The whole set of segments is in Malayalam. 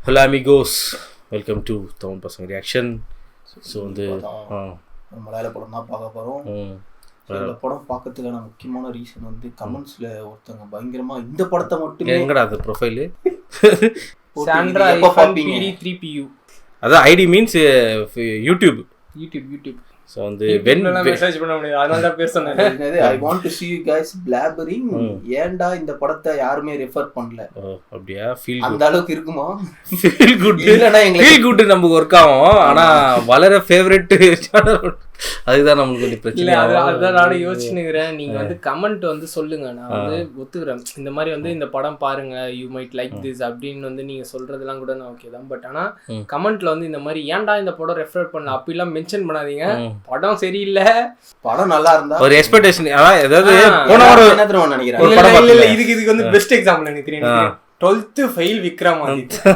Hello amigos, welcome to Tamil பசங்க ரியாக்ஷன். ஸோ வந்து மலையாள படம் தான் பார்க்க போகிறோம். இந்த படம் பார்க்கறதுக்கான முக்கியமான ரீசன் வந்து கமெண்ட்ஸில் ஒருத்தவங்க பயங்கரமாக இந்த படத்தை மட்டும் எங்கடா அது ப்ரொஃபைலு சாண்ட்ரா எப்போ பார்ப்பீங்க 3PU அதான் ஐடி மீன்ஸ் யூடியூப். ஸோ வந்து மெசேஜ் பண்ண முடியாது, அதனால தான் பேர் சொன்னேன். I want to see you guys blabbering. ஏன்டா இந்த படத்தை யாருமே ரெஃபர் பண்ணல? அப்படியா? ஃபீல் அந்த அளவுக்கு இருக்குமா? ஃபீல் குட் இல்லைன்னா எங்களுக்கு ஃபீல் குட் நமக்கு ஒர்க் ஆகும். ஆனால் வளர ஃபேவரட் சேனல் அதுதான் நம்மளுக்கு கொஞ்சம் பிரச்சனை. அதுதான் நானும் யோசிச்சுக்கிறேன். நீங்க வந்து கமெண்ட் வந்து சொல்லுங்க, நான் வந்து ஒத்துக்கிறேன். இந்த மாதிரி வந்து இந்த படம் பாருங்க, யூ மைட் லைக் திஸ் அப்படின்னு வந்து நீங்க சொல்றதெல்லாம் கூட நான் ஓகே தான். பட் ஆனா கமெண்ட்ல வந்து இந்த மாதிரி ஏன்டா இந்த படம் ரெஃபர் பண்ணல அப்படிலாம் மென்ஷன் பண்ணாதீங்க. படம் சரியில்லை, படம் நல்லா இருந்தா ஒரு எக்ஸ்பெக்டேஷன். அதாவது போன வாரம் என்ன தெரியுமா நினைக்கிறேன், இல்ல இதுக்கு வந்து பெஸ்ட் எக்ஸாம்பிள் எனக்கு தெரியும். 12th ஃபெயில் விக்ரமாதித்யா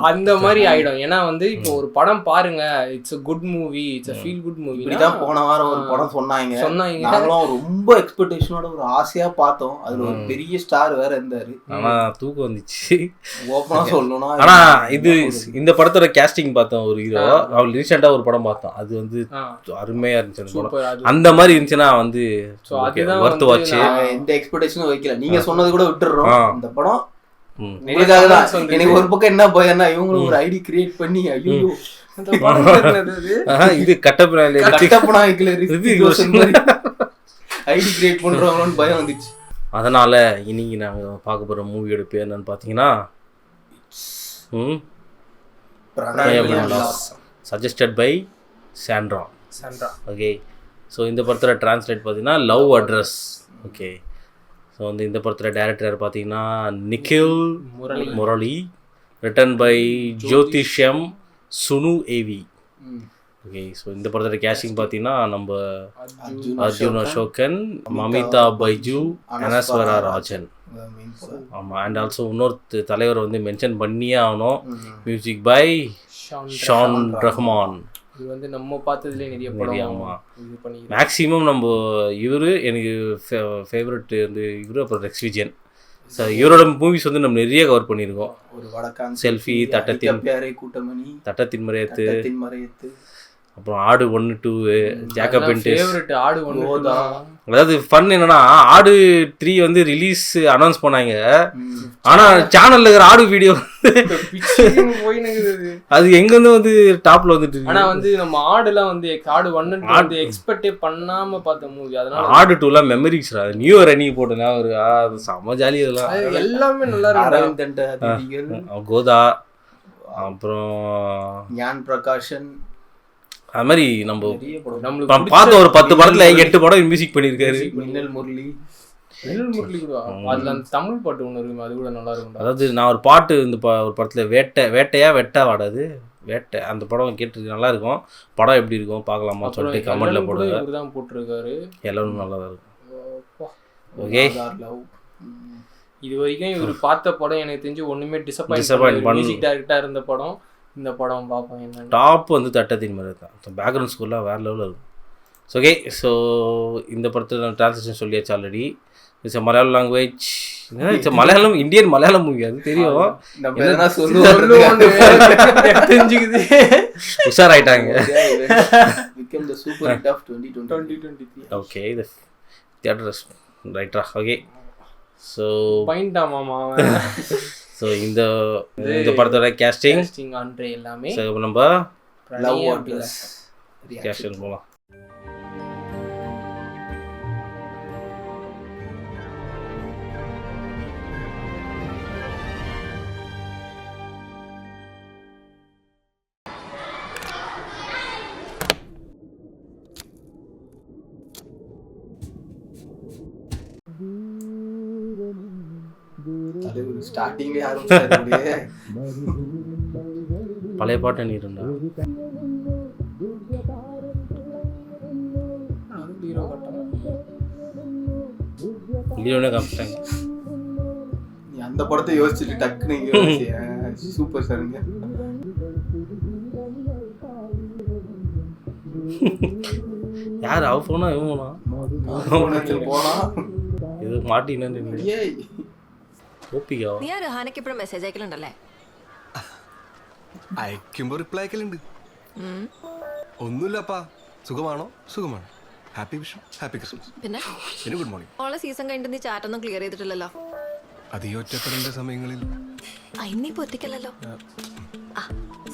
அந்த மாதிரி ஆயிடும். ஏன்னா வந்து இப்போ ஒரு படம் பாருங்க, it's a good movie, it's a feel good movie. இப்படிதான் போன வாரம் ஒரு படம் சொன்னாங்க. நாங்களும் ரொம்ப எக்ஸ்பெக்டேஷனோட ஒரு ஆசையா பார்த்தோம். அதுல ஒரு பெரிய ஸ்டார் வேற இருந்தாரு. ஆனா தூக்கம் வந்துச்சு ஓப்பனா சொல்லணும்னா. ஆனா இது இந்த படத்தோட கேஸ்டிங் பார்த்தோம். ஒரு ஹீரோ அவள் ரீசெண்டா ஒரு படம் பார்த்தோம், அது வந்து அருமையா இருந்துச்சு. அந்த மாதிரி இருந்துச்சுன்னா வந்து வர்த்து வாட்ச். எந்த எக்ஸ்பெக்டேஷனும் வைக்கல, நீங்க சொன்னது கூட விட்டுறோம். இந்த படம் எனக்கு ஒரு பக்கம் என்ன பயன்னா, இவங்களும் ஒரு ஐடி கிரியேட் பண்ணி ஐயோ இது கட்டப்பனா ஐடி கிரியேட் பண்றவங்களோன்னு பயம் வந்துச்சு. அதனால இன்னைக்கு நாங்க பார்க்க போற மூவியோட பேர் என்னன்னு பாத்தீங்கன்னா suggested by Sandra. Okay, so இந்த படத்தில் டிரான்ஸ்லேட் பார்த்தீங்கன்னா லவ் அட்ரஸ். ஓகே, ஸோ வந்து இந்த படத்தில் டைரக்டர் பார்த்தீங்கன்னா Nikhil Murali, written by Jothish M Sunu AV. Okay, so இந்த படத்தோட கேஸ்டிங் பார்த்தீங்கன்னா நம்ம அர்ஜுன் அசோகன், மமிதா பைஜு, அனஸ்வரா ராஜன். ஆமாம், அண்ட் ஆல்சோ இன்னொரு தலைவர் வந்து மென்ஷன் பண்ணியே ஆகணும், மியூசிக் பை ஷான் ரஹ்மான். இது வந்து நம்ம பார்த்ததுலேயே நிறைய படம் மேக்ஸிமம் நம்ம இவர் எனக்கு ஃபேவரட் வந்து இவர், அப்புறம் ரெக்ஸ் விஜயன். ஸோ இவரோட மூவிஸ் வந்து நம்ம நிறைய கவர் பண்ணியிருக்கோம். ஒரு வடக்கான் செல்ஃபி, கூட்டமணி, தட்டத்தின் மறையத்து, அப்புறம் ஆடு 1, 2, ஜாக்கப் பென்ட். ஆடு 1 அதாவது ஃபன் என்னன்னா, ஆடு 3 வந்து ரிலீஸ் அனௌன்ஸ் பண்ணாங்க. ஆனா சேனல்ல இருக்கிற ஆடு வீடியோ அது எங்க வந்து டாப்ல வந்துட்டு. ஆனா வந்து நம்ம ஆடுலாம் வந்து ஆடு 1 and 2 வந்து எக்ஸ்பெக்டே பண்ணாம பார்த்த மூவி. அதனால ஆடு 2 எல்லாம் மெமரிஸ். நியூ இயர் அன்னைக்கு போட்டனா ஒரு செம ஜாலி. அதெல்லாம் எல்லாமே நல்லா இருக்கு. கோதா, அப்புறம் ஞான் பிரகாஷன், அது மாதிரி நம்ம பார்த்த ஒரு 10 படத்துல 8 படம் மியூசிக் பண்ணியிருக்காரு. மின்னல் முரளி கூட அதுல அந்த தமிழ் பாட்டு ஒன்று இருக்கும், அது கூட நல்லா இருக்கும். அதாவது நான் ஒரு பாட்டு இந்த ஒரு படத்துல வெட்டா வாடாது வேட்டை, அந்த படம் கேட்டு நல்லா இருக்கும். படம் எப்படி இருக்கும் பார்க்கலாமா சொல்லிட்டு கமெண்ட்ல போடுங்க. தான் போட்டிருக்காரு, எல்லாரும் நல்லா தான் இருக்கும். ஓகே, இது வரைக்கும் இவர் பார்த்த படம் எனக்கு தெரிஞ்சு ஒண்ணுமே டிசப்பாயின்ட் மியூசிக் டைரக்டரா இருந்த படம். இந்த படம் பார்ப்போம். என்ன டாப் வந்து தட்டத்தின் மாதிரி தான், பேக்ரவுண்ட் ஸ்கோர்லாம் வேறு லெவலில் இருக்கும். ஓகே, ஸோ இந்த படத்தை நான் டிரான்ஸ்லேஷன் சொல்லியாச்சு already. It's Malayalam language, it's Malayalam Indian Malayalam movie, அது தெரியும். தெரிஞ்சுக்குது, உஷாராயிட்டாங்க. ஓகே, இது தியேட்டர் ரைட்டரா. ஓகே, ஸோ பாயிண்டா மாமா. ஸோ இந்த படத்தோட கேஸ்டிங் ஆண்ட்ரே எல்லாமே. ஸோ நம்ம லவ் அட்ரஸ் கேஸ்டிங் போகலாம். பழைய பாட்டு நீ இருந்தா ஹீரோனே காமிச்சிட்டாங்க. அந்த படத்தை யோசிச்சுட்டு டக்குன்னு சூப்பர் சாருங்க. யார் அவ போனா இவனா போனா இது மாட்டினு ஓபிகா. നീ ആ രഹാനക്ക് ഇപ്പോഴും മെസ്സേജ് അയക്കലുണ്ടല്ലേ? അയക്കുമ്പോ റിപ്ലൈ അയക്കലുണ്ട്. ഒന്നുമില്ലപ്പാ, സുഖമാണോ? സുഖമാണ്. Happy Vishu, happy Christmas. പിന്നെ ഗുഡ് മോർണിംഗ്. ഓളെ സീസൺ കഴിഞ്ഞിട്ട് നീ ചാറ്റൊന്നും ക്ലിയർ ചെയ്തിട്ടില്ലല്ലോ. അത് ഈ ഒറ്റപ്പെടേണ്ട സമയങ്ങളിൽ ഇനി പൊത്തിക്കല്ലോ.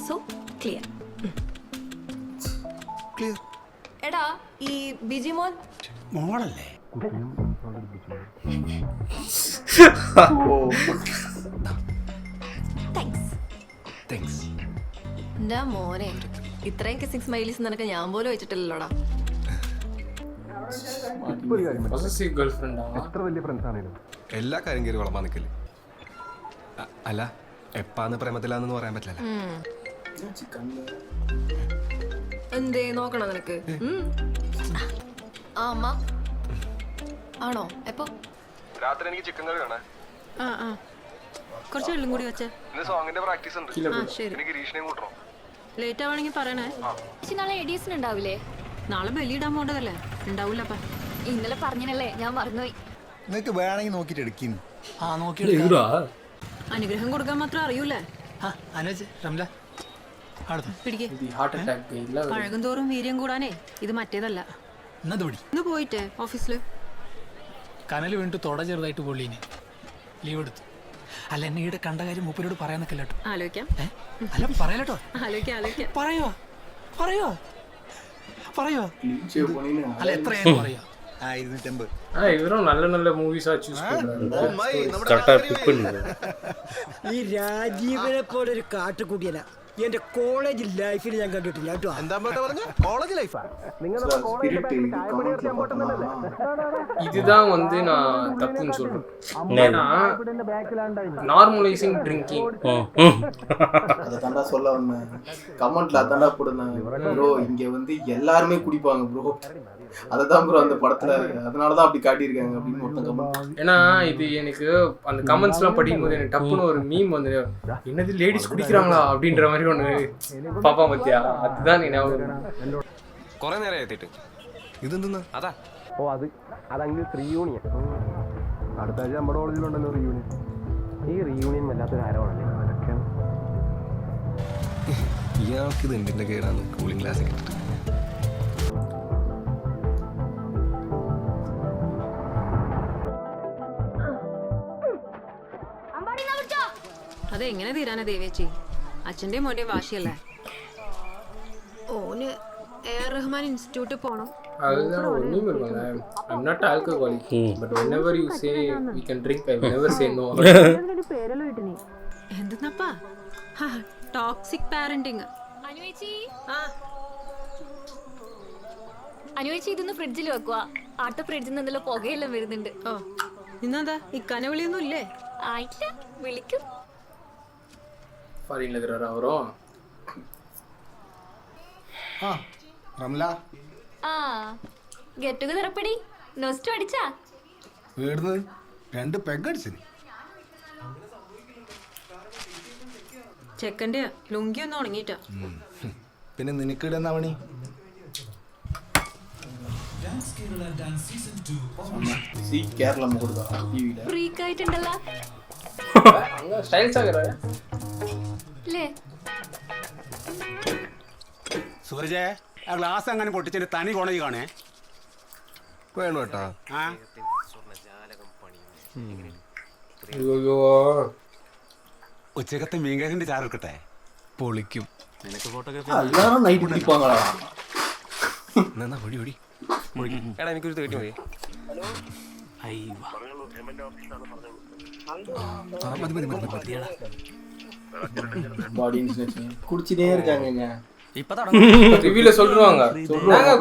So clear. ക്ലിയർ. എടാ ഈ ബിജി മോൻ മോളല്ലേ? താങ്ക്സ്. എന്താ മോനെ, ഇത്രയും കിസിംഗ് സ്മൈലീസ് നിനക്ക് ഞാൻ പോലും വെച്ചിട്ടില്ലല്ലോടാ. എത്ര വലിയ ഫ്രണ്ട്സ് ആണേലും എല്ലാ കാര്യം കയറി വളമാ നിൽക്കല്. അല്ല, എപ്പാന്ന് പ്രേമത്തിലാന്ന് പറയാൻ പറ്റില്ല. എന്തേ നോക്കണം നിനക്ക്? ആ അമ്മ ആണോ? എപ്പോ? രാത്രി എനിക്ക് ചിക്കൻ കറി വേണേ. കുറച്ച് വെള്ളം കൂടി വെച്ചേ. ഇന്ന് സോങ്ങിന്റെ പ്രാക്ടീസ് ഉണ്ട്. ശരി, എനിക്ക് ഗിരീഷിനെയും കൂട്ടണം. ലേറ്റ് ആവണെങ്കിൽ പറയണേ. നാളെ എഡീസിന് ഉണ്ടാവില്ലേ? നാളെ ബലിയിടാൻ പോണ്ടതല്ലേ? ഉണ്ടാവൂലപ്പ. ഇന്നലെ പറഞ്ഞല്ലേ, ഞാൻ മറന്നുപോയി. നിങ്ങക്ക് വേണമെങ്കിൽ നോക്കിട്ട് എടുക്കും. അനുഗ്രഹം കൊടുക്കാൻ മാത്രം അറിയൂലേ? പിടിക്കേ. പഴകും തോറും വീര്യം കൂടാനേ ഇത് മറ്റേതല്ല. ഇന്ന് പോയിട്ടേ ഓഫീസില് കനൽ വീണിട്ട് തൊട ചെറുതായിട്ട് പൊള്ളീന്. ലീവ് എടുത്തു. അല്ല, എന്നെ ഈടെ കണ്ട കാര്യം മൂപ്പരോട് പറയാൻ നിൽക്കല്ലോ. ആലോചിക്കാം. അല്ല, പറയാലോ. ആലോചിക്കാം. പറയോ അല്ല, എത്രയായിരുന്നു പറയാ? 250. இவரும் நல்ல நல்ல மூவிஸா சூஸ் பண்றாரு. கரெக்டா பிக் பண்ணுங்க. ഈ രാജീവനെ പോലെ ഒരു കാട്ടുകൂടിയല്ല എന്റെ കോളേജ് ലൈഫിൽ ഞാൻ കണ്ടിട്ടില്ല കേട്ടോ. കോളേജ് ലൈഫാ இதுதான் வந்து நான் தப்புன்னு சொல்றேன். ஏன்னா நார்மலைசிங் ட்ரிங்கிங். அதை தாண்டா சொல்ல வந்தேன். கமெண்ட்ல அதாண்டா போடுனாங்க ப்ரோ, இங்க வந்து எல்லாருமே குடிப்பாங்க ப்ரோ, அததான் ப்ரோ அந்த படத்துல அதனாலதான் அப்படி காட்டியிருக்காங்க அப்படின்னு ஒருத்தன் கமெண்ட். ஏன்னா இது எனக்கு அந்த கமெண்ட்ஸ் எல்லாம் படிக்கும் போது எனக்கு டப்புன்னு ஒரு மீம் வந்து, என்னது லேடிஸ் குடிக்கிறாங்களா அப்படின்ற மாதிரி ஒண்ணு பாப்பா பத்தியா, அதுதான் நீ ஞாபகம். കൊറേ നേരം എത്തിയിട്ട് ഇതെന്താ? അതാ അതങ്ങനെ റീയൂണിയൻ. അടുത്ത ആഴ്ച നമ്മുടെ കോളേജിലുണ്ടല്ലോ റീയൂണിയൻ. ഈ റീയൂണിയൻ വല്ലാത്തൊരു ആരവാണല്ലേ. ഇയാൾക്ക് ഇത് എന്തിന്റെ കേടാണ് കൂളിംഗ് ഗ്ലാസ് കിട്ടിട്ട്. അതെങ്ങനെ തീരാനാ ദേവേച്ചി? അച്ഛൻ്റെയും മോൻ്റെയും വാശിയല്ലേ. ഓന് എ.ആർ. റഹ്മാൻ ഇൻസ്റ്റിറ്റ്യൂട്ടിൽ പോണം. அதுதான் ஒண்ணுமே இல்லைங்க. I'm not alcoholic, but whenever you say we can drink, I will never say no. എന്തെന്നപ്പാ? Toxic parenting. അനുവേച്ചി ഇതൊന്ന് ഫ്രിഡ്ജിൽ വെക്കുക. ആട്ട ഫ്രിഡ്ജിൽ നിന്ന് എന്തെല്ലാം പുകയെല്ലാം വരുന്നുണ്ട്. ഓ, ഇന്നെന്താ ഇക്കാനെ വിളിയൊന്നും ഇല്ലേ? ആയിട്ടില്ല, വിളിക്കും. ஃபாரின்ல இருக்கிறாரு அவரும். റംല ആ ഗെറ്റ് ടുഗദർ എപ്പടി? നൊസ്റ്റു അടിച്ചാ? വീടുന്ന് 2 പെഗ് അടിച്ചിന്. ചെക്കൻ്റെ ലുങ്കി ഒന്ന് ഉണങ്ങിയിട്ടാ. പിന്നെ നിനക്കിടുന്ന പണി கேரளம் கொடுத்தா டிவில ഫ്രീക്ക് ആയിട്ടുണ്ടല്ലോ அங்க ஸ்டைல்ஸ் ஆகுறாரு അല്ലേ? സൂരജേ, ആ ഗ്ലാസ് അങ്ങനെ പൊട്ടിച്ചതിന്റെ തനി കോണി കാണേ. വേണു കേട്ടാ. ஐயோ ഉച്ചക്കത്തെ മീൻകറിന്റെ ചാറെടുക്കട്ടെ. പൊളിക്കും. எல்லாரும் நைட் குடிப்பாங்களா? എന്നാ ഒഴി ഒഴി എടാ, എനിക്കൊരു തേട്ടി മതി. குடிச்சிட்டே இருக்காங்க. ரிவ்யூல சொல்றாங்க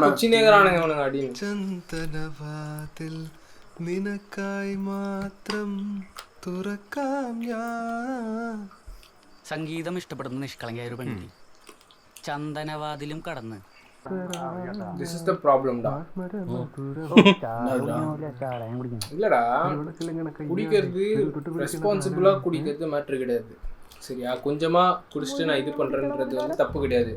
குச்சினேங்கறானுங்க இவனுங்க அடின்னு. ചന്ദനവാതിൽ നിനക്കായി മാത്രം തുറക്കാം ഞാൻ. സംഗീതം ഇഷ്ടപ്പെടുന്ന നിഷ്കളങ്കയായ ഒരു പെൺകുട്ടി ചന്ദനവാതിലും കടന്ന്. This is the problem da. இல்லடா, குடிக்கிறது ரெஸ்பான்சிபிளா குடிக்கிறது மேட்டர் கிடையாது. சரியா, கொஞ்சமா குடிச்சிட்டு நான் இது பண்றேன்றது வந்து தப்பு கிடையாது.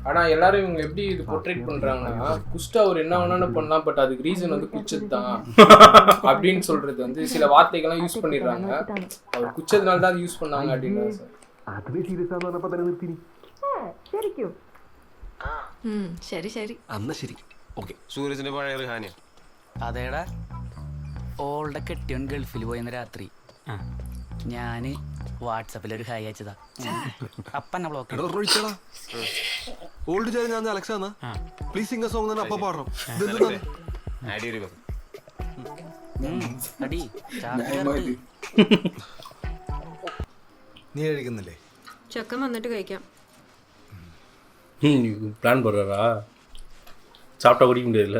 ஆனா எல்லாரும் இவங்க எப்படி இது போர்ட்ரேட் பண்றாங்கன்னா, குஸ்டா அவர் என்ன வேணாலும் பண்ணலாம், பட் அதுக்கு ரீசன் வந்து குச்சது தான் அப்படின்னு சொல்றது வந்து சில வார்த்தைகள்லாம் யூஸ் பண்ணிடுறாங்க. அவர் குச்சதுனால தான் அது யூஸ் பண்ணாங்க அப்படின்னு. അതിന് സീരിയസ് ആണെന്ന് പറഞ്ഞപ്പോ തന്നെ നിർത്തിനി. ശരിക്കും ശരി ശരി അന്ന് ശരി. ഓക്കെ. സൂരജിന്റെ പഴയ റിഹാനിയ. അതേടാ ഓളുടെ കെട്ടിയോൻ ഗൾഫിൽ പോയെന്ന രാത്രി ഞാന് വാട്സാപ്പിലൊരു ഹായ് അയച്ചതാ. അപ്പന്നെ ബ്ലോക്ക് ഓൾഡ് ജാരി ഞാൻ അലക്സ പ്ലീസ് സിംഗ് സോങ് തന്നെ അപ്പ പാടണം. അടി നീ കഴിക്കുന്നില്ലേ? ചക്കൻ വന്നിട്ട് കഴിക്കാം. பிளான் போடுறாரா? சாப்பிட்டா குடிக்க முடியாதுல்ல.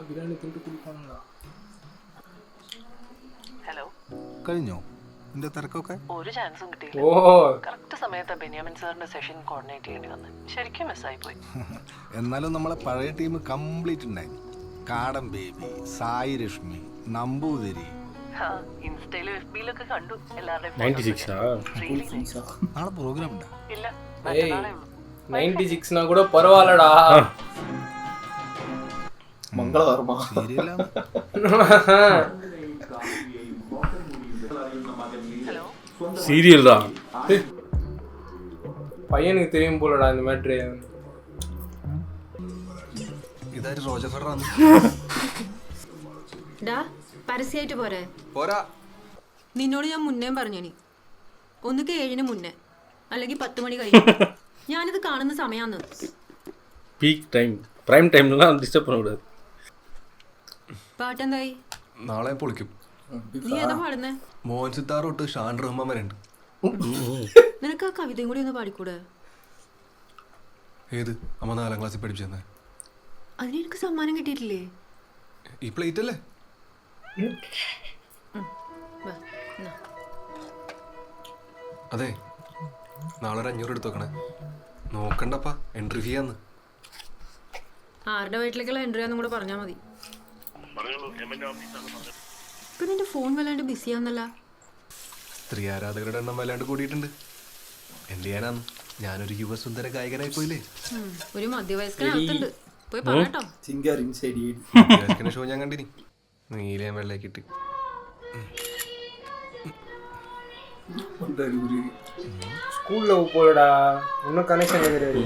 பிரியாணி தின்ட்டு குடிப்பாங்களா? ഹലോ കഴിഞ്ഞോ നിന്റെ തിരക്കൊക്കെ? ഒരു ചാൻസും കിട്ടിയില്ല. കറക്റ്റ് സമയത്ത് ബെന്യാമിൻ സാറിന്റെ സെഷൻ കോർഡിനേറ്റ് ചെയ്യേണ്ടി വന്നു. ശരിക്കും മിസ്സായി പോയി. എന്നാലും നമ്മളെ പഴയ ടീം കംപ്ലീറ്റ് ഉണ്ടായി. കാടൻ ബേബി, സായി രശ്മി, നമ്പൂതിരി. ഇൻസ്റ്റയിലും FB-ലൊക്കെ കണ്ടു എല്ലാവരുടെയും. 96 നാളെ പ്രോഗ്രാം ഉണ്ടോ? ഇല്ല, ഏയ് 96 கூட பரவாயில்லடா. മംഗളവർമ്മ சீரியல் தான். பையனுக்கு தெரியும் போலடா இந்த மேட்ரு. ഇതാര് റോജർ ഫെഡറാണ്? ഡാ പരസ്യമായിട്ട് പോരെ? പോരാ. നിന്നോട് ഞാൻ മുന്നേ പറഞ്ഞിനി, ഒന്നുക്ക് 7-ന് മുന്നേ അല്ലെങ്കിൽ 10 മണി കഴിഞ്ഞു. ഞാനിത് കാണുന്ന സമയാന്ന്. பீக் டைம் பிரைம் டைம்லாம் டிஸ்டர்ப் பண்ணக்கூடாது. പാട്ടെന്തായി? നാളെ പൊളിക്കും. നീ ഏതാ പാടുന്നേ? മോഹൻ സിത്താർ തൊട്ട് ഷാൻ റഹ്മാൻ വരെ ഉണ്ട്. നിനക്ക് ആ കവിതയും കൂടി ഒന്ന് പാടിക്കൂടെ? ഏത്? അമ്മ 4ാം ക്ലാസ്സിൽ പഠിപ്പിച്ചെന്നേ. അതിന് എനിക്ക് സമ്മാനം കിട്ടിയിട്ടില്ലേ? ഈ പ്ലേറ്റ് അല്ലേ? അതെ, നാളെ ഒരു 500 എടുത്ത് വെക്കണേ. നോക്കണ്ടപ്പാ, എൻട്രി ഫീ ആന്ന്. ആരുടെ വീട്ടിലേക്കുള്ള എൻട്രി ആണെന്നും കൂടെ പറഞ്ഞാൽ മതി. ഇപ്പൊ നിന്റെ ഫോൺ വല്ലാണ്ട് ബിസിയാന്നല്ല. സ്ത്രീ ആരാധകരുടെ എണ്ണം വല്ലാണ്ട് കൂടിയിട്ടുണ്ട്. എന്ത് ചെയ്യാനാന്ന്, ഞാനൊരു യുവസുന്ദര ഗായകനായി പോയില്ലേ. ഒരു മധ്യവയസ്കനകത്തുണ്ട്, പോയി പറയട്ടോ. ഷോ ഞാൻ കണ്ടിനി, നീലയും വെള്ളേക്കിട്ട്. ஸ்கூல்ல போலடா, இன்னும் கனெக்ஷன் கிடையாது.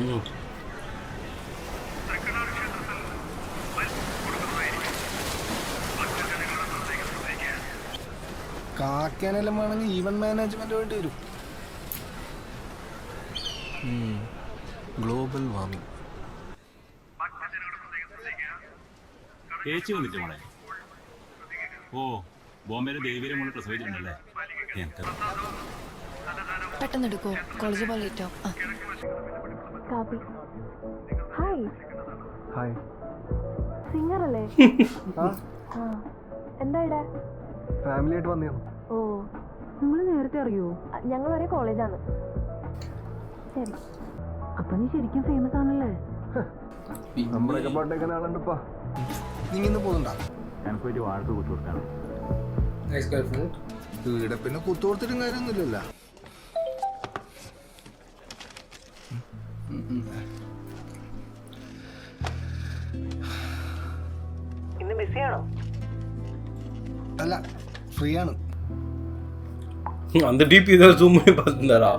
കാക്കാനെല്ലാം വേണമെങ്കിൽ ഈവന്റ് മാനേജ്മെന്റ് വേണ്ടി വരും. Global warming. ചേച്ചി വന്നിട്ട് മോളെ. ഓ, ബോംബെയിലെ ദേവിയുടെ മോളെ പ്രസവിച്ചിട്ടുണ്ടല്ലേ? പെട്ടെന്ന് എടുക്കോ, കോളേജ് പോലെ ലേറ്റ് ആവും. Hi hi. സിംഗർ അല്ലേ? എന്താ ഇവിടെ? ഫാമിലി ആയിട്ട് വന്നേ. ഓ, നിങ്ങൾ നേരത്തെ അറിയോ? ഞങ്ങൾ ഒരേ കോളേജാണ്. ശരി, അപ്പൊ നീ ശരിക്കും ഫേമസ് ആണല്ലേ? നമ്മളൊക്കെ പാട്ടേക്കാൻ ആളുണ്ടപ്പാ. നീ ഇന്ന് പോകുന്നുണ്ടോ? ഞാൻ പോയിട്ട് വാഴക്ക് കുത്തു കൊടുക്കാണ്. ഇവിടെ പിന്നെ കുത്തു കൊടുത്തിട്ടും കാര്യമൊന്നുമില്ലല്ലോ. ഇന്ന് ബിസിയാണോ? അല്ല, ഫ്രീ ആണ്. அந்த டிபி தான் ஜூம் பண்ணி பார்த்துட்டாரா?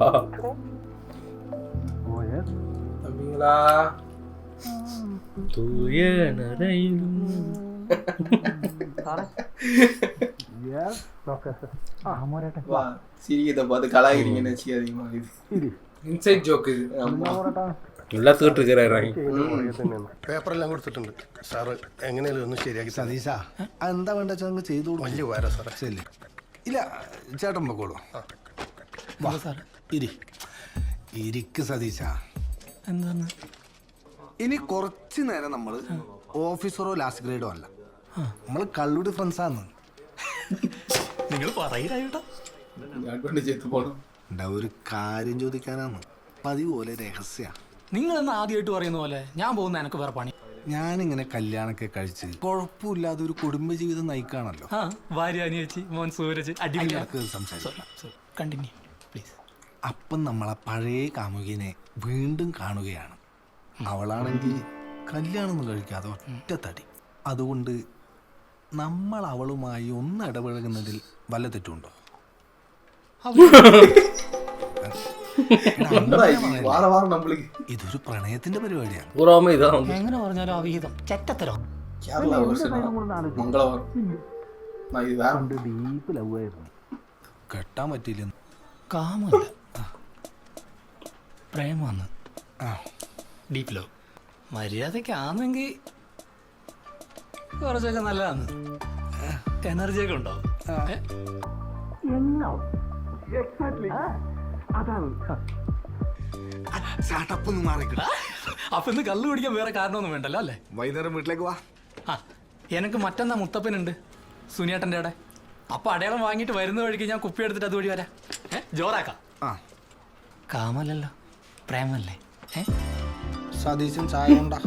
அப்படிங்களா? தூய நரையிலும் சிரிக்கதை பார்த்து கலாகிறீங்கன்னு வச்சுக்காதீங்க. இது இன்சைட் ஜோக். இது എല്ലാത്തും ട്രിഗറായി. പേപ്പറെല്ലാം കൊടുത്തിട്ടുണ്ട് സാറ്, എങ്ങനെയാലും ഒന്ന് ശരിയാക്കി. സതീശാ, എന്താ വേണ്ട വെച്ചാൽ അങ്ങ് ചെയ്തു കൊടുക്കും. വലിയ വേറെ സാറേ. ശരി, ഇല്ല ചേട്ടൻ പൊക്കോളൂ. ഇരിക്ക് സതീശ. എന്താന്ന്? ഇനി കുറച്ച് നേരം നമ്മൾ ഓഫീസറോ ലാസ്റ്റ് ഗ്രേഡോ അല്ല, നമ്മൾ കള്ളുടി ഫ്രണ്ട്സാന്ന്. നിങ്ങൾ പറയില്ല. ഒരു കാര്യം ചോദിക്കാനാണ്, പതിവ് പോലെ രഹസ്യ. നിങ്ങൾ എന്ന് ആദ്യമായിട്ട് പറയുന്ന പോലെ ഞാൻ പോകുന്ന എനിക്ക് വേറെ പണി. ഞാനിങ്ങനെ കല്യാണമൊക്കെ കഴിച്ച് കുഴപ്പമില്ലാതെ ഒരു കുടുംബജീവിതം നയിക്കാണല്ലോ. ഭാര്യ, അനിയച്ചി, മോൻ സൂരജ്, കണ്ടിന്യൂ പ്ലീസ്. അപ്പം നമ്മളെ പഴയ കാമുകിനെ വീണ്ടും കാണുകയാണ്. അവളാണെങ്കിൽ കല്യാണമൊന്നും കഴിക്കാതെ ഒറ്റത്തടി. അതുകൊണ്ട് നമ്മൾ അവളുമായി ഒന്ന് ഇടപഴകുന്നതിൽ വല്ല തെറ്റുണ്ടോ? വാരം നമ്മൾക്ക് ഇതൊരു പ്രണയത്തിന്റെ പരിപാടിയാണ്. പൂർവ്വമേ ഇതാണ്. എങ്ങനെ പറഞ്ഞാലും അവിഹിതം ചെറ്റത്തരോ. കേരള മംഗളവാരം ഡീപ്പ് ലവ് ആയിരുന്നു. കെട്ടാൻ പറ്റിയില്ലെന്ന്. കാമല്ല പ്രേമാണ്. ഡീപ്പ് ലവ് മര്യാദക്കാണെങ്കിൽ കുറച്ചൊക്കെ നല്ലതാണ്. എനർജിയൊക്കെ ഉണ്ടാവും. അപ്പൊ ഇന്ന് കള്ളു കുടിക്കാൻ വേറെ കാരണമൊന്നും വേണ്ടല്ലോ അല്ലേ? വൈകുന്നേരം വീട്ടിലേക്ക് വാ. എനിക്ക് മറ്റന്നാ മുത്തപ്പനുണ്ട് സുനിയേട്ടൻ്റെ അവിടെ. അപ്പൊ അടയാളം വാങ്ങിയിട്ട് വരുന്ന വഴിക്ക് ഞാൻ കുപ്പി എടുത്തിട്ട് അതുവഴി വരാം. ജോറാക്കാം. കാമല്ലല്ലോ പ്രേമല്ലേ? സതീശൻ ചായ കൊണ്ടാ.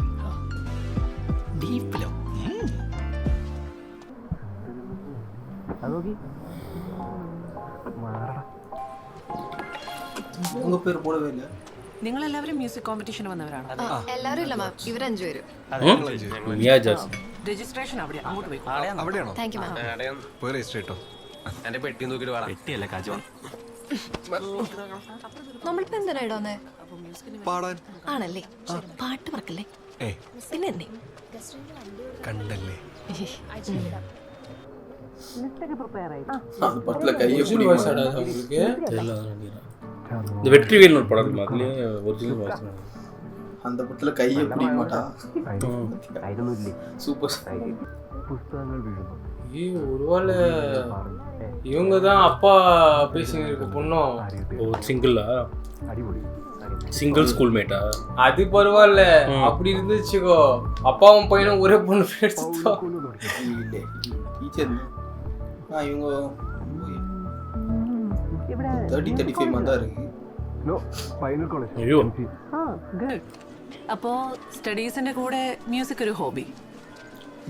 ഡീപ്പിലോ നിങ്ങൾ എല്ലാവരും മ്യൂസിക് കോമ്പറ്റീഷൻ വന്നവരാണോ? എല്ലാരും ഇല്ല മാം, ഇവർ 5 പേര്. രജിസ്ട്രേഷൻ അവിടെ അങ്ങോട്ട് പോയി. അവിടെയാണോ? Thank you ma'am. പോയി രജിസ്റ്റർ ചെയ്തോ. എന്റെ പെട്ടി നോക്കിട്ട് വേണം. പെട്ടിയല്ല കാജോ. നമ്മളിപ്പോ എന്തിനാ ഇടോന്നേ? പാടാൻ ആണല്ലേ? പാട്ട് പറക്കല്ലേ? പിന്നെ എന്നെ കണ്ടല്ലേ. இந்த வெற்றிவேல்னு ஒரு படம் இருக்கு, அதுலயே ஒரிஜினல் வாய்ஸ். அந்த படத்துல கையை பிடிக்க மாட்டா. சூப்பர். പുസ്തകങ്ങൾ വീഴുന്നു. ஒருவேளை இவங்க தான் அப்பா பேசிங்க இருக்க பொண்ணும். ஓ சிங்கிளா? சிங்கிள் ஸ்கூல்மேட்டா? அது பரவாயில்ல, அப்படி இருந்துச்சுக்கோ அப்பாவும் பையனும் ஒரே பொண்ணு எடுத்துட்டோ. டீச்சர் இவங்க 30-35 மந்த் தான் இருக்கு. അയ്യോ. അപ്പോ സ്റ്റഡീസിന്റെ കൂടെ മ്യൂസിക് ഒരു ഹോബി?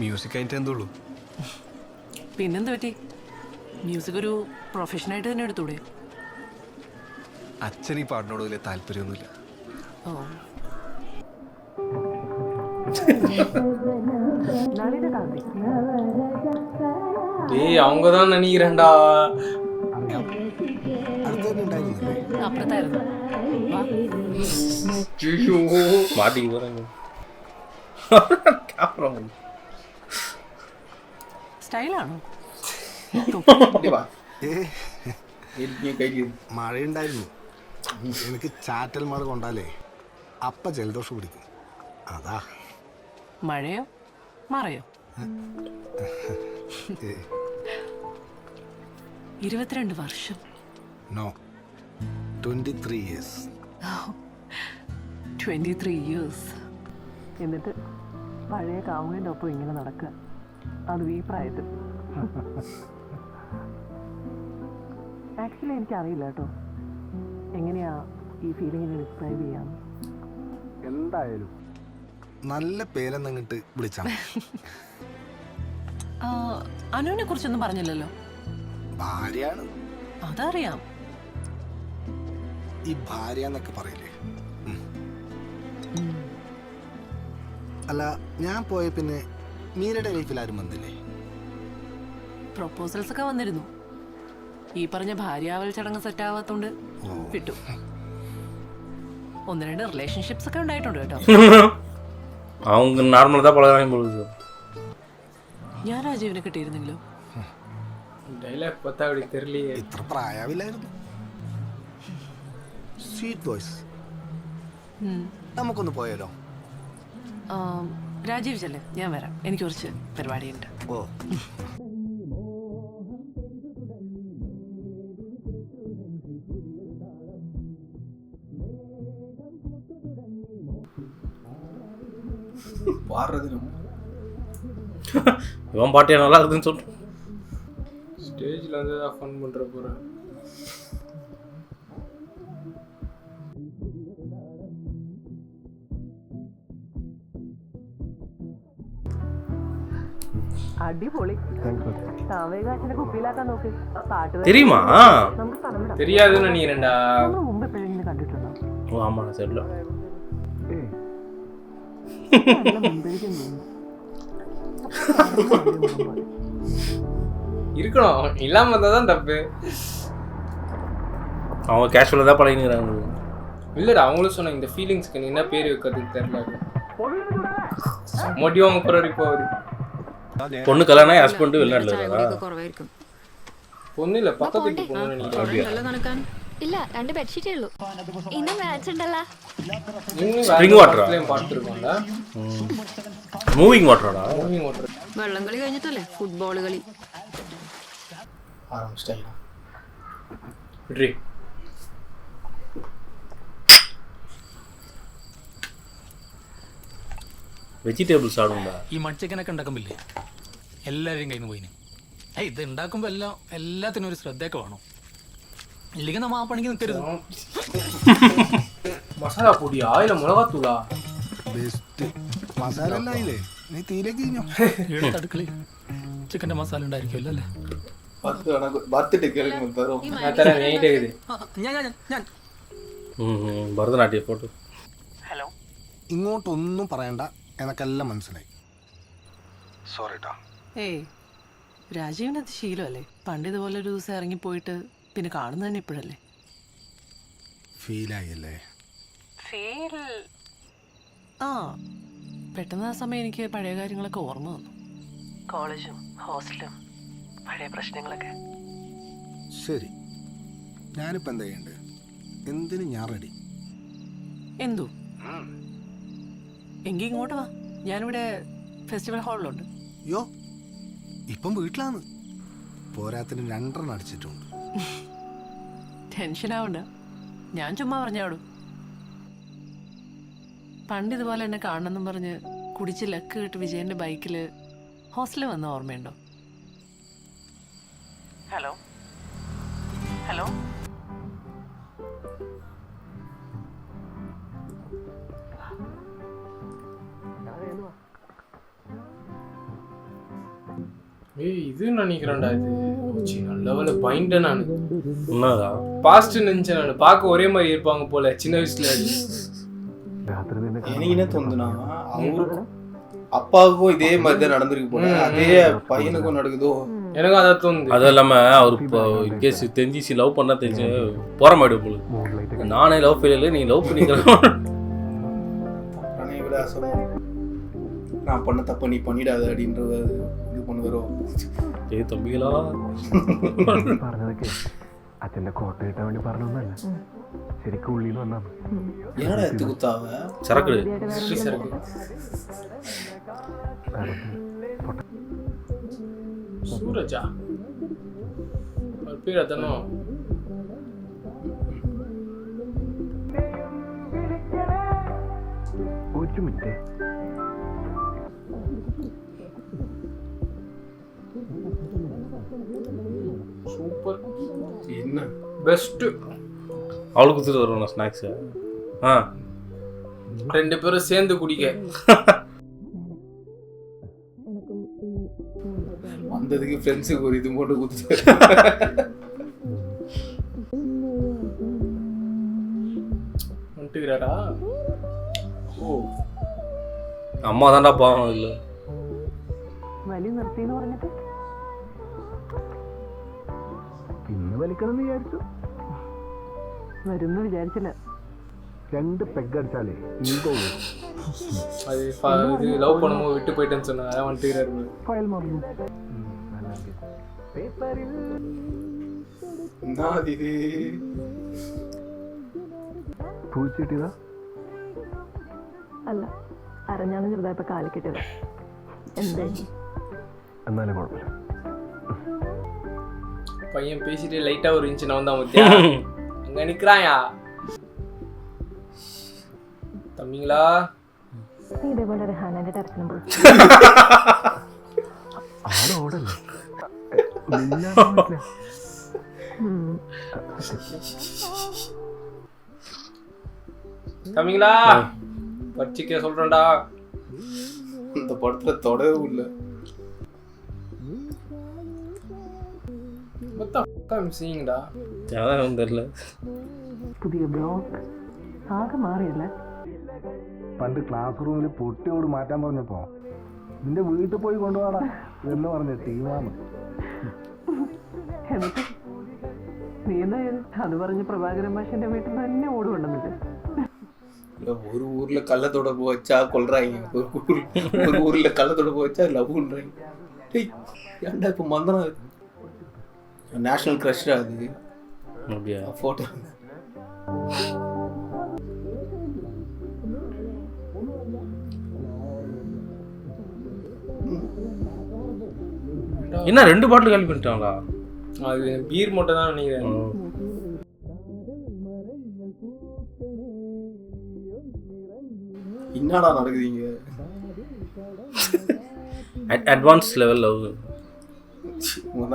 മ്യൂസിക് ആയിട്ട് എന്തുള്ളൂ. പിന്നെന്ത് പറ്റി? മ്യൂസിക് ഒരു പ്രൊഫഷനായിട്ട് തന്നെ എടുത്തൂടെ? അച്ഛൻ ഈ പാട്ടിനോട് വലിയ താല്പര്യമൊന്നുമില്ല. டேய் அவங்க தான் நினைக்கிறேன்டா. അപ്പുറത്തായിരുന്നു. மாட்டிக்கு போறாங்க. സ്റ്റൈലാണോ? മഴയുണ്ടായിരുന്നു. എനിക്ക് ചാറ്റൽ മഴ കൊണ്ടാലേ അപ്പ ജലദോഷം പിടിക്കും. അതാ. മഴയോ മറയോ? 22 വർഷം. No 23 years. 23 years. എന്നിട്ട് പഴയ കാമുകൻ്റെ ഒപ്പം ഇങ്ങനെ നടക്കുക, അതും ഈ പ്രായത്തിൽ. ആക്ച്വലി എനിക്കറിയില്ല കേട്ടോ എങ്ങനെയാ ഈ ഫീലിങ്ങിനെ ഡിസ്ക്രൈബ് ചെയ്യാം. എന്തായാലും നല്ല പേരെന്നങ്ങിട്ട് വിളിച്ചാൽ. അനുവിനെ കുറിച്ചൊന്നും പറഞ്ഞില്ലല്ലോ. ഭാര്യയാണ്. അതറിയാം. ഈ ഭാര്യ എന്നൊക്കെ പറയില്ലേ? അല്ല, ഞാൻ പോയ പിന്നെ മീരയുടെ ലൈഫിൽ ആരും വന്നില്ലേ? പ്രൊപ്പോസൽസ് ഒക്കെ വന്നിരുന്നു. ഈ പറഞ്ഞ ഭാര്യാവൽ ചടങ്ങ് സെറ്റ് ആവാത്തോണ്ട് വിട്ടു. 1-2 റിലേഷൻഷിപ്സ് ഒക്കെ ഉണ്ടായിട്ടുണ്ട് കേട്ടോ. அவங்க நார்மலா தான் பழகுறாங்க பொழுது. ഞാൻ രാജീവിനെ കിട്ടിയിരുന്നെങ്കിലോ? ഡയലോഗ് പത്താവടി തെരലിയേ. ഇത്ര പ്രായമില്ലായിരുന്നു. Sweet voice. നമുക്കൊന്ന് പോയാലോ? രാജീവ് ചെല്ലേ, ഞാൻ വരാം. എനിക്ക് കുറച്ച് പരിപാടിയുണ്ട്. ഓ இவன் பாட்டியா நல்லா இருக்குதுன்னு சொல்லிட்டு ஸ்டேஜில் வந்து தான் ஃபன் பண்ணுற போகிறேன். അടിപൊളി. സാവേകാശിന്റെ കുപ്പിയിലാക്കാൻ നോക്ക്. தெரியுமா? தெரியாதுன்னு நினைக்கிறேன்டா. മുമ്പ് എപ്പോഴെങ്കിലും കണ്ടിട്ടുണ്ടോ? ஓ ஆமா சரில. இருக்கணும், இல்லாம இருந்தா தான் தப்பு. அவங்க கேஷுவலாக தான் பழகிக்கிறாங்க. இல்லைடா அவங்களும் சொன்னாங்க இந்த ஃபீலிங்ஸ்க்கு நீ என்ன பேர் வைக்கிறதுக்கு தெரியல. மொடியும் அப்புறம் இப்போ பொண்ணு கல்யாணம் ஹஸ்பண்டு வெளிநாட்டில் இருக்கா? പൊന്നു ഇല്ല പക്കത്തേക്ക് ഇല്ല 2 ബെഡ്ഷീറ്റേ ഉള്ളൂ. ഇന്ന് മാച്ച് ഉണ്ടല്ലോ. സ്പ്രിംഗ് വാട്ടറാ? മൂവിങ് വാട്ടറാടാ? വെള്ളം കളി കഴിഞ്ഞിട്ടല്ലേ ഫുട്ബോൾ കളി. വെജിറ്റബിൾസ് ആണുണ്ടാ ഈ മൺചിക്കനൊക്കെ ഉണ്ടാക്കുമ്പില്ലേ എല്ലാവരും കയ്യിൽ നിന്ന് പോയിന്. ഇത് ഉണ്ടാക്കുമ്പോൾ എല്ലാത്തിനും ഒരു ശ്രദ്ധയൊക്കെ വേണം. ഇല്ലെങ്കിൽ നമ്മ ആ പണിക്ക് നിൽക്കരുത്. മസാല പൊടിയാ ഇല്ല മുളകാത്തൂളാ? ബെസ്റ്റ് മസാല അല്ലേ നീ തീരെ കഴിഞ്ഞോ? അടുക്കളയിൽ ചിക്കൻ്റെ മസാല ഉണ്ടായിരിക്കുമല്ലോ അല്ലേ? ഭരതനാട്യ ഫോട്ടോ. ഹലോ, ഇങ്ങോട്ടൊന്നും പറയണ്ട, എനക്കെല്ലാം മനസ്സിലായി. സോറി ട്ടാ. ഏയ് രാജീവിന് അത് ശീലമല്ലേ? പണ്ട് ഇതുപോലെ ഒരു ദിവസം ഇറങ്ങിപ്പോയിട്ട് പിന്നെ കാണുന്നത് തന്നെ ഇപ്പോഴല്ലേ? ഫീലായില്ലേ? ഫീൽ ആ പെട്ടെന്ന് ആ സമയം എനിക്ക് പഴയ കാര്യങ്ങളൊക്കെ ഓർമ്മ വന്നു. കോളേജും ഹോസ്റ്റലും പഴയ പ്രശ്നങ്ങളൊക്കെ. ശരി, ഞാനിപ്പോൾ എന്താ ചെയ്യണ്ടേ? എന്തിനും ഞാൻ റെഡി. എന്തു? എങ്കിൽ ഇങ്ങോട്ട് വാ, ഞാനിവിടെ ഫെസ്റ്റിവൽ ഹാളിലുണ്ട്. യോ, ഇപ്പം വീട്ടിലാണ്. പോരാത്തിന് 2 എണ്ണം അടിച്ചിട്ടുണ്ട്. ടെൻഷൻ ആവണ്ട, ഞാൻ ചുമ്മാ പറഞ്ഞാടും. പണ്ട് ഇതുപോലെ എന്നെ കാണണമെന്നും പറഞ്ഞ് കുടിച്ച് ലക്ക് കിട്ട് വിജയന്റെ ബൈക്കിൽ ഹോസ്റ്റലിൽ വന്ന ഓർമ്മയുണ്ടോ? ഹലോ ഹലോ ஏய் இது நினைக்கிறேன்டா, இது நல்ல வேலை பைண்டன். நான் என்னடா பாஸ்ட் நினைச்சேன். நான் பார்க்க ஒரே மாதிரி இருப்பாங்க போல சின்ன வயசுல. எனக்கு என்ன தோணுதுன்னா, அவருக்கு அப்பாவுக்கும் இதே மாதிரி தான் நடந்திருக்கு போல, அதே பையனுக்கும் நடக்குதோ. எனக்கு அதான் தோணுது. அது இல்லாமல் அவர் இப்போ இன்கேஸ் தெரிஞ்சிச்சு லவ் பண்ணால் தெரிஞ்சு போகிற மாதிரி போல. நானே லவ் ஃபெயிலியர், நீ லவ் பண்ணிக்கிற நான் பண்ண தப்ப நீ பண்ணிடாத அப்படின்ற இது பண்ணுகிறோம். ഏ തമ്പികളാ പറഞ്ഞതൊക്കെ അച്ഛൻ്റെ കോട്ട കിട്ടാൻ വേണ്ടി പറഞ്ഞൊന്നല്ല, ശരിക്കും ഉള്ളിൽ വന്നാണ്. என்னடா எத்து குத்தாவ சரக்கு சூரஜா பேர் அதானோ? ഒരു മിനിറ്റ്. சூப்பர், என்ன பெஸ்ட். அவளுக்கு கொடுத்துட்டு வருவாங்க ஸ்நாக்ஸு. ஆ 2 பேரும் சேர்ந்து குடிக்க. வந்ததுக்கு ஃப்ரெண்ட்ஸுக்கு ஒரு இது போட்டு கொடுத்துட்டு வந்துக்கிறாரா? ஓ அம்மா தான்டா பாவம். இல்லை വലി നിർത്തിന്ന് പറഞ്ഞിട്ട് ഇന്ന് വലിക്കണം വിചാരിച്ചു. വരുന്നു വിചാരിച്ചില്ല. 2 പെഗ് അടിച്ചാലേ ഈഗോ அது இது லவ் பண்ணும்போது விட்டு போயிட்டேன்னு சொன்னா அதான் வந்துக்கிறாரு. ഫയൽ മറന്നു. എന്നാ ഇത് പൂച്ചിട്ടിതാ അല്ല, അരഞ്ഞാണ് ചെറുതായപ്പോ കാലി കെട്ടിയതാ. എന്തേ? എന്നാലും കുഴപ്പമില്ല. பையன் பேசிட்டு லைட்டா ஒரு இன்ச் நான் வந்தான் மத்தியா அங்க நிக்கிறாயா? தம்பிங்களா നീ ഇതേപോലെ റഹാനന്റെ ടെറസിനും പോയി. ആടെ ഓടല്ലേ? தம்பிங்களா பச்சிக்க சொல்றேன்டா. இந்த படத்துல தொடவும் இல்லை. What the fuck I'm seeing டா? அதான் தெரியல. പുതിയ ബ്ലോഗ് ആകെ മാറിയല്ലേ? പണ്ട് ക്ലാസ് റൂമിൽ പൊട്ടിയോട് മാറ്റാൻ പറഞ്ഞപ്പോ നിന്റെ വീട്ടിൽ പോയി കൊണ്ടുപോകണം എന്ന് പറഞ്ഞ ടീമാണ്. എന്നിട്ട് നീ എന്തായാലും അത് പറഞ്ഞ് പ്രഭാകരൻ മാഷിന്റെ വീട്ടിൽ തന്നെ ഓടുകൊണ്ടെന്നില്ല. ஒரு ஊர்ல கள்ள தொடர்பு வச்சா கொல்றாங்க, ஒரு ஊர்ல கள்ள தொடர்பு வச்சா லவ் பண்றாங்க. டேய் ஏன்டா இப்ப மந்தனா நேஷனல் கிரஷ் அது அப்படியா? போட்டோ என்ன 2 பாட்டில் காலி பண்ணிட்டாங்களா? அது பீர் மட்டும் தான் நினைக்கிறேன். என்னடா நடக்குதுங்க? Advance level love.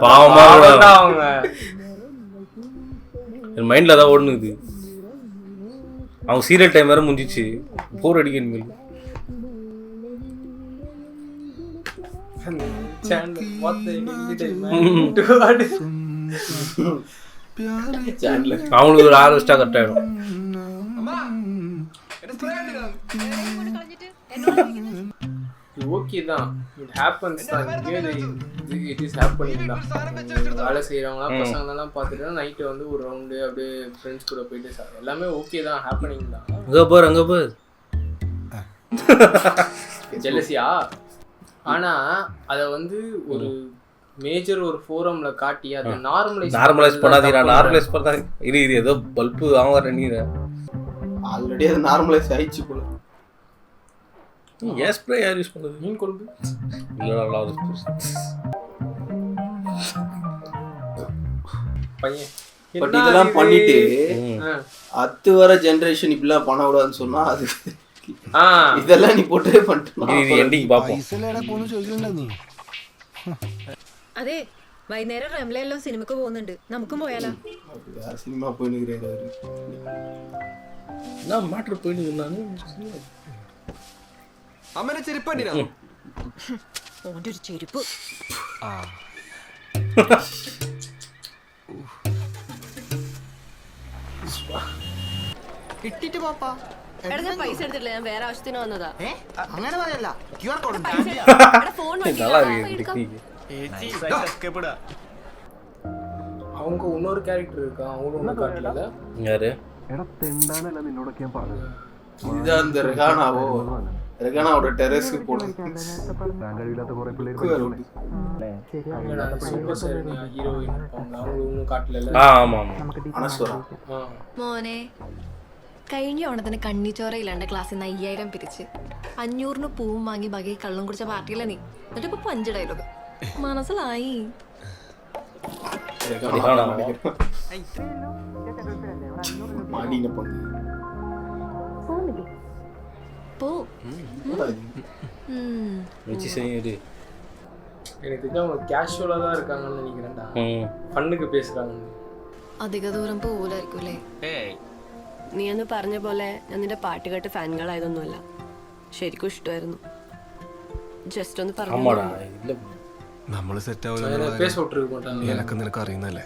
பாவமா அவங்க என் மைண்டில் அதான் ஓடுனுது. அவங்க சீரியல் டைம் வேறு முடிஞ்சிச்சு, போர் அடிக்க இனிமேல். அவங்களுக்கு ஒரு 6 வருஷம் கரெக்ட் ஆகிடும். ஓகே தான், இட் ஹேப்பன்ஸ் தான். இட் இஸ் ஹேப்பனிங் தான். வேலை செய்கிறவங்களாம் பசங்களெல்லாம் பார்த்துட்டு நைட்டு வந்து ஒரு ரவுண்டு அப்படியே ஃப்ரெண்ட்ஸ் கூட போயிட்டு எல்லாமே ஓகே தான், ஹேப்பனிங் தான். அங்கே போர் ஜெலசியா. ஆனால் அதை வந்து ஒரு மேஜர் ஒரு ஃபோரமில் காட்டி அதை நார்மலைஸ் பண்ணாதீங்க. நார்மலைஸ் பண்ணாதீங்க. இது ஏதோ பல்பு வாங்க நீர் ஆல்ரெடி அது நார்மலைஸ் ஆயிடுச்சு போல. ஏன் ஸ்ப்ரே யார் யூஸ் பண்ணுது? மீன் குழம்பு இல்லை பையன். பட் இதெல்லாம் பண்ணிட்டு 10 வர ஜெனரேஷன் இப்படிலாம் பண்ணக்கூடாதுன்னு சொன்னா அது இதெல்லாம் நீ போட்டே பண்ணிட்டு അതെ വൈകുന്നേരം റംലയെല്ലാം സിനിമക്ക് പോകുന്നുണ്ട്, നമുക്കും പോയാലോ? സിനിമ പോയി മാറ്റർ പോയി അമ്മനെ ചെരുപ്പണ്ടിനാ ഓന്റെ ഒരു ചെരുപ്പ്. ഇട്ടിട്ട് പോപ്പാ. എടാ ഞാൻ പൈസ എടുത്തിട്ടില്ല, ഞാൻ വേറെ ആവശ്യത്തിന് വന്നതാ. അങ്ങനെ പറയല്ല, QR കോഡ് ഫോൺ அவங்க இன்னொரு கேரக்டர் இருக்கா, அவங்களும் காட்டல. யாரு? എടാ തെണ്ടാനല്ല നിന്നോടൊക്കെ ഞാൻ പറഞ്ഞത്. இதுதான் இந்த ரெகானாவோ, ரெகானாவோட டெரஸ்க்கு போடும். ഞാൻ കഴിവില്ലാത്ത കുറെ പിള്ളേർ ஹீரோயின் அவங்களும் காட்டல. മോനെ കഴിഞ്ഞ ഓണത്തിന് കണ്ണിച്ചോറയില്ലാണ്ട് ക്ലാസ്സിൽ നിന്ന് 5000 പിരിച്ച് 500 പൂവും വാങ്ങി ബകി കള്ളും കുടിച്ച പാർട്ടിയില്ല നീ. എന്നിട്ട് ഇപ്പൊ 5 ഡയലോഗ് മനസ്സിലായി. പോ. எனக்கு தெரிஞ்ச அவங்க கேஷுவலா தான் இருக்காங்கன்னு நினைக்கிறேன்டா. ஃபன்னுக்கு பேசுறாங்க. അധിക ദൂരം പോകൂലായിരിക്കൂലേ? നീ അന്ന് പറഞ്ഞ പോലെ ഞാൻ നിന്റെ പാട്ട് കേട്ട് ഫാൻകളായതൊന്നുമല്ല, ശരിക്കും ഇഷ്ടമായിരുന്നു. ജസ്റ്റ് ഒന്ന് പറഞ്ഞു. നമ്മള് സെറ്റ് ആവില്ല, എനക്ക് നിനക്ക് അറിയുന്നല്ലേ.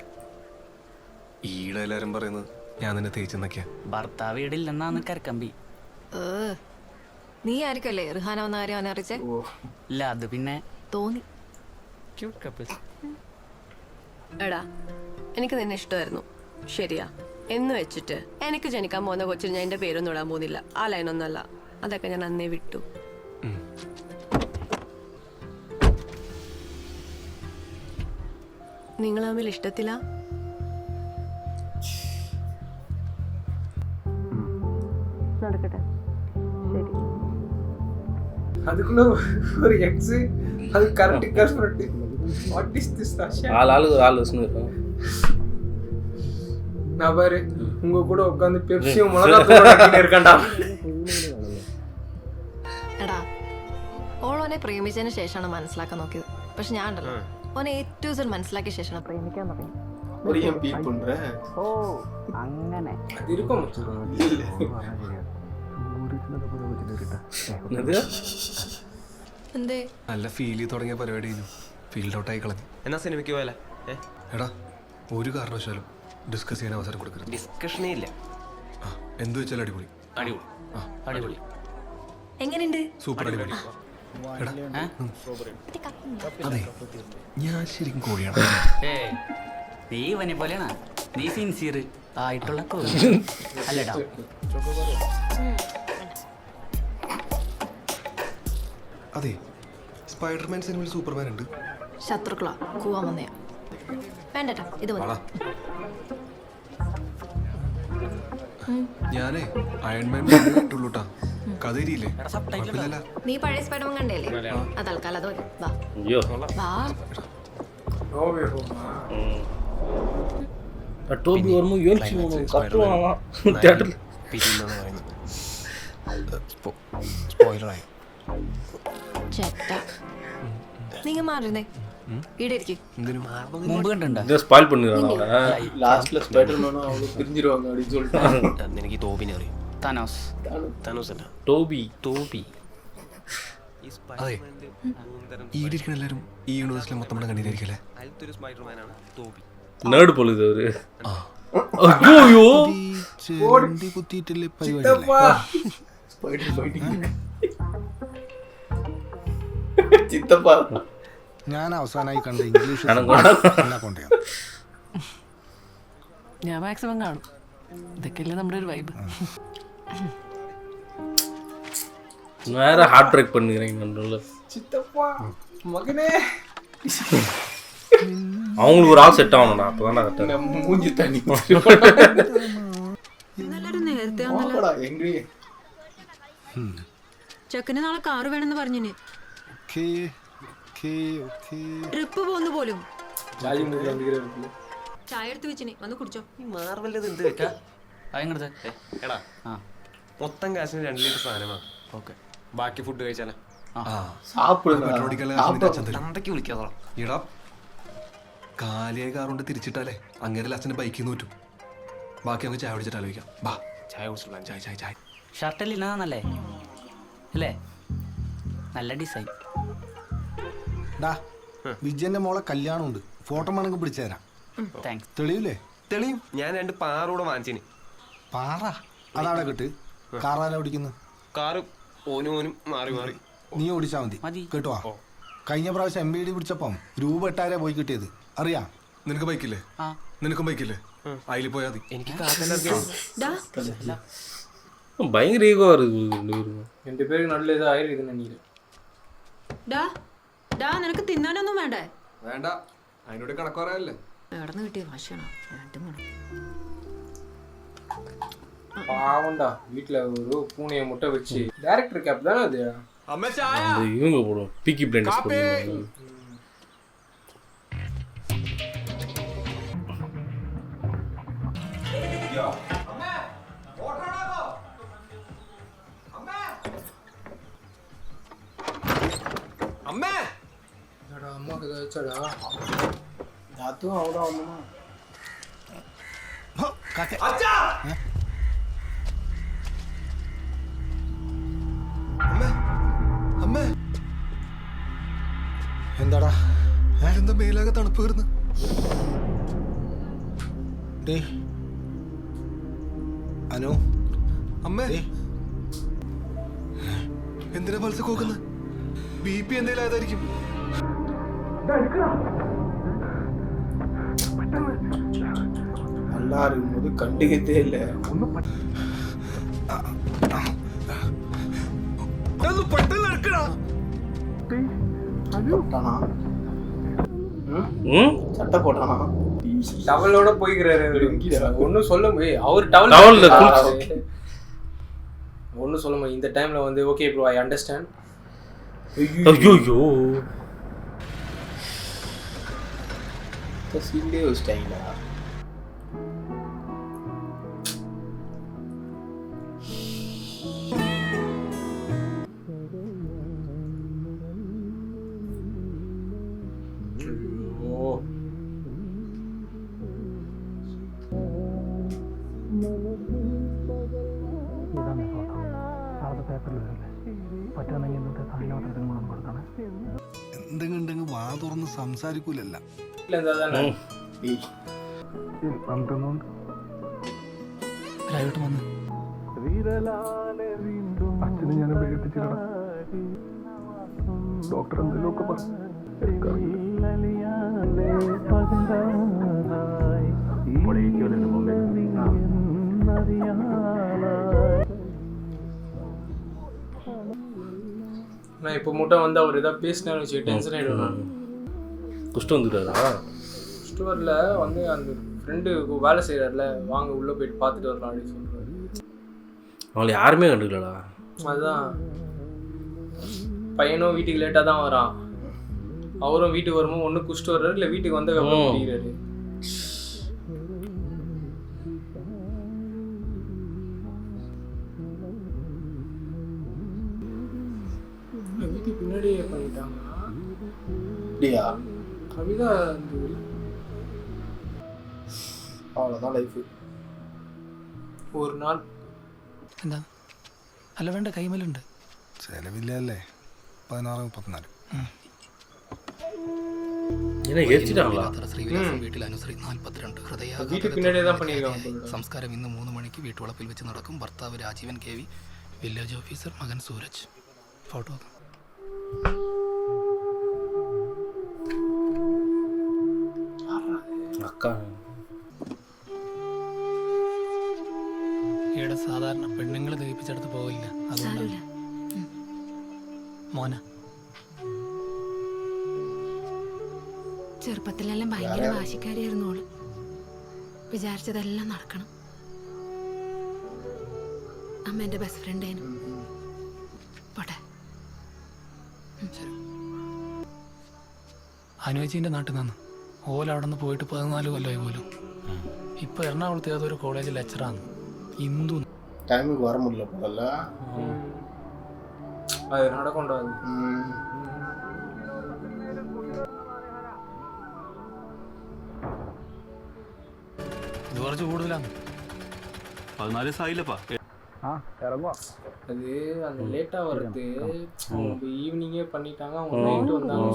ഈടെ എല്ലാരും പറയുന്നത് ഞാൻ നിന്നെ തേച്ചെന്നൊക്കെയാ. ഭർത്താവ് വീടില്ലെന്നാണ് കരക്കമ്പി. നീ ആയിരിക്കല്ലേ റിഹാന വന്ന കാര്യം അവനെ അറിയിച്ചേ? ഇല്ല, അത് പിന്നെ തോന്നി. എടാ എനിക്ക് നിന്നെ ഇഷ്ടമായിരുന്നു, ശരിയാ. എന്ന് വെച്ചിട്ട് എനിക്ക് ജനിക്കാൻ പോകുന്ന കൊച്ചിന് ഞാൻ എൻ്റെ പേരൊന്നും ഇടാൻ പോകുന്നില്ല. ആ ലൈനൊന്നുമല്ല, അതൊക്കെ ഞാൻ അന്നേ വിട്ടു. നിങ്ങൾ തമ്മിൽ ഇഷ്ടത്തില? നടക്കട്ടെ, ശരി. அதுக்குள்ள ஒரு எக்ஸ் அது correct correct. What is this தாஷா? ஆளு இருக்கும். நான் பாரு உங்க கூட உட்கார்ந்து பெப்சியும் முளகாத்தூளும் இருக்கேன்டா. എടാ ഓളോനെ പ്രേമിച്ചതിന് ശേഷമാണ് മനസ്സിലാക്കാൻ നോക്കിയത്. പക്ഷെ ഞാൻ ഉണ്ടല്ലോ ഓനെ ഏറ്റവും മനസ്സിലാക്കിയ ശേഷമാണ് പ്രേമിക്കാൻ തുടങ്ങി. ഓ അങ്ങനെ இருக்கும். എന്തേ? നല്ല ഫീൽ ചെയ്ത് തുടങ്ങിയ പരിപാടി ഫീൽഡ് ഔട്ട് ആയി കളഞ്ഞു. എന്നാ സിനിമയ്ക്ക് പോയാലേ? എടാ ഒരു കാരണവശാലും ഡിസ്കസ് ചെയ്യാൻ അവസരം കൊടുക്കരുത്. ഡിസ്കഷനേ ഇല്ല. എന്ത് വെച്ചാലും അടിപൊളി. അടിപൊളി. എങ്ങനെയുണ്ട്? സൂപ്പർ അടിപൊളി. അതെ, ഞാൻ ശരിക്കും കോഴിയാണ്. നീ ഇവനെ പോലെയാണ്. നീ സിൻസിയർ ആയിട്ടുള്ള അല്ലടാ. അതെ, സ്പൈഡർമാൻ സിനിമയിൽ സൂപ്പർമാൻ ഉണ്ട്. ശത്രുക്കളാ കൂവാൻ വന്നയാ. വേണ്ടട്ടാ ഇത് മതി. ഞാനേ അയൺമാൻ ഇട്ടുള്ളൂട്ടാ. കഥ ഇരിയില്ലേ? നീ പഴയ സ്പൈഡർമാൻ കണ്ടല്ലേ? അത് തൽക്കാലം അത് മതി. വാ അയ്യോ വാ. ടോബി ഓർമ്മ കത്തുവാ തിയേറ്ററിൽ. ചേട്ടാ നീங்க മാറുന്നേ ഇവിടെ ഇരിക്കും. മുമ്പ് കണ്ടിട്ടുണ്ടോ? സ്പായിൽ பண்ணிடுறாங்க. ലാസ്റ്റിലെ സ്പൈഡർമാൻ அவங்க பிரிஞ்சிருவாங்க அப்படி சொல்லிட்டு. എനിക്ക് തോബിനെ അറിയും. താനോസ്. താനോസ് അല്ല, ടോബി. അതെ, ഈടെ ഇരിക്കുന്ന എല്ലാവരും ഈ യൂണിവേഴ്സിലെ മൊത്തം കണ്ടിരിക്കല്ലേ? അതിലത്തെ ഒരു സ്പൈഡർമാനാണ് തോബി. നേട് പോലീസ് അവര്. അയ്യോ കുത്തിയിട്ടല്ലേ ചിത്തപ്പാ. ഞാൻ അവസാനമായി കണ്ട ഇംഗ്ലീഷ് ഞാൻ മാക്സിമം കാണും. ഇതൊക്കെയല്ലേ നമ്മുടെ ഒരു വൈബ്. வேற ஹார்ட் பிரேக் பண்ணிக்கிறீங்க. சித்தப்பா மகனே அவங்களுக்கு ஒரு ஆள் செட் ஆகணும்டா, அப்பதான் கரெக்டா. மூஞ்சி தண்ணி ചെക്കന് നാളെ കാറ് വേണമെന്ന് പറഞ്ഞിന്. ട്രിപ്പ് പോന്നു പോലും. ചായ എടുത്ത് വെച്ചിന്, വന്ന് കുടിച്ചോ. ഈ മാർവല്ലത് എന്ത് വെക്കാ? എടാ മൊത്തം കാശിന് 2 ലിറ്റർ സാധനമാണ്. ഓക്കെ, ബാക്കി ഫുഡ് കഴിച്ചാലേ? തന്തയ്ക്ക് വിളിക്കാതോ. ഇടാ കാലിയായ കാറുകൊണ്ട് തിരിച്ചിട്ടാലേ അങ്ങേരെ അച്ഛൻ്റെ ബൈക്കിൽ നിന്ന് പറ്റും. ബാക്കി നമുക്ക് ചായ കുടിച്ചിട്ട് ആലോചിക്കാം. ബാ ചായ കുടിച്ചിട്ട് ചായ ചായ ചായ. ഷർട്ടിൽ ഇന്നല്ലേ അല്ലേ? നല്ല ഡിസൈൻ. വിജയന്റെ മോളെ കല്യാണം ഉണ്ട്, ഫോട്ടോ വേണമെങ്കിൽ പിടിച്ചു തരാം. താങ്ക്സ്. തെളിയില്ലേ? തെളിയും. ഞാൻ 2 പാറൂടെ വാങ്ങിച്ചിന്. പാറ അതാണ് കിട്ട്. കാറാല ഓടിക്കുന്നത്. കാറ് ഓനും മാറി മാറി നീ ഓടിച്ചാ മതി കേട്ടോ. കഴിഞ്ഞ പ്രാവശ്യം MBD പിടിച്ചപ്പം രൂപ 8000 പോയി കിട്ടിയത് അറിയാം. നിനക്ക് ബൈക്കില്ലേ? നിനക്കും ബൈക്കില്ലേ? അതിൽ പോയാ മതി. എനിക്ക് பயங்கர ஈகோ இருக்கு. 2 பேருக்கு நல்ல இதாயிருக்குன்னு நினைக்கிறேன். നിനക്ക് തിന്നാനൊന്നും വേണ്ടേ? വേണ്ട, അതിനോട് കണക്ക് പറയാനല്ലേ. എവിടെന്ന് കിട്ടിയ ഭാഷയാണോ? பாவண்டா, வீட்டுல ஒரு பூனைய முட்டை வச்சு டைரக்டர் கேப் தானே அது. இவங்க போடும் பிக்கி பிளைண்டர்ஸ் போடுவாங்க. അമ്മേ അമ്മക്ക് കഴിച്ചടാ. അതും അവിടെ വന്നു. എന്താടാ എന്താ മേലാകെ തണുപ്പ് വരുന്നു? അനു അമ്മേ എന്തിനാ പൾസ് കോക്കുന്നത്? BP എന്തെങ്കിലും ആയതായിരിക്കും. എല്ലാരും അത് കണ്ടിക്കത്തേ ഇല്ല. சட்டை போட்டானா? டவலோட போய்க்கிறாரு. ஒன்னும் சொல்ல அவர் டவல் ஒன்னும் சொல்ல இந்த டைம்ல வந்து ஓகே ப்ரோ ஐ அண்டர்ஸ்டாண்ட். ஐயோ சீலே வச்சிட்டாங்களா? എന്തെങ്കിലും വാ തുറന്ന് സംസാരിക്കൂലല്ല. അച്ഛനെ ഞാൻ പേടിപ്പിച്ചിടാം. ഡോക്ടർ എന്തെങ്കിലുമൊക്കെ പറഞ്ഞു. நான் இப்போ மட்டும் வந்து அவர் ஏதாவது பேசினான்னு வச்சு டென்ஷன் ஆகிடுவேன். குஷ்டம் வந்துட்டாரா? ஸ்டோரில் வந்து அந்த ஃப்ரெண்டு வேலை செய்கிறார்ல, வாங்க உள்ளே போயிட்டு பார்த்துட்டு வரலாம் அப்படின்னு சொல்கிறாரு. அவங்களை யாருமே கண்டுக்கலடா. அதுதான் பையனும் வீட்டுக்கு லேட்டாக தான் வரான். அவரும் வீட்டுக்கு வரும்போது ஒன்று குஷ்டு வர்றாரு, இல்லை வீட்டுக்கு வந்து முடிகிறாரு. வீட்டுக்கு பின்னாடியே பண்ணிட்டாங்க. அப்படியா? அப்படிதான் அவ்வளோதான் லைஃபு. ഒരു നാൾ എന്താ അല്ല വേണ്ട കൈമലുണ്ട് ചെലവില്ലല്ലേ 16-34 ശ്രീവിലാസം വീട്ടിൽ അനുശ്രീ 42 സംസ്കാരം ഇന്ന് 3 മണിക്ക് വീട്ടുവളപ്പിൽ വെച്ച് നടക്കും. ഭർത്താവ് രാജീവൻ KV, വില്ലേജ് ഓഫീസർ, മകൻ സൂരജ്. ഫോട്ടോ ഇവിടെ സാധാരണ പെണ്ണുങ്ങൾ ദഹിപ്പിച്ചെടുത്ത് പോവില്ല. അതുകൊണ്ടാണ് മോന ചെറുപ്പത്തിലെല്ലാം ഭയങ്കര വാശിക്കാരിയായിരുന്നു ഓള്. വിചാരിച്ചതെല്ലാം നടക്കണം. അമ്മ എൻ്റെ ബെസ്റ്റ് ഫ്രണ്ട് ആയിരുന്നു. പോട്ടെ. അനുവച്ചീൻ്റെ നാട്ടിൽ നിന്ന് ഓല അവിടെ നിന്ന് പോയിട്ട് 14 കൊല്ലമായി പോലും. ഇപ്പൊ എറണാകുളത്ത് ഏതൊരു കോളേജിൽ ലെക്ചറാണ്. ഹിന്ദു ടൈമിങ് വர முடியல போல. அது நடக்கொண்டாது. ഇത് കുറച്ച് കൂടുതലാണ്. 14 ദിവസമായില്ലപ്പാ. அது அந்த லேட்டா வருது. அவங்க ஈவினிங்கே பண்ணிட்டாங்க, அவங்க நைட் வந்தாங்க.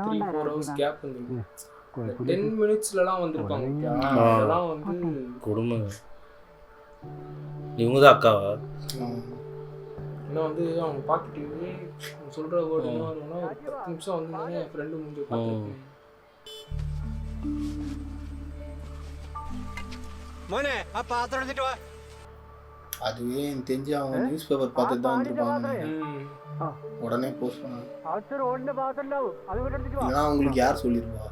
3-4 hours கேப் இருந்தது. 10 மினிட்ஸ்லலாம் வந்திருப்பாங்க. அதெல்லாம் வந்து கொடுமை. இவங்க தான் அக்காவா? இன்னும் வந்து அவங்க பார்த்துட்டு சொல்கிற வேர்டு என்ன வரும்னா, 10 நிமிஷம் வந்து என் ஃப்ரெண்டு முடிஞ்சு பார்த்துருக்கேன். മോനെ ആ പാത്രം എടുത്തിട്ട് വാ. அதுவே எனக்கு தெரிஞ்சு அவங்க நியூஸ் பேப்பர் பார்த்துட்டு தான் வந்துருப்பாங்க. உடனே போஸ்ட் பண்ணாங்க. இல்லைன்னா அவங்களுக்கு யார் சொல்லியிருப்பா?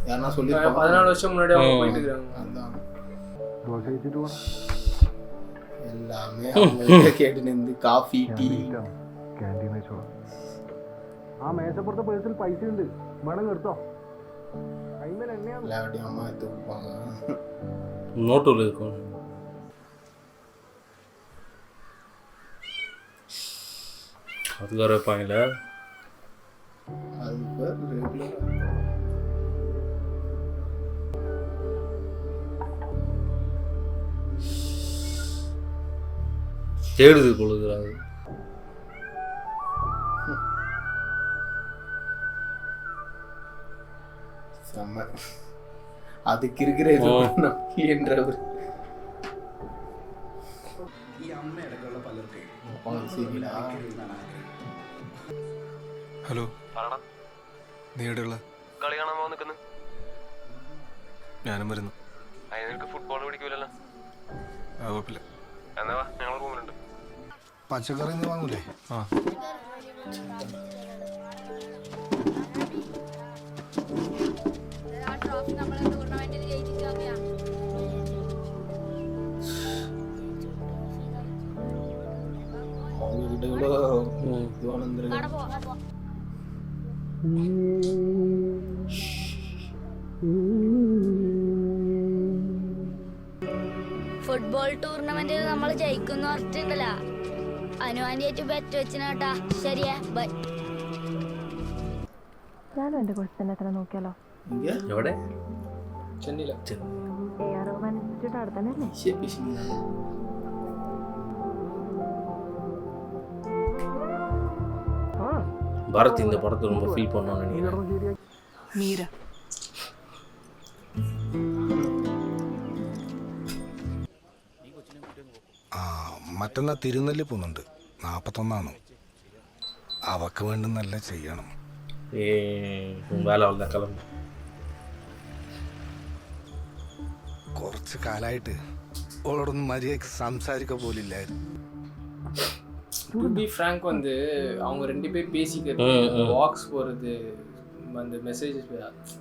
யாருன்னா சொல்லியிருப்பாங்க. 14 வருஷம் முன்னாடி அவங்க போயிட்டு இருக்காங்க. அதுதான் எல்லாமே அவங்க கேட்டு நின்று காஃபி டீ. ആ മേശപ്പുറത്തെ പേഴ്സിൽ പൈസ ഉണ്ട്, വേണം എടുത്തോ. எல்லாவட்டையும் அம்மா எடுத்து கொடுப்பாங்க. நோட்டூரில் இருக்கும். அதுக்காக வைப்பாங்களே. அது பேர் ரெகுலர். தேடுது பொழுது அது. செம்ம. அதுக்கு இருக்கிற இது என்றவர் ഹലോ, നീ എവിടെയുള്ള? കളി കാണാൻ പോകാൻ നിൽക്കുന്നു. ഞാനും വരുന്നു. അതിന് നിനക്ക് ഫുട്ബോൾ പിടിക്കൂലല്ലോ. കുഴപ്പമില്ല, എന്നാ വാ, ഞങ്ങൾ റൂമിലുണ്ട്. പച്ചക്കറി ഒന്നും വാങ്ങൂലേ? ആ அவங்ககிட்ட கூட இதுவாக வந்துருக்காங்க. ഫുട്ബോൾ ടൂർണമെന്റിൽ നമ്മൾ ജയിക്കുന്ന പറഞ്ഞിട്ടുണ്ടല്ലോ. അനുവാന്റിയായിട്ട് ബെറ്റ് വെച്ചിനാട്ടാ. ശരിയാ, ബൈ. ഞാനും എൻ്റെ ക്വസ്റ്റ്യൻ എത്ര നോക്കിയാലോ? എവിടെ? ചെന്നൈയില. AR റഹ്മാൻ ഇൻസ്റ്റിറ്റ്യൂട്ട് അവിടെ തന്നെ അല്ലേ? பாரத் இந்த படத்தை ரொம்ப ஃபீல் பண்ணோன்னு நினைக்கிறேன். മീര ആ മറ്റന്നാ തിരുനെല്ലി പോകുന്നുണ്ട്. 41 അവക്ക് വേണ്ടി നല്ല ചെയ്യണം. வேலை அவ்வளோதான் கிளம்பு. കുറച്ച് കാലമായിട്ട് ഓളോടൊന്നും മര്യാദക്ക് സംസാരിக்க പോലില്ലായിരുന്നു. டு பி ஃப்ராங்க் வந்து அவங்க 2 பேர் பேசிக்கிறது வாக்ஸ் போகிறது அந்த messages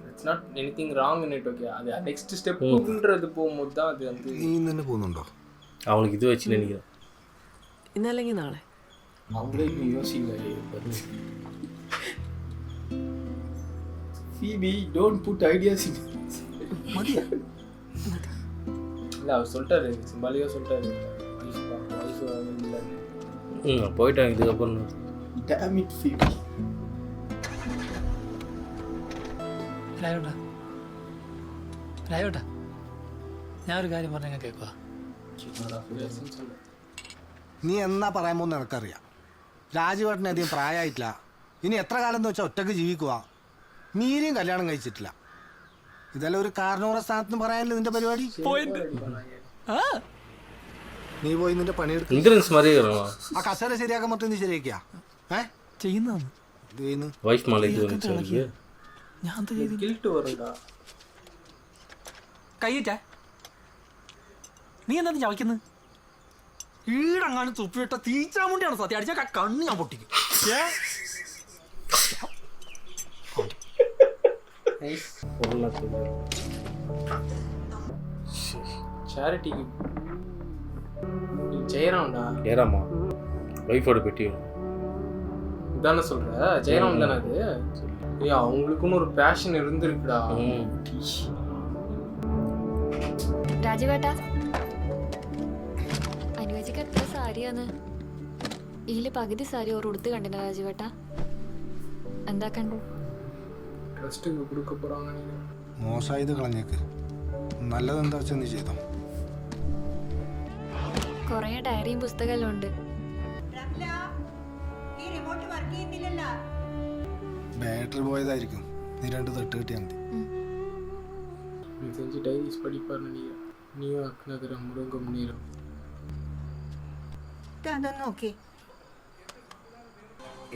it's not anything wrong in it. Okay அது நெக்ஸ்ட் ஸ்டெப்புன்றது போகும்போது தான் அது வந்து നീ തന്നെ പോകുന്നുണ്ടോ? அவங்களுக்கு இது வச்சு நினைக்கிறேன். ഇന്നല്ലെങ്കിൽ നാളെ அவங்களே இப்போ யோசிக்கல. Phoebe, don't put ideas in. இல்லை அவர் சொல்லிட்டாரு, சிம்பாலிக்காக சொல்லிட்டாரு. போயிட்டாங்க இதுக்கப்புறம். Damn it, Phoebe. രായോട്ടാ ഞാൻ ഒരു കാര്യം പറഞ്ഞാൽ കേൾക്കുക. നീ എന്നാ പറയാൻ പോകുന്ന എനിക്കറിയാം. രാജുവേട്ടന് അധികം പ്രായമായിട്ടില്ല. ഇനി എത്ര കാലം എന്ന് വെച്ചാൽ ഒറ്റയ്ക്ക് ജീവിക്കുക. മീരിയും കല്യാണം കഴിച്ചിട്ടില്ല. ഇതെല്ലാം ഒരു കാരണവറ സ്ഥാനത്തുനിന്ന് പറയാനല്ലോ നിന്റെ പരിപാടി. നീ പോയി നിന്റെ പണിയെടുക്കും. ആ കസേര ശരിയാക്കാൻ മൊത്തം നീ ശരിയാക്കിയാ ചെയ്യുന്നു. കയ്യേറ്റാ നീ എന്താ ചവയ്ക്കുന്നത്? ഈടങ്ങാനും തുപ്പിയിട്ട തീച്ചാമുണ്ടിയാണ് സത്യം. അടിച്ച കണ്ണ് ഞാൻ പൊട്ടിക്കും. சேரிட்டிக்கு ஜெயராம்டா. ஜெயராமா வைஃபோட பெட்டியும் இதானே சொல்ற? ஜெயராம் தானே அது? ஏய் அவங்களுக்குன்னு ஒரு பேஷன் இருந்திருக்குடா. രാജുവേട്ടാ അനുവദിക്ക് എത്ര സാരിയാണ്? ഇതിൽ പകുതി സാരി ഓർ ഉടുത്ത് കണ്ടില്ല രാജുവേട്ടാ. എന്താ കണ്ടു? ട്രസ്റ്റ് കൊടുക്ക പോறாங்க. മോശമായത് കളഞ്ഞേക്ക്. നല്ലതെന്താ വെച്ചാൽ നീ ചെയ്തോ. കുറേ ഡയറിയും പുസ്തകമെല്ലാം ഉണ്ട്. ബാറ്ററി പോയതായിരിക്കും. നീ 2 തട്ട് കിട്ടിയാൽ മതി. நீ செஞ்சு டைரிஸ் படிப்பார் நினைக்கிறேன். நீயும் அக்னகர முருங்க முன்னேறும். നോക്കി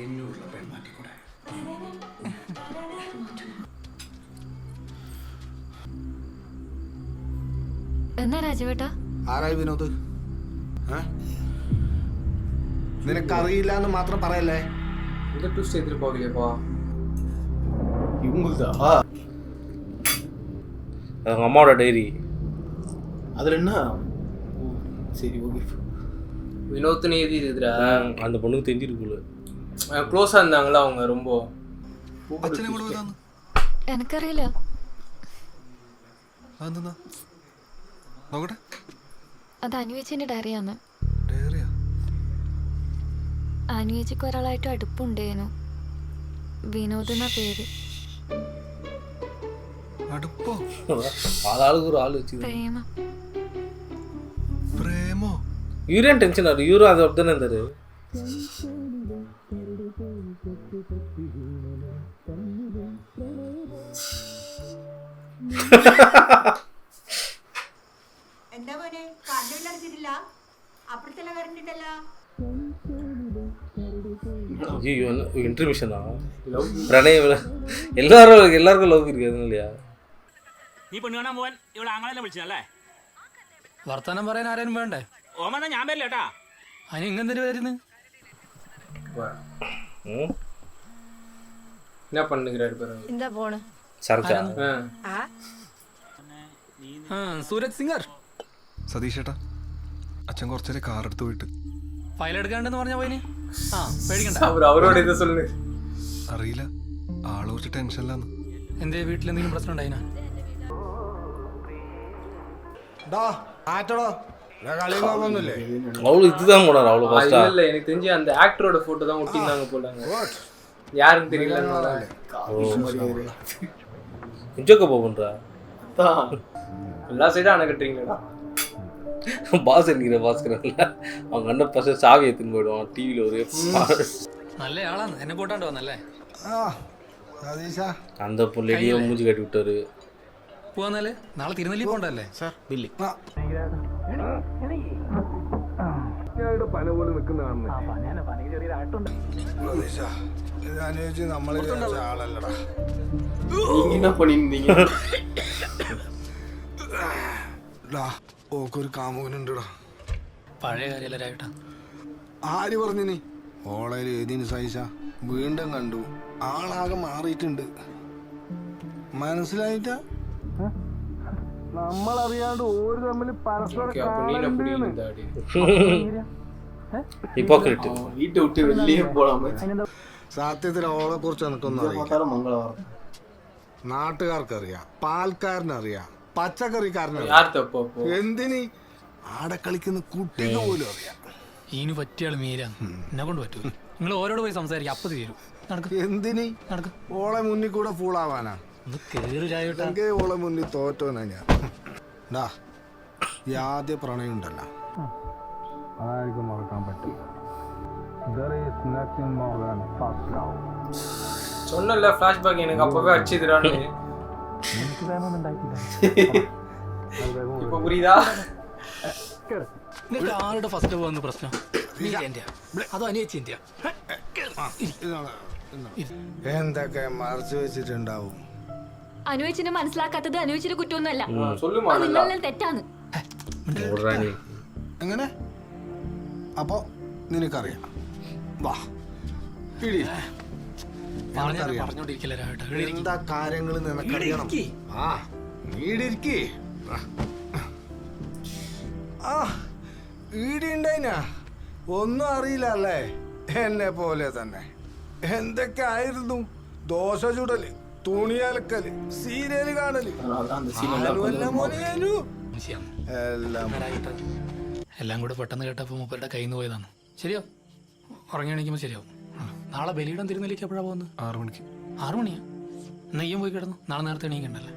എന്നൂറുള്ള പെൺമാറ്റിക്കൂടെ. എന്നാ രാജുവേട്ടാ? ആരായി വിനോദ്? നിനക്കറിയില്ല എന്ന് മാത്രം പറയല്ലേ. இந்த ட்விஸ்ட் எதிர்பார்க்கலையப்பா. இவங்கள்தா அவங்க அம்மாவோட டைரி. அதில் என்ன? சரி ஓகே. வினோத்னு எழுதி இருக்குதுடா. அந்த பொண்ணுக்கு தெரிஞ்சிருக்குள்ள. க்ளோஸாக இருந்தாங்களா அவங்க ரொம்ப? എനിക്കറിയില്ല. അത് അനുവേച്ചിന്റെ ഡയറിയാണ്. അനുവേച്ചിക്ക് ഒരാളായിട്ട് അടുപ്പുണ്ടേനു. വിനോദ് എന്ന പേര്. ആളുകൾ ഒരു ആള് വെച്ച് പ്രേമ. പ്രേമോ? യൂരിയൻ ടെൻഷൻ ആണ്. യൂരോ അത് തന്നെ എന്താ എന്താ പോലെ കണ്ടിട്ടില്ല. അപ്പുറത്തെല്ലാം കറണ്ടിട്ടല്ല. ஐயோ இன்டர்மிஷனா? പ്രണയം എല്ലാവർക്കും ലവ് ഇരിക്കുന്നു இல்லையா? നീ പെണ്ണ് കാണാൻ പോവാൻ ഇവിടെ ആങ്ങളെന്നെ വിളിച്ചല്ലേ? വർത്തമാനം പറയാൻ ആരും വേണ്ടേ? ഓമന്നാ ഞാൻ വരില്ല കേട്ടാ. അതിന് ഇങ്ങെന്തൊരു വരുന്നു? என்ன பண்ணுகிறாரு பாருங்க. എന്താ പോണ്? സർക്കാർ സൂരജ് സിംഗർ. സതീഷ് ഏട്ടാ, അച്ഛൻ കുറച്ചേരെ കാർ എടുത്ത് പോയിട്ട് ഫയൽ എടുക്കാണ്ടെന്ന് പറഞ്ഞ പോയിന്. പേടിക്കണ്ട. അവരോട് ഇത് சொல்லு. അറിയില്ല, ആള് കുറച്ച് ടെൻഷനിലാന്ന്. എന്തേ വീട്ടിൽ എന്തെങ്കിലും പ്രശ്നം ഉണ്ടായിനാ? அவளு இதுதான் போனார். அவளு ஃபர்ஸ்டா இல்ல எனக்கு தெரிஞ்சு அந்த ஆக்டரோட போட்டோ தான் ஒட்டினாங்க போலாங்க. யாருக்கு தெரியல. குஞ்சக்க போகுன்றா எல்லா சைடும் அணக்கட்டுறீங்களா? பாஸ் என்கிற பாஸ்கரன்ல அவங்க அண்ணன் ஃபர்ஸ்ட் சாவி எடுத்துன்னு போயிடுவான். டிவியில் ஒரு நல்ல ஆளாണ്. എന്നെ കൂട്ടാണ്ട് വന്നല്ലേ? அந்த പുള്ളിയെ മൂഞ്ചി കെട്ടി വിട്ടൊരു പോവാന്നാല് നാളെ തിരുനെല്ലി പോണ്ടല്ലേ? ബില്ലി പന പോലെ നിൽക്കുന്ന നമ്മള് ആളല്ലടാ. நீங்க என்ன பண்ணிருந்தீங்க? ഓക്കൊരു കാമുകനുണ്ടടാ. പഴയ കാര്യമല്ല രാജേട്ടാ. ആര് പറഞ്ഞിനി? ഓളയിൽ ഏതിന് സൈസ വീണ്ടും കണ്ടു, ആളാകെ മാറിയിട്ടുണ്ട്. മനസ്സിലായിട്ടാ? നമ്മളറിയാണ്ട് ഓര് തമ്മിൽ പരസ്പരം സത്യത്തിൽ ഓളെ കുറിച്ച് എനിക്കൊന്നും അറിയാം. നാട്ടുകാർക്കറിയാം, പാൽക്കാരനറിയാം, പച്ചക്കറിക്കാരനറിയാം, എന്തിന് ആടെ കളിക്കുന്ന കുട്ടിക്ക് പോലും അറിയാം. ഈന് പറ്റിയാൾ മീര എന്നെ കൊണ്ട് പറ്റൂ. നിങ്ങൾ ഓരോട് പോയി സംസാരിക്കും, അപ്പൊ തീരും. എന്തിന് ഓളെ മുന്നിൽ കൂടെ ഫൂളാവാനാ? ഓളെ മുന്നിൽ തോറ്റോനാ ഞാൻ. ഈ ആദ്യ പ്രണയം ഉണ്ടല്ലോ, അതായിരിക്കും മറക്കാൻ പറ്റില്ല. சொன்னல ஃபிளாஷ்பேக் எனக்கு அப்பவே அடிச்சிடுறானே. എനിക്ക് വേണമെന്ന് ഉണ്ടായിട്ടില്ല. இப்போ புரியுதா? നിങ്ങൾക്ക് ആരുടെ ഫസ്റ്റ് പോകുന്ന പ്രശ്നം? അതോ അനിയച്ചിന്റെ? എന്തൊക്കെ മറച്ചു വെച്ചിട്ടുണ്ടാവും. അനുവച്ചിനെ മനസ്സിലാക്കാത്തത് അനുവച്ചിന്റെ കുറ്റമൊന്നുമല്ല, சொல்லுமா നിങ്ങളെല്ലാം തെറ്റാണ്. എങ്ങനെ? അപ്പൊ നിനക്കറിയാം. വാ പിടി. പറഞ്ഞോണ്ടിരിക്കില്ല രാജേട്ടാ. എന്താ കാര്യങ്ങൾ നിനക്കറിയണം. ആ ഈടിരിക്കേ. ആ ഈടിണ്ടായിനാ ഒന്നും അറിയില്ല അല്ലേ? എന്നെ പോലെ തന്നെ. എന്തൊക്കെ ആയിരുന്നു? ദോശ ചുടല്, തുണി അലക്കല്, സീരിയല് കാണല്, എല്ലാം കൂടെ പെട്ടെന്ന് കേട്ടപ്പോ മൂപ്പരുടെ കയ്യിൽ നിന്ന് പോയതാണ്. ശരിയോ? ഉറങ്ങി എണീക്കുമ്പോൾ ശരിയാവും. നാളെ ബലിയിടം തിരുനെല്ലിക്ക് എപ്പോഴാണ് പോകുന്നത്? 6 മണിക്ക്. 6 മണിയാ? നെയ്യും പോയി കിടന്നു. നാളെ നേരത്തെ എണീക്കണ്ടല്ലേ?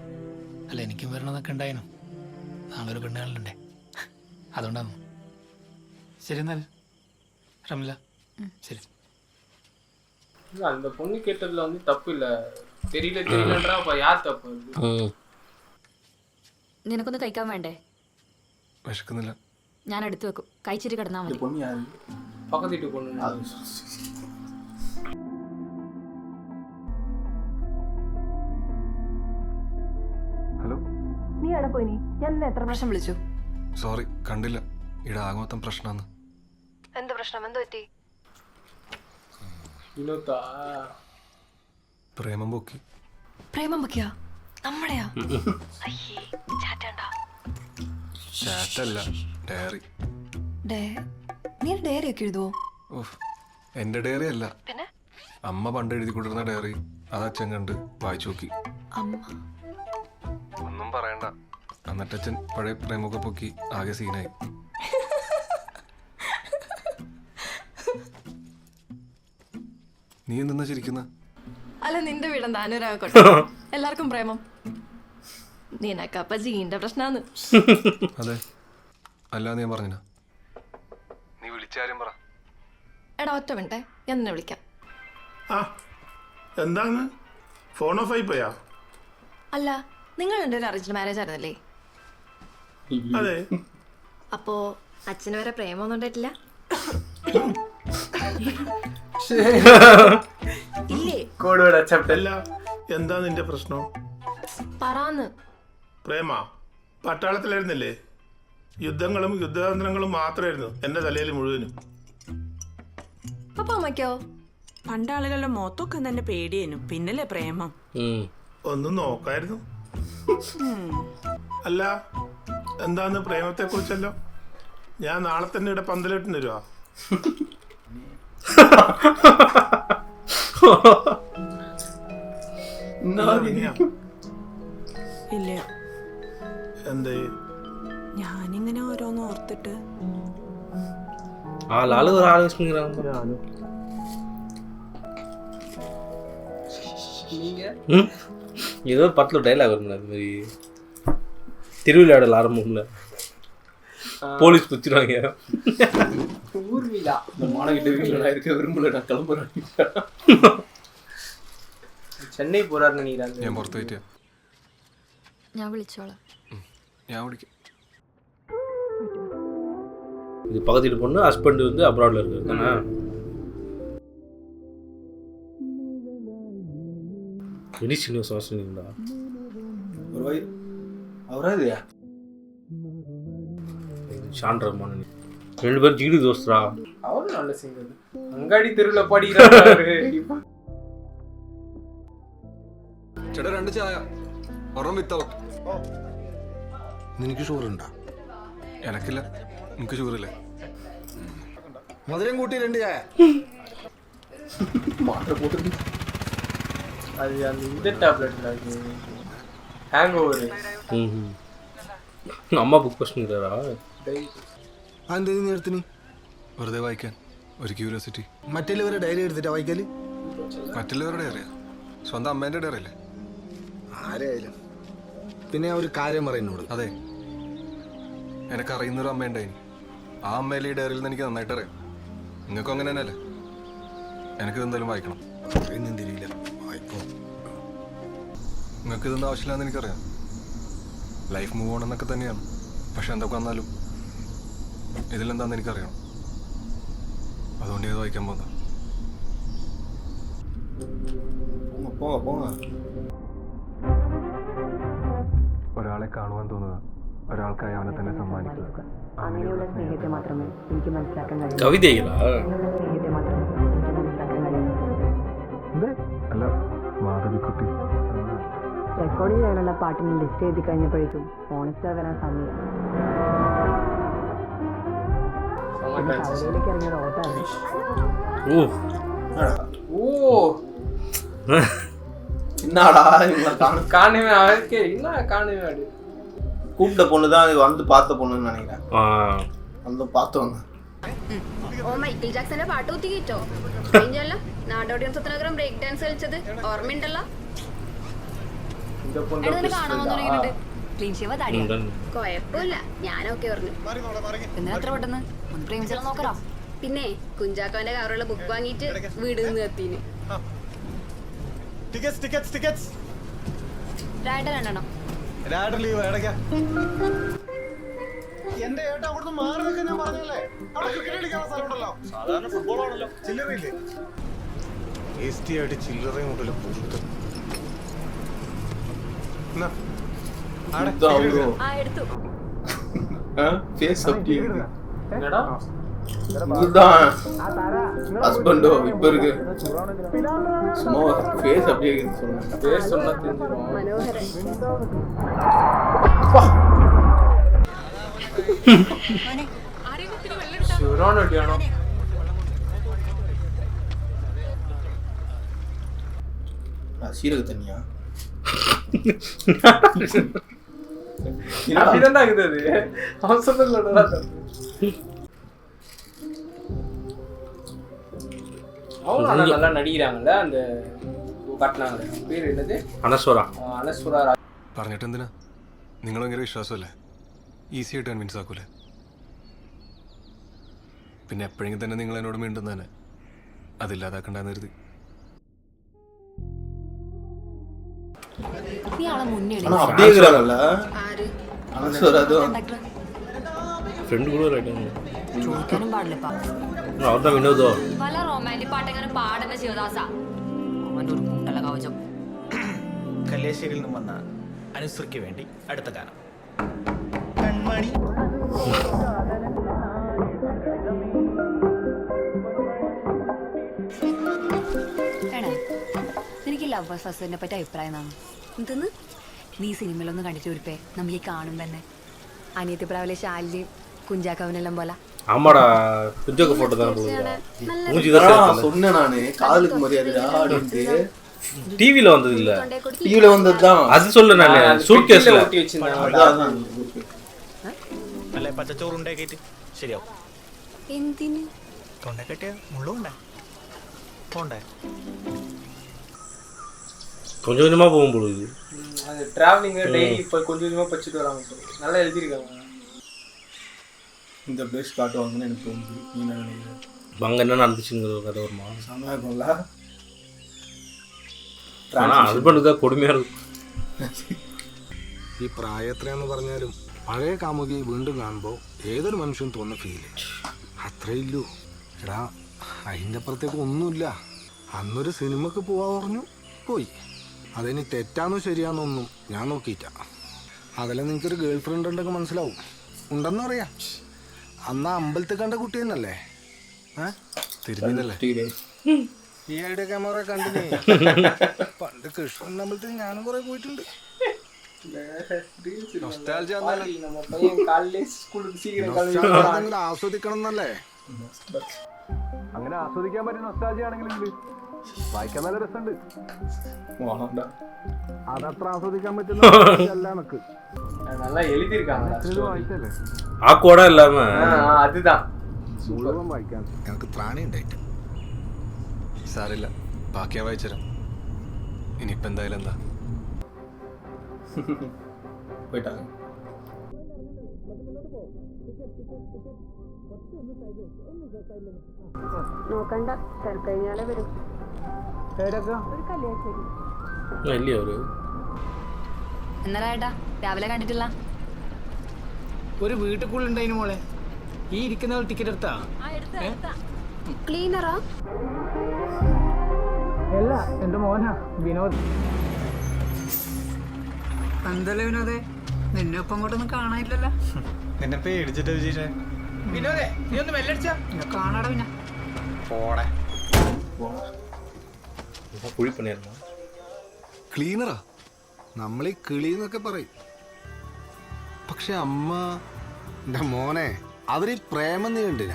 അല്ല, എനിക്കും വരണമെന്നൊക്കെ ഉണ്ടായിരുന്നു. നാളെ ഒരു പെണ്ണുകളുണ്ടേ, അതുകൊണ്ടാണ്. ശരി എന്നാല് റമില, ശരി. அந்த பொண்ணு கேட்டதுல வந்து தப்பு இல்ல, தெரியலன்றா அப்ப யார் தப்பு? നിനക്കൊന്ന് കഴിക്കാൻ വേണ്ടേ? വിശക്കുന്നില്ല. ഞാൻ എടുത്തു വെക്കും, കഴിച്ചിട്ട് കിടന്നാ മതി. பக்கத்து வீட்டு பொண்ணு. ഹലോ, നീ എവിടെ പോയി? ഞാൻ നിന്നെ എത്ര പ്രാവശ്യം വിളിച്ചു? സോറി കണ്ടില്ല. ഇവിടെ ആകെ മൊത്തം പ്രശ്നമാണ്. എന്ത് പ്രശ്നം? എന്ത് പറ്റി? പ്രേമം പൊക്കി. പ്രേമം പൊക്കിയാ? നമ്മുടെയാ? ചാറ്റല്ല, ഡയറി. നീ ഡയറി ഒക്കെ എഴുതുവോ? ഓഹ്, എന്റെ ഡയറി അല്ല, അമ്മ പണ്ട് എഴുതി കൊണ്ടിരുന്ന ഡയറി. അത് അച്ഛൻ കണ്ട് വായിച്ചു നോക്കി. ഒന്നും പറയണ്ട. എന്നിട്ട് അച്ഛൻ പഴയ പ്രേമൊക്കെ പൊക്കി ആകെ സീനായി. നീ എന്തെന്നാ ചിരിക്കുന്ന? അല്ല, നിന്റെ വീടം താനൂരാകട്ടെ, എല്ലാവർക്കും പ്രേമം. നിനക്കപ്പ ജീന്റെ പ്രശ്നാന്ന്. അതെ, അല്ലാന്ന് ഞാൻ പറഞ്ഞ. നീ വിളിച്ചാരും പറ. എടാ ഒറ്റ മിനിറ്റേ, ഞാൻ നിന്നെ വിളിക്കാം. എന്താണ് ഫോൺ ഓഫ് ആയി പോയാ? അല്ല, നിങ്ങൾ രണ്ടുപേരും അറേഞ്ച്ഡ് മാരേജ് ആയിരുന്നല്ലേ? അതെ. അപ്പോ അച്ഛന് വരെ പ്രേമൊന്നും ഉണ്ടായിട്ടില്ല? ഇല്ലേ? എന്താ നിന്റെ പ്രശ്നം? പറയാന്ന്. പ്രേമ പട്ടാളത്തിലായിരുന്നില്ലേ? യുദ്ധങ്ങളും യുദ്ധതന്ത്രങ്ങളും മാത്രമായിരുന്നു എന്റെ തലയിൽ മുഴുവനും. അപ്പൊ അമ്മയ്ക്കോ? പണ്ടാളുകളുടെ മൊത്തൊക്കെ തന്നെ പേടിയേനു, പിന്നല്ലേ പ്രേമം. ഒന്നും നോക്കായിരുന്നു. അല്ല, എന്താന്ന് പ്രേമത്തെ കുറിച്ചല്ലോ? ഞാൻ നാളെ തന്നെ ഇവിടെ പന്തലിട്ടിന് വരുവാ. ഇല്ല. എന്തേ? ഞാനിങ്ങനെ ഓരോന്ന് ഓർത്തിട്ട് ஏதோ படத்தில் டைலாக் வரும்ல, அது மாதிரி திருவிழாடல் ஆரம்பம்ல போலீஸ் பிடிச்சிருவாங்க. ஊர்மிளா இந்த மாணவிட்ட வீட்டில் இருக்க விரும்பல, நான் கிளம்புறேன். ചെന്നൈ പോരാന്ന് നിனைக்கிறாங்க. ഞാൻ പുറത്ത് പോയിട്ട് ഞാൻ വിളിച്ചോളാം. ഞാൻ വിളിക്കാം. இது பக்கத்து வீட்டு பொண்ணு, ஹஸ்பண்ட் வந்து அப்ராட்ல இருக்காரு தானே? வினிஷ் யூனிவர்ஸ் சொன்னீங்களா? அவரா இல்லையா? ஷான் ரஹ்மான் 2 பேர் ஜிடி தோஸ்தரா. அவரும் நல்ல சிங்கர். அங்காடி தெருவில் பாடிக்கிறாரு. ചേട്ടാ 2 ചായ ഒരെണ്ണം വിത്തൗട്ട്. നിനക്ക് ഷുഗർ ഉണ്ടോ? എനക്കില്ല. നിനക്ക് ഷുഗർ ഇല്ലേ? മധുരം കൂട്ടി 2 ചായ. அது அந்த இந்த டேப்லெட்ல அது ஹேங் ஓவர். അമ്മ ബുക്ക് പ്രശ്നമില്ലടാ. അതെന്താ നീ എടുത്തിന്? വെറുതെ വായിക്കാൻ ഒരു ക്യൂരിയോസിറ്റി. മറ്റുള്ളവരുടെ ഡയറി എടുത്തിട്ടാ വായിക്കല്? മറ്റുള്ളവരുടെ ഡയറിയാ? സ്വന്തം അമ്മേന്റെ ഡയറി അല്ലേ? ആരായാലും. പിന്നെ ഒരു കാര്യം പറയുന്നോട്. അതെ, എനിക്കറിയുന്നൊരു അമ്മയുണ്ടായിനി. ആ അമ്മയിലെ ഈ ഡയറിയിൽ നിന്ന് എനിക്ക് നന്നായിട്ട് അറിയാം. നിങ്ങൾക്കും അങ്ങനെ തന്നെയല്ലേ? എനിക്കിത് എന്തായാലും വായിക്കണം. എന്തിരിയില്ല, വായിക്കോ. നിങ്ങൾക്ക് ഇതൊന്നും ആവശ്യമില്ലാന്ന് എനിക്കറിയാം. ലൈഫ് മൂവ് ഓൺ എന്നൊക്കെ തന്നെയാണ്. പക്ഷെ എന്തൊക്കെ വന്നാലും ഇതിലെന്താന്ന് എനിക്കറിയണം. അതുകൊണ്ട് ഇത് വായിക്കാൻ പോകുന്നത്. ഒരാളെ കാണുവാൻ തോന്നുക, ഒരാൾക്കായി അവനെ തന്നെ സമ്മാനിക്കുക. അങ്ങനെയുള്ള സ്നേഹത്തെ മാത്രമേ എനിക്ക് മനസ്സിലാക്കാൻ കഴിയൂ. കവിതയിലാ? സ്നേഹത്തെ മാത്രമേ എനിക്ക് മനസ്സിലാക്കാൻ കഴിയൂ. അല്ല, മാധവിക്കുട്ടി. റെക്കോർഡ് ചെയ്യാനുള്ള പാട്ടിന് ലിസ്റ്റ് എഴുതി കഴിഞ്ഞപ്പോഴേക്കും ഓണസ്റ്റാർ വരാൻ സമയം. കവലയിലേക്ക് ഇറങ്ങിയ ഓട്ടാണ്. என்னடா காணுமே அவருக்கு என்ன காணுமே அது கூப்பிட்ட பொண்ணு தான் வந்து பார்த்த பொண்ணுன்னு நினைக்கிறேன். வந்து பார்த்தவங்க. ഓ മൈക്കിൾ ജാക്സന്റെ പാട്ട് കുത്തി കേട്ടോ കഴിഞ്ഞല്ലോ നാടോടിയൻ സ്വപ്നഗ്രം ബ്രേക്ക് ഡാൻസ് കളിച്ചത് ഓർമ്മയുണ്ടല്ലോ. കൊഴപ്പില്ല, ഞാനൊക്കെ പറഞ്ഞു. എത്ര പെട്ടെന്ന് ഒന്ന് പ്രേമിച്ചാലും നോക്കറാ. പിന്നെ കുഞ്ചാക്കോന്റെ കവറുള്ള ബുക്ക് വാങ്ങിയിട്ട് വീട് നിന്ന് എത്തിന്. രണ്ടെണ്ണം എന്റെ ഏട്ടാ അവിടുന്ന് മാറി വെക്കാൻ ഞാൻ പറഞ്ഞല്ലേ? അവിടെ ക്രിക്കറ്റ് കളിക്കാൻ സ്ഥലമുണ്ടല്ലോ. സാധാരണ ഫുട്ബോൾ ആണല്ലോ. ചില്ലറയില്ലേ? ആയിട്ട് ചില്ലറയും കൊണ്ടല്ലോ. ஹஸ்பண்டோ இப்ப இருக்கு சும்மா ஃபேஸ் அப்படியே சொல்லுங்க. பேர் சொன்னா ശിവരാണോ சீரக தண்ணியா? அப்படிதான் ஆகுது அது. அவசரத்துல அவங்க நல்லா நடிக்கிறாங்கல்ல. அந்த காட்டினாங்க பேர் என்னது? അനശ്വര. അനശ്വര. പറഞ്ഞിട്ട് എന്തിനാ? നിങ്ങൾ ഭയങ്കര വിശ്വാസമല്ലേ? ഈസി ആയിട്ട് കൺവിൻസ് ആക്കൂലേ? പിന്നെ എപ്പോഴെങ്കിലും തന്നെ നിങ്ങൾ എന്നോട് വീണ്ടും തന്നെ അതില്ലാതാക്കണ്ടെന്ന് കരുതി. ചോദിക്കാനും പാടില്ലപ്പാ. വിനോദോ പല റൊമാൻറ്റിക് പാട്ടെങ്ങനെ പാടുന്ന ശിവദാസ അവൻ്റെ ഒരു കുണ്ടല കവചം. കല്യാശ്ശേരിയിൽ നിന്നും വന്ന അനുശ്രീക്ക് വേണ്ടി അടുത്ത ഗാനം. കൺമണി എനിക്ക് ലവ് ഫസ്റ്റിനെ പറ്റി അഭിപ്രായം എന്നാണ്. എന്തെന്ന് നീ സിനിമയിലൊന്നും കണ്ടിട്ട് ഒരുപ്പേ നമുക്ക് കാണും തന്നെ അനിയത്തി പ്രാവിലെ ശാലിനി കുഞ്ചാക്കവനെല്ലാം പോലെ. ஆமாடா குஞ்சோக்கு போட்டோ தான போடுறா. மூஞ்சி தான் சொன்னேன் நானு காதலுக்கு மரியாதைடா அப்படினு. டிவில வந்தது இல்ல. டிவில வந்ததுதான். அது சொல்ல நான் சூட்கேஸ்ல ஒட்டி வச்சிருந்தேன். அதான் നല്ല പച്ചച്ചോറ് ഉണ്ടാക്കിയിട്ട് ശരിയാവും. എന്തിന്? തൊണ്ടക്കെട്ടിയ മുള്ളുണ്ടേ പോണ്ടേ? கொஞ்சம் கொஞ்சமா போகும் பொழுது அது டிராவலிங் டெய்லி இப்போ கொஞ்சம் கொஞ்சமா பச்சிட்டு வராங்க. நல்லா எழுதிருக்காங்க. இந்த பிளேஸ் காட்டுவாங்கன்னு எனக்கு தோணுது. நீ என்ன நினைக்கிற? அங்கே என்ன நடந்துச்சுங்கிற கதை வருமா? செம்மையா இருக்கும்ல. ஆனால் ஹஸ்பண்டுக்கு தான் கொடுமையாக இருக்கும். ഈ പ്രായത്രയെന്ന് പറഞ്ഞാലും പഴയ കാമുകിയെ വീണ്ടും കാണുമ്പോൾ ഏതൊരു മനുഷ്യനും തോന്നുന്ന ഫീല് അത്രയില്ലൂ. എടാ അതിൻ്റെ അപ്പുറത്തേക്ക് ഒന്നുമില്ല. അന്നൊരു സിനിമക്ക് പോവാ പറഞ്ഞു പോയി. അതിന് തെറ്റാന്നോ ശരിയാന്നൊന്നും ഞാൻ നോക്കിയിട്ട. അതെല്ലാം നിനക്കൊരു ഗേൾ ഫ്രണ്ട് ഉണ്ടെങ്കിൽ മനസ്സിലാവും. ഉണ്ടെന്ന് പറയാം. അന്ന് അമ്പലത്തിൽ കണ്ട കുട്ടി തന്നല്ലേ? തിരുമേനല്ലേ? ഈയുടെ ക്യാമറ കണ്ടില്ലേ? പണ്ട് കൃഷ്ണൻ അമ്പലത്തിൽ ഞാനും കുറെ പോയിട്ടുണ്ട്. ആസ്വദിക്കണം എന്നല്ലേ? അങ്ങനെ ആസ്വദിക്കാൻ പറ്റിയ നൊസ്റ്റാൾജിയ ആണെങ്കിലും വായിക്കാൻ നല്ല രസമുണ്ട്. അതത്ര ആസ്വദിക്കാൻ പറ്റുന്ന നമുക്ക് நல்லா எழுதிருக்காங்க വായിച്ചല്ലേ? ആ കൂടെ ഇല്ലാമ அதுதான் മുഴുവൻ വായിക്കാൻ ഞങ്ങൾക്ക് ത്രാണി ഉണ്ടായിട്ട്. സാരില്ല, ബാക്കി ഞാൻ വായിച്ചുതരാം. ഇനിയിപ്പോൾ എന്തായാലും എന്താ പോയിട്ടാ നോക്കണ്ട, കഴിഞ്ഞാലേ വരും. ഒരു കല്യാശ്ശേരി. വലിയ ഒരു എന്നാ ഏട്ടാ രാവിലെ കണ്ടിട്ടില്ല? ഒരു വീട്ടുക്കുള്ളുണ്ടായിന് മോളെ. ഈ ഇരിക്കുന്ന ടിക്കറ്റ് എടുത്താ? ക്ലീനറാ? അല്ല, എന്റെ മോനാ വിനോദ്. എന്തല്ലേ വിനോദേ, നിന്നെ ഒപ്പം അങ്ങോട്ടൊന്നും കാണാനില്ലല്ലോ. നിന്നെ പേടിച്ചിട്ട് വിജീഷേ. വിനോദേ, നീ ഒന്ന് മെല്ലടിച്ചാ കാണാടാ പിന്നെ. പോടെ കുഴി പണിയായിരുന്നു. ക്ലീനറാ? നമ്മളീ കിളി എന്നൊക്കെ പറയും. പക്ഷെ അമ്മ എൻ്റെ മോനെ അവര് പ്രേമം നീ കണ്ടില്ല.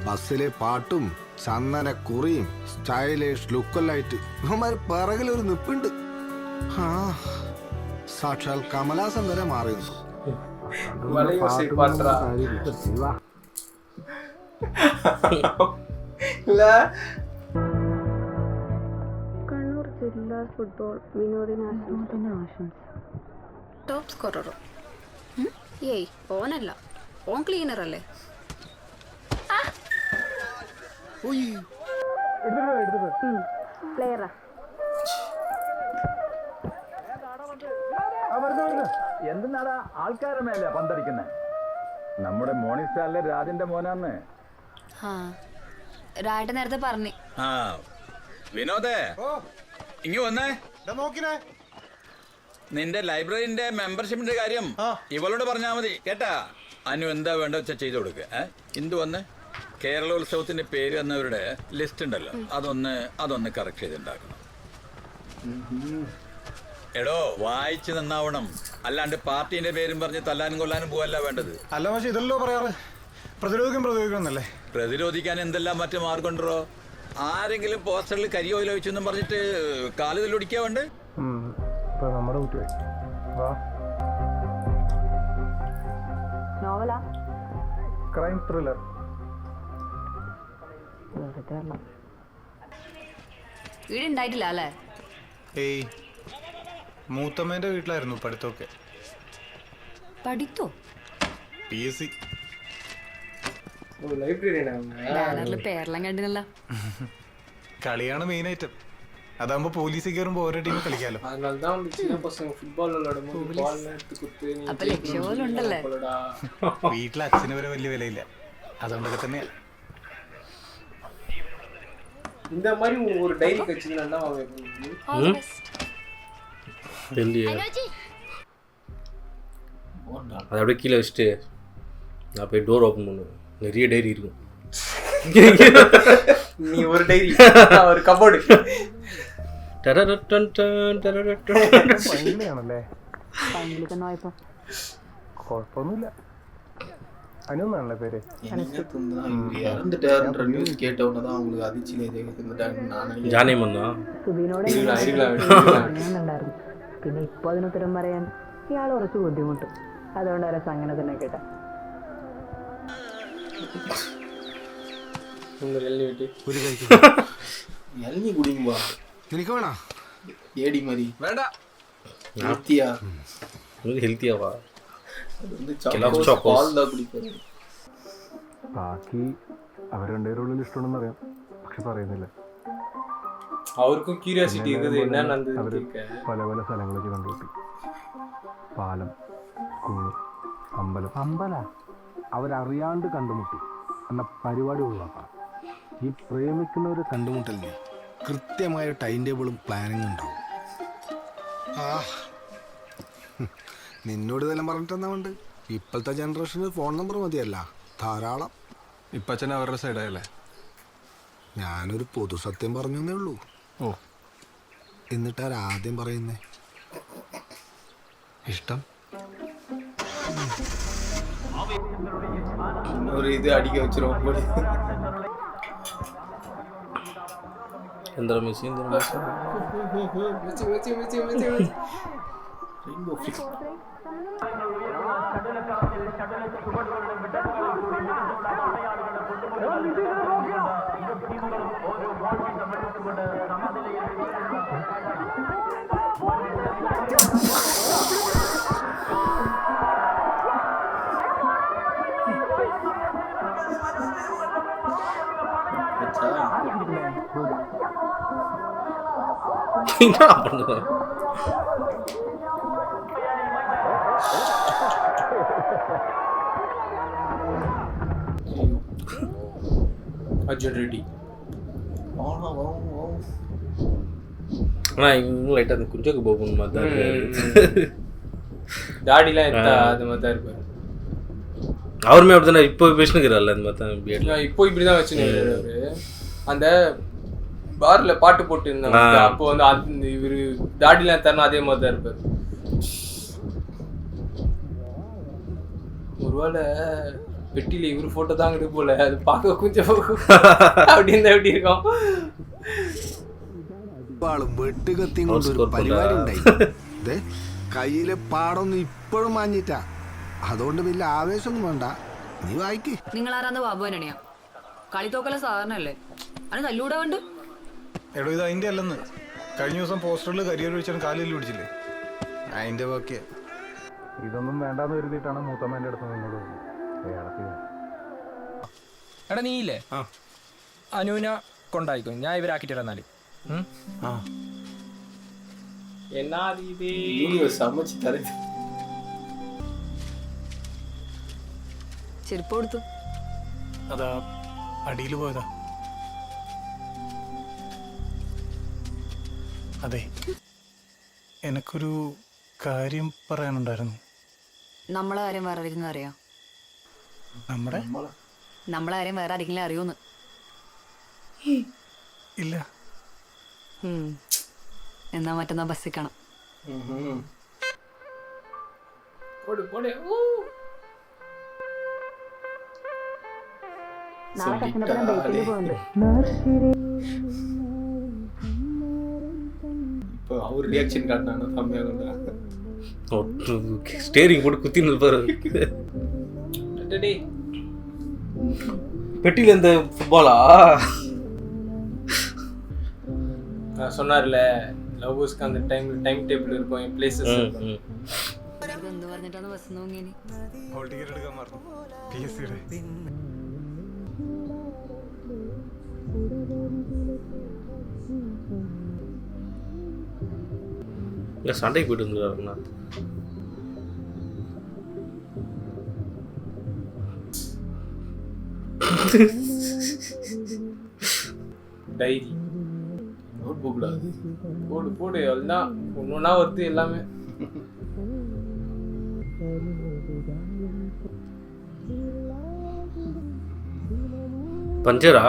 ബസ്സിലെ പാട്ടും ചന്ദന കുറിയും സ്റ്റൈലിഷ് ലുക്കെല്ലായിട്ട് ഇവന്മാര് പിറകിലൊരു നിപ്പുണ്ട്. ആ സാക്ഷാൽ കമലാസൻ വരെ മാറി നിന്നു. കണ്ണൂർ ജില്ലാ ഫുട്ബോൾ വിനോദിന് ആശംസ. ടോപ്പ് സ്കോററോ? ഏയ് ഓനല്ല, ഓൻ ക്ലീനർ അല്ലേ? പ്ലെയറാ? എന്തിനാടാ ആൾക്കാരെ മേലെ പന്തടിക്കുന്നേ? നമ്മുടെ മോർണിംഗ് സ്റ്റാറിലെ രാജന്റെ മോനാന്ന്. രാജ നേരത്തെ പറഞ്ഞു. ആ വിനോദേ, ഇങ്ങ് വന്നേ. നിന്റെ ലൈബ്രറിന്റെ മെമ്പർഷിപ്പിന്റെ കാര്യം ഇവളോട് പറഞ്ഞാ മതി കേട്ടാ. അനു എന്താ വേണ്ട വെച്ചാൽ ചെയ്തു കൊടുക്കുക. ഇന്ദു വന്ന് കേരളോത്സവത്തിന്റെ പേര് എന്നവരുടെ ലിസ്റ്റ് ഉണ്ടല്ലോ, അതൊന്ന് കറക്റ്റ് ചെയ്തുണ്ടാക്കണം. എടോ, വായിച്ച് നന്നാവണം. അല്ലാണ്ട് പാർട്ടിന്റെ പേരും പറഞ്ഞ് തല്ലാനും കൊല്ലാനും പോവല്ല വേണ്ടത്. അല്ല പക്ഷെ ഇതല്ലോ പറയാറ്, പ്രതിരോധിക്കണം. പ്രതിരോധിക്കാൻ എന്തെല്ലാം മറ്റു മാർഗമുണ്ടോ? ആരെങ്കിലും പോസ്റ്ററിൽ കരി ഓയിൽ ഒഴിച്ചെന്നും പറഞ്ഞിട്ട് കാലുതല്ലൊടിക്കാ വേണ്ട. നമ്മുടെ കുട്ടിയായി നോവലാ? Crime thriller. വീട് ഉണ്ടായിട്ടില്ല അല്ലേ? ഏയ്, മൂത്തമ്മേന്റെ വീട്ടിലായിരുന്നു പഠിത്തമൊക്കെ. പഠിത്തോ? PSC. ബാനറിൽ പേരെല്ലാം കണ്ടില്ല. കളിയാണ് മെയിൻ ഐറ്റം. അതാകുമ്പോ പോലീസ് കയറുമ്പോ ഓരോ ടീം കളിക്കാലോ. അപ്പൊ ലക്ഷ്യം ഉണ്ടല്ലേ? വീട്ടിൽ അച്ഛന് വരെ വലിയ വിലയില്ല, അതുകൊണ്ടൊക്കെ തന്നെയാ. இந்த மாதிரி ஒரு டைரி வச்சிருந்தா அதை அப்படியே கீழே வச்சுட்டு நான் போய் டோர் ஓப்பன் பண்ணுவேன். நிறைய டைரி இருக்கும். நீ ஒரு டைரி, ஒரு கபோர்டு. പൈങ്കിളിയാണല്ലേ? കുഴപ്പമൊന്നുമില്ല. അനുന്നാണല്ലേ പേര്? இறந்துட்டாருன்ற நியூஸ் கேட்டவுடனே அவங்களுக்கு அதிர்ச்சியிலே இருந்துட்டாங்க. நான் ജാനേമന്നാ പിന്നെ ഇപ്പൊ അതിനുത്തരം പറയാൻ ഇയാൾ കുറച്ച് ബുദ്ധിമുട്ടും. അതുകൊണ്ട് അവരെ അങ്ങനെ തന്നെ കേട്ട. இளநீ குடிக்கும்பா. നിനക്ക് വേണോ? ஏடி மாதிரி വേണ്ട. ஹெல்த்தியா? ഹെൽത്തിയാവാ? பால் தான் குடிப்பேன். ബാക്കി അവർ രണ്ടുപേരുള്ളിൽ ഇഷ്ടമുണ്ടെന്ന് അറിയാം, പക്ഷെ പറയുന്നില്ല. അവർക്കും ക്യൂരിയോസിറ്റി இருக்குது என்ன അവര് நடந்துருக்கு. പല പല സ്ഥലങ്ങളിലേക്ക് കണ്ടുപിട്ടി. പാലം, സ്കൂള്, അമ്പലം. അവരറിയാണ്ട് കണ്ടുമുട്ടി എന്ന പരിപാടി ഒഴിവാക്കണം. ഈ പ്രേമിക്കുന്നവർ കണ്ടുമുട്ടലിന് കൃത്യമായ ടൈം ടേബിളും പ്ലാനിങ്ങും ഉണ്ടാവും. നിന്നോട് ഇതെല്ലാം പറഞ്ഞിട്ടെന്നാ ഉണ്ട്. ഇപ്പോഴത്തെ ജനറേഷന് ഫോൺ നമ്പർ മതിയല്ല, ധാരാളം. ഇപ്പം അച്ഛൻ അവരുടെ സൈഡായല്ലേ? ഞാനൊരു പൊതുസത്യം പറഞ്ഞേ ഉള്ളൂ. ഓ, എന്നിട്ടാരാദ്യം പറയുന്നേ? ഇഷ്ടം. ஒரு இது அடிக்க வச்சிரும் போல. எந்திர மிஷின் ரெயின்போ ஃபிக்ஸ். என்ன பண்ணுங்க? அர்ஜுன் ரெட்டி. ஆனால் இவங்க லைட்டாக அந்த குஞ்சக்கு போகணும் மாதிரி தான் தாடிலாம் எடுத்தா அது மாதிரி தான் இருப்பார். அவருமே அப்படி தானே இப்போ பேசினுக்கிறார்ல அந்த மாதிரி தான் பிஎட். இப்போ இப்படி தான் வச்சுருக்காரு. அந்த பார்ல பாட்டு போட்டு இருந்தாங்க அப்போ வந்து அந்த இவரு தாடிலாம் தரணும் அதே மாதிரி தான் இருப்பார். ஒருவேளை பெட்டியில இவரு போட்டோ தான் இருக்கு போல, அது பார்க்க கொஞ்சம் அப்படின்னு எப்படி இருக்கும். വെട്ടുകത്തിയും കൊണ്ട് ഒരു പരിപാടി ഉണ്ടായി. കയ്യിലെ പാടൊന്നും ഇപ്പോഴും മാഞ്ഞിട്ടാ. അതുകൊണ്ട് വലിയ ആവേശമൊന്നും വേണ്ട, നീ വായിക്ക്. നിങ്ങളാരാന്ന് ബാബുവിനെയാ കളിത്തോക്കല സാധാരണല്ലേ, അത് തല്ലൂടെ കണ്ട്. എടോ ഇത് അതിന്റെ അല്ലെന്ന്. കഴിഞ്ഞ ദിവസം പോസ്റ്ററിൽ കരിയർ ഒഴിച്ചാൽ കാലിൽ പിടിച്ചില്ലേ, അതിന്റെ ബാക്കിയാ. ഇതൊന്നും വേണ്ടാന്ന് കരുതിയിട്ടാണ് മൂത്തമ്മേന്റെ അടുത്ത് നിന്നോട് എടാ നീ ഇല്ലേ അനുവിനെ കൊണ്ടായിക്കോ, ഞാൻ ഇവരാക്കിട്ട് തന്നാല്. ചെരുപ്പ് കൊടുത്തു. അതാ അടിയിൽ പോയതാ. അതെ, എനക്കൊരു കാര്യം പറയാനുണ്ടായിരുന്നു. നമ്മളെ കാര്യം വേറെ ആരെങ്കിലും അറിയാം? നമ്മളെ കാര്യം വേറെ ആരെങ്കിലും അറിയൂന്ന്? ഇല്ല. എന്നാ മറ്റന്നാ ബസ്സിൽ കാണാം. இப்போ அவர் ரியாக்ஷன் காட்டினாங்க செம்மையாக. ஸ்டேரிங் போட்டு குத்தி நிற்பாரு. பெட்டியில் இந்த ஃபுட்பாலா சொன்னார்ல, லவ்வர்ஸ்க்கு அந்த டைம் டேபிள் இருக்கும், பிளேசஸ் இருக்கும். എന്ത് പറഞ്ഞിട്ടാണ് ബസ് നോങ്ങിയത്? ഹോൾ ടിക്കറ്റ് എടുക്കാൻ മറന്നു. PSCയുടെ இல்லை சண்டைக்கு போயிட்டு வந்துருக்காருண்ணா. டைரி நோட் புக்ல போடு எல்லாம் ஒன்னொன்னா வருது எல்லாமே. பஞ்சரா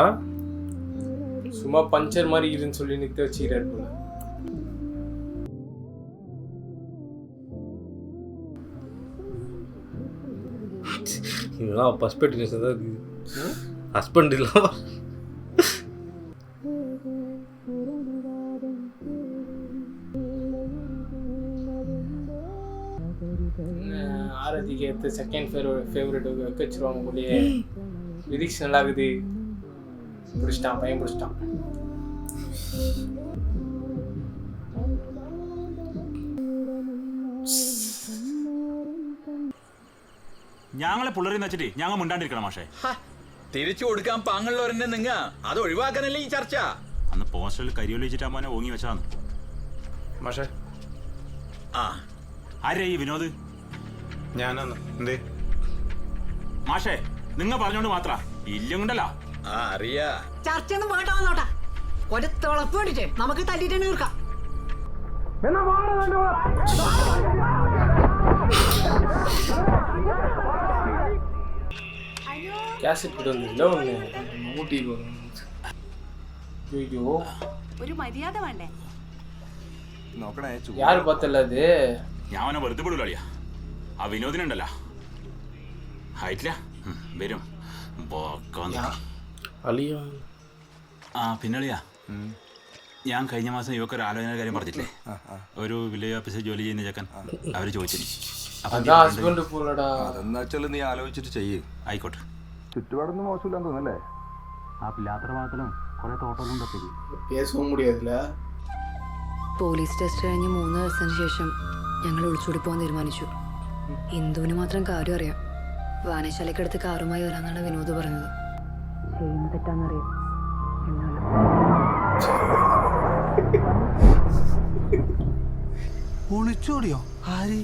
சும்மா பஞ்சர் மாதிரி இதுன்னு சொல்லி நிறுத்தி வச்சுக்கிறாரு போல. இதெல்லாம் பர்ஸ்பெக்டிவ்ஸ் தான் இருக்குது. ஹஸ்பண்ட் இல்லாம ஆரதிக்கு எடுத்து செகண்ட் ஃபேவரட் வச்சிருவாங்க போலயே. லிரிக்ஸ் நல்லா இருக்குது. பிடிச்சிட்டான், பையன் பிடிச்சிட்டான். ഞങ്ങളെ പിള്ളേരെന്ന് വെച്ചിട്ട് ഞങ്ങൾ മിണ്ടാണ്ടിരിക്കണം മാഷേ. തിരിച്ചു കൊടുക്കാൻ പാങ്ങളുള്ളവരെന്നെ നിങ്ങ അത് ഒഴിവാക്കാനല്ലേ ഈ ചർച്ച. അന്ന് പോസ്റ്ററിൽ കരിയോലി വെച്ചിട്ട് മോനെ ഓങ്ങി വെച്ചാന്ന് മാഷേ. ആരേ ഈ വിനോദ്? ഞാനാന്ന്. എന്തേ മാഷേ, നിങ്ങൾ പറഞ്ഞോണ്ട് മാത്ര ഇല്ലണ്ടല്ലോ. അറിയാ ചർച്ചയൊന്നും വേണ്ട വന്നോട്ടാ. ഒരു തിളപ്പ് വേണ്ടിട്ടേ നമുക്ക് തല്ലിട്ട് തീർക്കാം. അനു கேசட் கிட்ட வந்துருல ஒன்று ஊட்டிக்கு ஐயோ ഒരു മര്യാദ വേണ്ടേ? யாரு பார்த்தல அது? ഞാൻ അവനെ വെറുതെ വിടൂല. ആ വിനോദിനുണ്ടല്ലോ, ആയിട്ടില്ല, വരും. ആ പിന്നളിയാ, ഞാൻ കഴിഞ്ഞ മാസം ഇവക്കൊരു ആലോചന കാര്യം പറഞ്ഞില്ലേ, ഒരു വില്ലേജ് ഓഫീസിൽ ജോലി ചെയ്യുന്ന ചെക്കൻ. അവര് ചോദിച്ചിനി. അതെന്നാച്ചാൽ നീ ആലോചിച്ചിട്ട് ചെയ്യ്. ആയിക്കോട്ടെ. ചുറ്റുപാടൊന്നും മോശമില്ലാന്ന് തോന്നല്ലേ? ആ പില്ലാത്ര ഭാഗത്തിലും കുറെ തോട്ടമൊന്നും തപ്പി. പോലീസ് ടെസ്റ്റ് കഴിഞ്ഞ് 3 ദിവസത്തിന് ശേഷം ഞങ്ങൾ ഒളിച്ചോടി പോകാൻ തീരുമാനിച്ചു. ഇന്ദുവിന് മാത്രം കാര്യം അറിയാം. വായനശാലയ്ക്കടുത്ത് കാറുമായി വരാന്നാണ് വിനോദ് പറഞ്ഞത്. ചെയ്യുന്ന തെറ്റാന്നറിയാം. ഒളിച്ചോടിയോ? ആര്?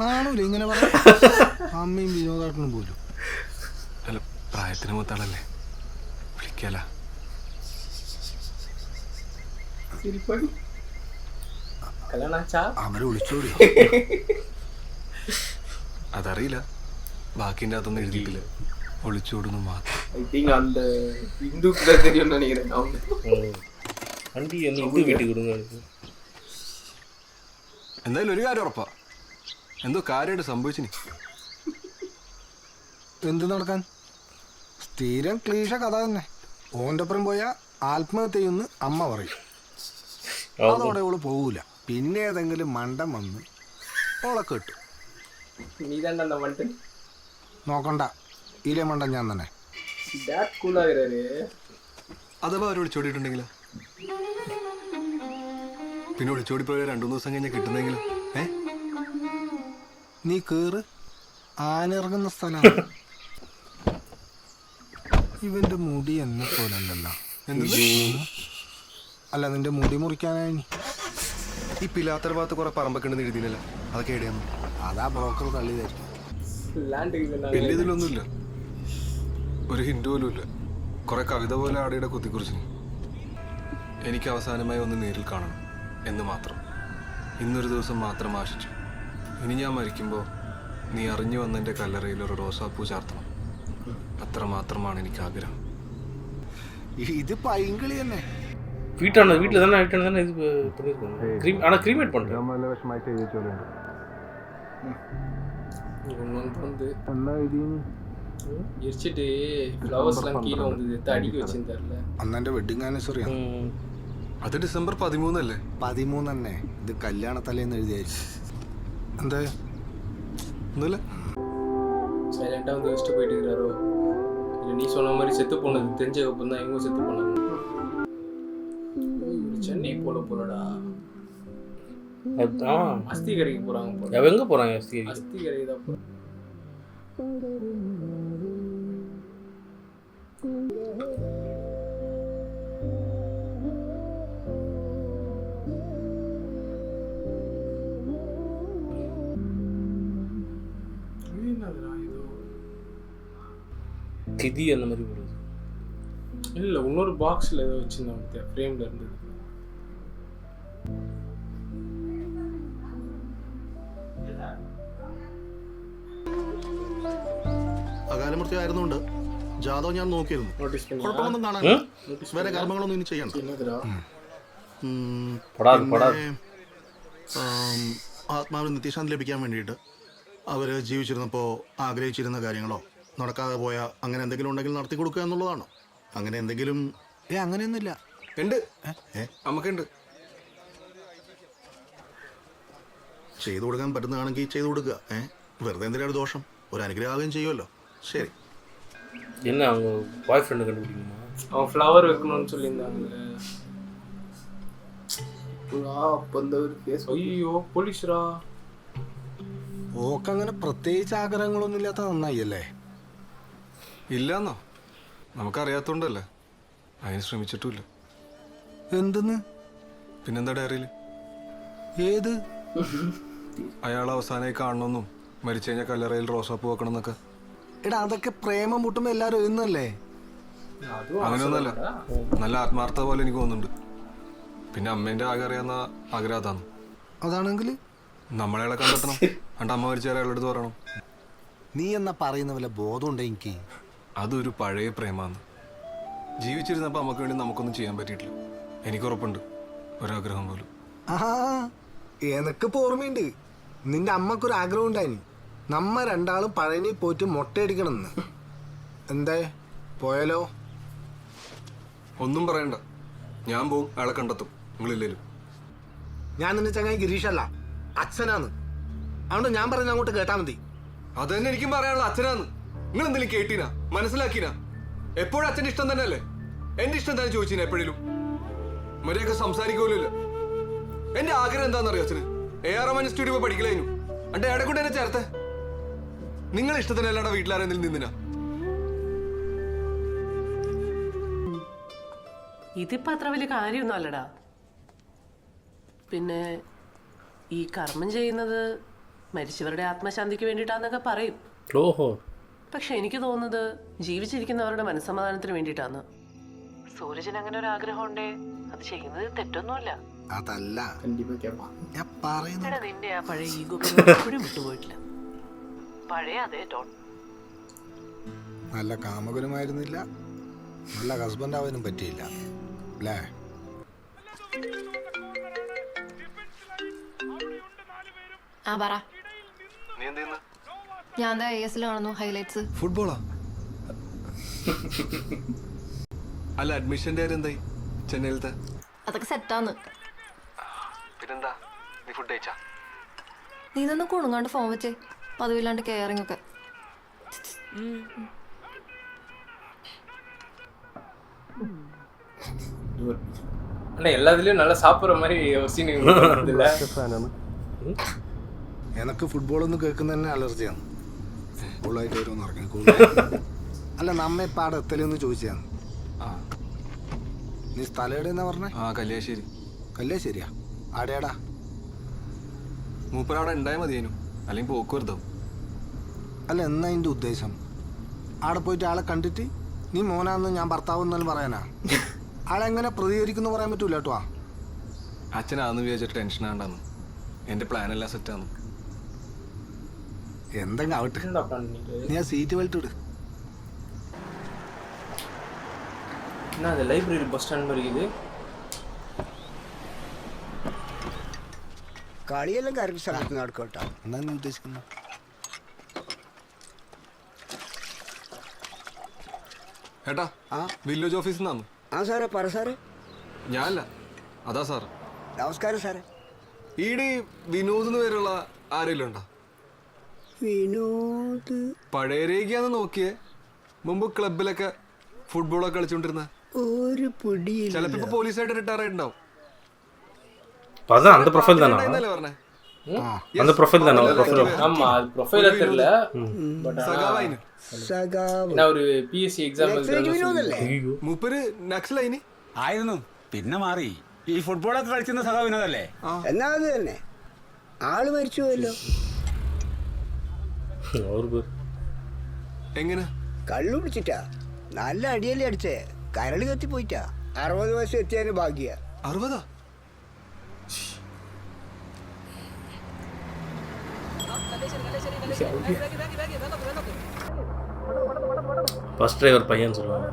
നാണൂല ഇങ്ങനെ പറ. അമ്മയും വിനോദാട്ടനും പോലും. അല്ല, പ്രായത്തിന് മൂത്താളല്ലേ, വിളിക്കാല. അവരെ ഒളിച്ചോടിയോ? അതറിയില്ല, ബാക്കിൻ്റെ അകത്തൊന്നും എഴുതിയിട്ടില്ല. ഒളിച്ചോടുന്നു മാത്രം. എന്തായാലും ഒരു കാര്യം ഉറപ്പാ, എന്തോ കാര്യമായിട്ട് സംഭവിച്ചിനി. എന്ത് നടക്കാൻ? സ്ഥിരം ക്ലീശ കഥ തന്നെ. ഓൻ്റെ ഒപ്പം പോയ ആത്മഹത്യ ചെയ്യുമെന്ന് അമ്മ പറയും. അതോടെ ഓള് പോകൂല. പിന്നെ ഏതെങ്കിലും മണ്ടം വന്ന് ഓളെ കേട്ടു. നോക്കണ്ട, ഇല്ലേ മണ്ടൻ ഞാൻ തന്നെ. അഥവാ അവർ ഒളിച്ചോടിയിട്ടുണ്ടെങ്കിലോ? പിന്നെ ഒളിച്ചോടി പോയ 2-3 ദിവസം കഴിഞ്ഞാൽ കിട്ടുന്നെങ്കിലും നീ കേറ്, ആനിറങ്ങുന്ന സ്ഥലമാണ്. ഇവന്റെ മുടി എന്നെ പോലല്ലോ. അല്ല, നിന്റെ മുടി മുറിക്കാനായി ഈ പിലാത്തറ ഭാഗത്ത് കുറെ പറമ്പൊക്കെ ഉണ്ടെന്ന് എഴുതിയില്ല, അതൊക്കെ എവിടെയാന്ന്? അതാ ബ്രോക്കർ തള്ളി തരും. വലിയ ഇതിലൊന്നുമില്ല, ഒരു ഹിന്ദു പോലും ഇല്ല. കുറെ കവിത പോലെ ആടയുടെ കുത്തിക്കുറിച്ചു. എനിക്ക് അവസാനമായി ഒന്ന് നേരിൽ കാണണം എന്ന് മാത്രം. ഇന്നൊരു ദിവസം മാത്രം ആശിച്ചു. ഇനി ഞാൻ മരിക്കുമ്പോൾ നീ അറിഞ്ഞു വന്നെൻ്റെ കല്ലറയിൽ ഒരു റോസാപ്പൂ ചാർത്തണം. അത്ര മാത്രമാണ് എനിക്ക് ആഗ്രഹം. ഇത് പൈങ്കിളി തന്നെ. வீட்டான வீட்டில் தானே வீட்டான தானே இது பண்ணியிருக்கோம். ஆனால் க்ரீமேட் பண்ணுறேன். വിഷമായിട്ട് എഴുതിച്ചോളുണ്ട്. എന്താ ഇതിന് എരിച്ചിട്ട് ഫ്ലവേഴ്സ്லாம் കീഴே വന്നത് അടിക്ക് വെച്ചിരുന്നല്ലേ. അന്നെൻ്റെ വെഡിങ് ആനിവേഴ്സറിയാണ്. അത് ഡിസംബർ 13 അല്ലേ? 13 തന്നെ. ഇത് കല്യാണത്തലേന്ന് എഴുതിയായിരിക്കും. എന്താ ഒന്നുമില്ല, சைலண்டாக வந்து வச்சுட்டு போயிட்டு இருக்கிறாரோ? இல்லை நீ சொன்ன மாதிரி செத்து போனது தெரிஞ்சக்கப்புறம் தான் இவங்க செத்து போனாங்க. சென்னை போலடா. அதான் அஸ்தி கரைக்கு போகிறாங்க போல. எங்கே போகிறாங்க? அஸ்தி கரைக்கு தான் போகிறாங்க. திதி அந்த மாதிரி போடுது. இல்லை, இன்னொரு பாக்ஸில் ஏதோ வச்சுருந்தாங்க, ஃப்ரேமில் இருந்தது. അകാലമൃത്യു ആയിരുന്നുകൊണ്ട് ജാതകം ഞാൻ നോക്കിയിരുന്നു. കുഴപ്പമൊന്നും കാണാൻ, വേറെ കർമ്മങ്ങളൊന്നും ഇനി ചെയ്യണം. ആത്മാവിന് നിത്യശാന്തി ലഭിക്കാൻ വേണ്ടിയിട്ട് അവർ ജീവിച്ചിരുന്നപ്പോൾ ആഗ്രഹിച്ചിരുന്ന കാര്യങ്ങളോ നടക്കാതെ പോയ അങ്ങനെ എന്തെങ്കിലും ഉണ്ടെങ്കിൽ നടത്തി കൊടുക്കുക എന്നുള്ളതാണോ? അങ്ങനെ എന്തെങ്കിലും? അങ്ങനെയൊന്നുമില്ല. ഉണ്ട്, നമുക്കുണ്ട്. ചെയ്തു കൊടുക്കാൻ പറ്റുന്നതാണെങ്കിൽ ചെയ്തു കൊടുക്കുക. വെറുതെ എന്തിനാണ് ദോഷം? ഒരു അനുഗ്രഹം ചെയ്യുമല്ലോ. ശരി. என்ன அவங்க பாய் ஃப்ரெண்ட் கண்டுபிடிக்கணுமா? அவன் ஃப்ளவர் வைக்கணும்னு சொல்லியிருந்தாங்க. അയ്യോ പോലീസറാ. ഓക്കങ്ങനെ പ്രത്യേകിച്ച് ആഗ്രഹങ്ങളൊന്നും ഇല്ലാത്ത നന്നായില്ലേ? ഇല്ലെന്നോ? നമുക്കറിയാത്തോണ്ടല്ലേ, അതിന് ശ്രമിച്ചിട്ടുമില്ല. എന്തെന്ന്? പിന്നെന്താ ഡയറിയിൽ? ഏത്? അയാൾ അവസാനമായി കാണണമെന്നും മരിച്ചു കഴിഞ്ഞാൽ കല്ലറയിൽ റോസാപ്പൂ വെക്കണം എന്നൊക്കെ. എടാ, അതൊക്കെ പ്രേമം മുട്ടുമ്പോ എല്ലാരും എഴുന്നല്ലേ? അങ്ങനെയൊന്നല്ല, നല്ല ആത്മാർത്ഥത പോലെ എനിക്ക് തോന്നുന്നുണ്ട്. പിന്നെ അമ്മേൻ്റെ ആകെ അറിയാവുന്ന ആഗ്രഹം അതാണ്. അതാണെങ്കിൽ നമ്മളയാളെ കണ്ടെത്തണം. അണ്ട് അമ്മ മരിച്ച അയാളുടെ അടുത്ത് പറയണം. നീ എന്നാ പറയുന്ന വല്ല ബോധമുണ്ട് എനിക്ക്. അതൊരു പഴയ പ്രേമാന്ന്. ജീവിച്ചിരുന്നപ്പോൾ നമുക്ക് വേണ്ടി നമുക്കൊന്നും ചെയ്യാൻ പറ്റിയിട്ടില്ല. എനിക്ക് ഉറപ്പുണ്ട്, ഒരാഗ്രഹം പോലും. ആ എനക്കിപ്പോ ഓർമ്മയുണ്ട്, നിന്റെ അമ്മക്കൊരു ആഗ്രഹം ഉണ്ടായിന്, നമ്മ രണ്ടാളും പഴനി പോയിട്ട് മുട്ടയടിക്കണമെന്ന്. എന്തേ പോയാലോ? ഒന്നും പറയണ്ട, ഞാൻ പോവും, അയാളെ കണ്ടെത്തും. നിങ്ങളില്ലേലും. ഞാൻ നിന്റെ ചങ്ങായി ഗിരീഷല്ല, അച്ഛനാന്ന്. അതുകൊണ്ട് ഞാൻ പറഞ്ഞ അങ്ങോട്ട് കേട്ടാ മതി. അത് തന്നെ എനിക്കും പറയാനുള്ള, അച്ഛനാന്ന്. നിങ്ങൾ എന്തെങ്കിലും കേട്ടീനാ, മനസ്സിലാക്കീനാ? എപ്പോഴും അച്ഛൻ്റെ ഇഷ്ടം തന്നെയല്ലേ? എന്റെ ഇഷ്ടം തന്നെ ചോദിച്ചീന എപ്പോഴേലും? മര്യാദക്ക് സംസാരിക്കുമല്ലോ. എന്റെ ആഗ്രഹം എന്താണെന്നറിയോ അച്ഛന്? AR റഹ്മാൻ സ്റ്റുഡിയോ പോയി പഠിക്കലായിരുന്നു. അന്റെ എവിടെ കൊണ്ട് എന്നെ ചേർത്തേ? നിങ്ങൾ ഇഷ്ടത്തിന് അല്ലാണ്ട് വീട്ടിലാരെന്തെങ്കിലും നിന്നിനാ? ഇതിപ്പോ അത്ര വലിയ കാര്യമൊന്നും അല്ലടാ. പിന്നെ ഈ കർമ്മം ചെയ്യുന്നത് മരിച്ചവരുടെ ആത്മശാന്തിക്ക് വേണ്ടിയിട്ടാന്നൊക്കെ പറയും. പക്ഷെ എനിക്ക് തോന്നുന്നത് ജീവിച്ചിരിക്കുന്നവരുടെ മനസ്സമാധാനത്തിന് വേണ്ടിയിട്ടാണ്. സൂരജിന് അങ്ങനെ ഒരു ആഗ്രഹം ഉണ്ടേ അത് ചെയ്യുന്നത് തെറ്റൊന്നുമില്ല. അതല്ല ഞാൻ എടാ, നിന്റെ ആ പഴയ ഈഗോ എപ്പോഴും വിട്ടുപോയിട്ടില്ല. പഴയ അതേ ടോൺ. നല്ല കാമകനുമായിരുന്നില്ല, നല്ല ഹസ്ബൻഡ് ആവാനും പറ്റിയില്ല അല്ലേ? ആ പറ. ഞാൻ ASL കാണുന്നു, ഹൈലൈറ്റ്സ്. ഫുട്ബോളാ? അല്ല, അഡ്മിഷന്റെ കാര്യം എന്തായി ചെന്നൈയിലത്തെ? അതൊക്കെ സെറ്റാന്ന്. പിന്നെന്താ, നീ ഫുഡ് കഴിച്ചാ? നീ നിന്ന് കുണുങ്ങാണ്ട് ഫോൺ വെച്ചേ, പതിവില്ലാണ്ട് കെയറിംഗ് ഒക്കെ. அண்ணா எல்லாத்துலயும் நல்லா சாப்பிட்ற மாதிரி ஒரு சீன் എനക്ക് ഫുട്ബോളൊന്നും കേൾക്കുന്ന തന്നെ അലർജിയാണ്. ഫുട്ബോളായിട്ട് വരുമെന്ന് പറഞ്ഞു. അല്ല, നമ്മ ഇപ്പം അവിടെ എത്തലെന്ന് ചോദിച്ചതാണ്. നീ സ്ഥലം എവിടെയെന്നാ പറഞ്ഞേ? കല്യാശ്ശേരി. കല്യാശ്ശേരിയാ? ആടെയാടാ? മൂപ്പരവിടെ ഉണ്ടായാൽ മതിയേനു, അല്ലെങ്കിൽ പോക്ക് വെറുതെ. അല്ല, എന്നാ അതിൻ്റെ ഉദ്ദേശം? അവിടെ പോയിട്ട് ആളെ കണ്ടിട്ട് നീ മോനാന്ന് ഞാൻ ഭർത്താവെന്നാലും പറയാനാ? ആളെങ്ങനെ പ്രതികരിക്കുന്നു പറയാൻ പറ്റൂല കേട്ടോ. അച്ഛനാന്ന് വിചാരിച്ചിട്ട് ടെൻഷൻ ആണ്ടാന്ന്. എന്റെ പ്ലാൻ എല്ലാം സെറ്റാന്ന്. എന്തെങ്കിലും ആവട്ടെ, നീ ആ സീറ്റ് ബെൽറ്റ് ഇട്. அது லைப்ரரி பஸ் ஸ்டாண்ட் மாதிரி இது. കളിയെല്ലാം കറക്റ്റ് സ്ഥലത്ത് നടക്കോട്ടാ. എന്നാ നീ ഉദ്ദേശിക്കുന്നത്? ഏട്ടാ, വില്ലേജ് ഓഫീസിൽ നിന്നാണ്. ആ സാറേ, പറ സാറേ. ഞാനല്ല, അതാ സാർ. നമസ്കാരം സാറേ. ഈടെ വിനോദ് എന്ന് പേരുള്ള ആരെങ്കിലും ഉണ്ടോ? വിനോദ് പഴയ രേഖയാന്ന് നോക്കിയേ. മുമ്പ് ക്ലബിലൊക്കെ ഫുട്ബോളൊക്കെ കളിച്ചോണ്ടിരുന്ന ഒരു പിടി. ചിലപ്പോ ഇപ്പൊ പോലീസായിട്ട് റിട്ടയർ ആയിട്ടുണ്ടാവും. அந்த ப்ரொஃபைல் தானா? പറഞ്ഞേ அந்த ப்ரொஃபைல் தானா? ஆமா, அது ப்ரொஃபைல தெரியல. பட் സഖാവായിന്. நான் ஒரு PSC எக்ஸாம் വിനോദല്ലേ? മൂപ്പര് നക്സലൈനി ആയിരുന്നു, പിന്നെ മാറി. ഈ ഫുട്ബോളൊക്കെ കളിക്കുന്ന സഖാ വിനോദല്ലേ? എന്നാ അത് തന്നെ. ആള് മരിച്ചു പോയല്ലോ. എങ്ങനെ? കള്ളു പിടിച്ചിട്ടാ. നല്ല അടിയല്ലേ അടിച്ചേ, കരള് കത്തി പോയിട്ടാ. 60 വയസ്സ് എത്തിയാലും ഭാഗ്യ. 60? பஸ் டிரைவர் பையன் சொல்லுவாங்க.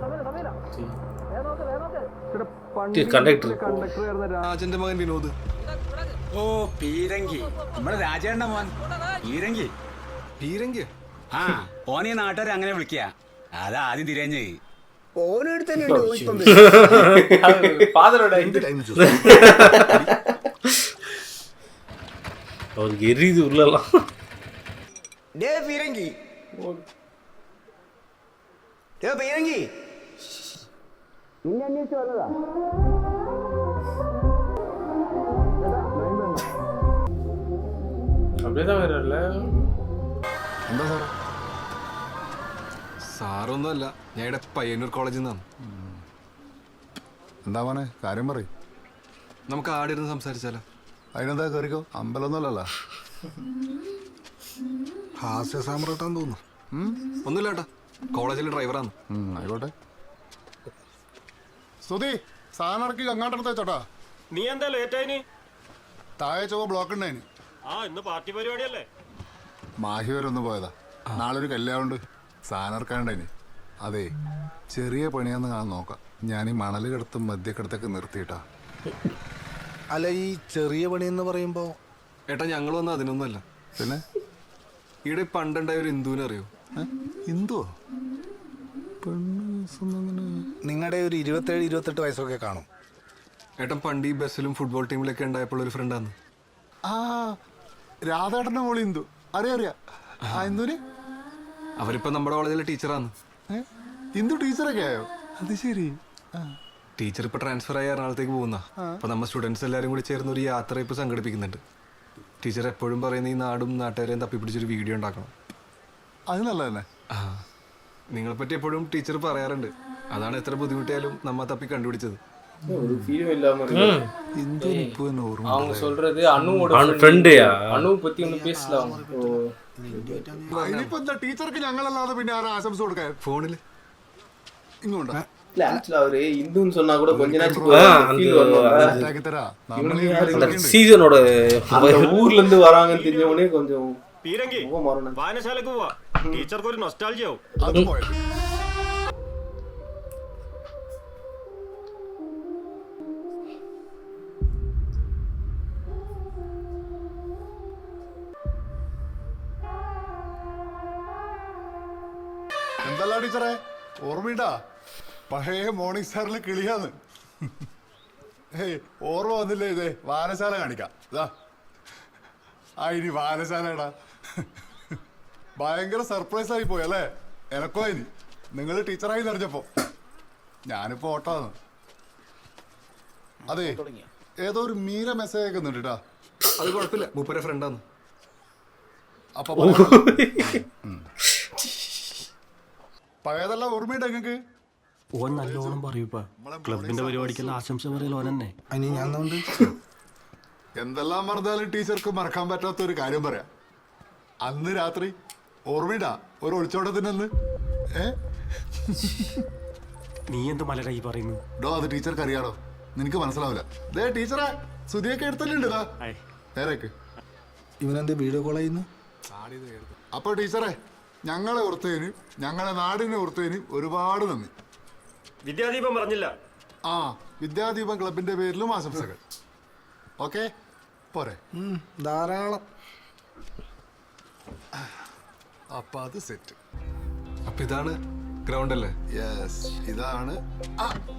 കണ്ടക്ടർ രാജന്റെ മകൻ വിനോദ്. ഓ, പീരങ്കി. നമ്മുടെ രാജേണ്ട മോൻ പീരങ്കി. പീരങ്കി? ആ, ഓനെ നാട്ടുകാർ അങ്ങനെ വിളിക്കുക. അതാ ആദ്യം തിരഞ്ഞ്. ഓനെടുത്ത് அவருக்கு எரியுது உள்ளலாம். ഡേ പീരങ്കി, ഡേ പീരങ്കി, നിന്നെ അന്വേഷിച്ച് വന്നതാ. அப்படியேதான் வரல. എന്താ സാറേ? സാറൊന്നും അല്ല, ഞാൻ ഇവിടെ പയ്യന്നൂർ കോളേജിൽ നിന്നാണ്. എന്താ മോനെ, കാര്യം പറയും. നമുക്ക് ആടിരുന്ന് സംസാരിച്ചാലോ? അതിനെന്താ, കയറിക്കോ. അമ്പലമൊന്നുമല്ലല്ലോ. ഹാസ്യ സാമ്രാട്ടാന്ന് തോന്നുന്നു. ഒന്നുമില്ല ഏട്ടാ, കോളേജിലെ ഡ്രൈവറാണ്. ആയിക്കോട്ടെ. സ്തുതി, സാധനം ഇറക്കി അങ്ങാട്ടെടുത്ത് വെച്ചോട്ടാ. നീ എന്താ ലേറ്റായിനി? താഴെ ചൊവ്വ ബ്ലോക്ക് ഉണ്ടായിന്. ആ ഇന്ന് പാർട്ടി പരിപാടിയല്ലേ? മാഹി വരെ ഒന്ന് പോയതാ. നാളെ ഒരു കല്യാണമുണ്ട്, സാധനം. അതെ, ചെറിയ പണിയാന്ന് കാണാൻ നോക്കാം. ഞാൻ ഈ മണൽ കിടത്തും മദ്യക്കിടത്തൊക്കെ നിർത്തിയിട്ടാ. അല്ല, ഈ ചെറിയ പണി എന്ന് പറയുമ്പോ ഏട്ടാ ഞങ്ങൾ വന്ന അതിനൊന്നുമല്ല. പിന്നെ ഇവിടെ പണ്ടുണ്ടായ ഒരു ഹിന്ദുവിനെ അറിയോ? ഹിന്ദുവോ? നിങ്ങളുടെ ഒരു 27-28 വയസ്സൊക്കെ കാണും. ഏട്ടൻ പണ്ട് ഈ ബസ്സിലും ഫുട്ബോൾ ടീമിലൊക്കെ ഉണ്ടായപ്പോൾ ഒരു ഫ്രണ്ടാന്ന്. ആ, രാധേട്ടൻ്റെ മോള് ഹിന്ദു. അറിയാം. ആ ഹിന്ദുവിന് അവരിപ്പോ നമ്മുടെ കോളേജിലെ ടീച്ചറാന്ന്. ഹിന്ദു ടീച്ചറൊക്കെ ആയോ? അത് ശരി. ടീച്ചർ ഇപ്പൊ ട്രാൻസ്ഫർ ആയി എറണാകുളത്തേക്ക് പോകുന്ന. അപ്പൊ നമ്മൾ സ്റ്റുഡൻസ് എല്ലാവരും കൂടി ചേർന്ന് ഒരു യാത്ര ഇപ്പൊ സംഘടിപ്പിക്കുന്നുണ്ട്. ടീച്ചർ എപ്പോഴും പറയുന്ന ഈ നാടും നാട്ടുകാരെയും തപ്പിപ്പിടിച്ചൊരു വീഡിയോ ഉണ്ടാക്കണം. അത് നല്ല തന്നെ. നിങ്ങളെ പറ്റി എപ്പോഴും ടീച്ചർ പറയാറുണ്ട്. അതാണ് എത്ര ബുദ്ധിമുട്ടിയാലും നമ്മ തപ്പി കണ്ടുപിടിച്ചത്. அவங்க சொல்றது அனுவோட அனு பத்தி ஒண்ணு பேசலாம். ടീച്ചർക്ക് ഞങ്ങളല്ലാതെ പിന്നെ ആരാ ആശംസ കൊടുക്കാൻ? ഫോണില് ഇങ്ങോട്ടാ அவரு இந்துன்னு சொன்னா கூட கொஞ்ச സീസണോட ஊர்ல இருந்து வராங்கன்னு தெரிஞ்சவனே கொஞ்சம் പീരങ്കി വായനശാലക്ക് പോവാ. ടീച്ചർക്ക് ഒരു നൊസ്റ്റാൾജിയാവും. എന്തല്ല ടീച്ചറെ, ഓർമ്മയിണ്ടാ? പഴയ മോർണിംഗ് സ്റ്റാറിലെ കിളിയാന്ന്. ഏയ് ഓർമ്മ വന്നില്ലേ? ഇതേ വായനശാല കാണിക്കാം. ഇതാ ഇനി വായനശാലടാ. ഭയങ്കര സർപ്രൈസ് ആയി പോയി അല്ലേ? എനക്കോ ഇനി നിങ്ങൾ ടീച്ചറായി നിറഞ്ഞപ്പോ ഞാനിപ്പോ ഓട്ടാന്ന്. അതെ, ഏതോ ഒരു മീര മെസ്സേജ് അയക്കുന്നുണ്ട് കേട്ടാ. അത് കുഴപ്പമില്ല, മൂപ്പരെ ഫ്രണ്ടാന്ന്. അപ്പൊ പഴയതെല്ലാം ഓർമ്മയുണ്ട് നിങ്ങൾക്ക്? ഓൻ നല്ലോണം പറയൂപ്പാ. ക്ലബിന്റെ പരിപാടിക്കെല്ലാം ആശംസ പറയൽ ഓനെന്നെ. എന്തെല്ലാം മറന്നാലും ടീച്ചർക്ക് മറക്കാൻ പറ്റാത്ത ഒരു കാര്യം പറയാം. അന്ന് രാത്രി ഓർമ്മയിടാ ഒരു ഒളിച്ചോട്ടത്തിനന്ന്. നീ എന്ത് മലരാ ഈ പറയുന്നു? ഡോ, അത് ടീച്ചർക്ക് അറിയാടോ, നിനക്ക് മനസ്സിലാവില്ല. ദേ ടീച്ചറെ സുധിയൊക്കെ എടുത്തല്ലുണ്ട്. നേരേക്ക് ഇവനെന്ത് വീഡിയോ കോൾ ചെയ്യുന്നു? അപ്പൊ ടീച്ചറെ, ഞങ്ങളെ ഓർത്തതിന്, ഞങ്ങളെ നാടിനെ ഓർത്തതിന് ഒരുപാട് നന്ദി. വിദ്യാദീപം പറഞ്ഞില്ല. ആ, വിദ്യാദീപം ക്ലബിന്റെ പേരിലും ആശംസകൾ. ഓക്കെ, പോരെ? ധാരാളം. അപ്പൊ അത് സെറ്റ്. അപ്പൊ ഇതാണ് ഗ്രൗണ്ട് അല്ലേ? യെസ്, ഇതാണ്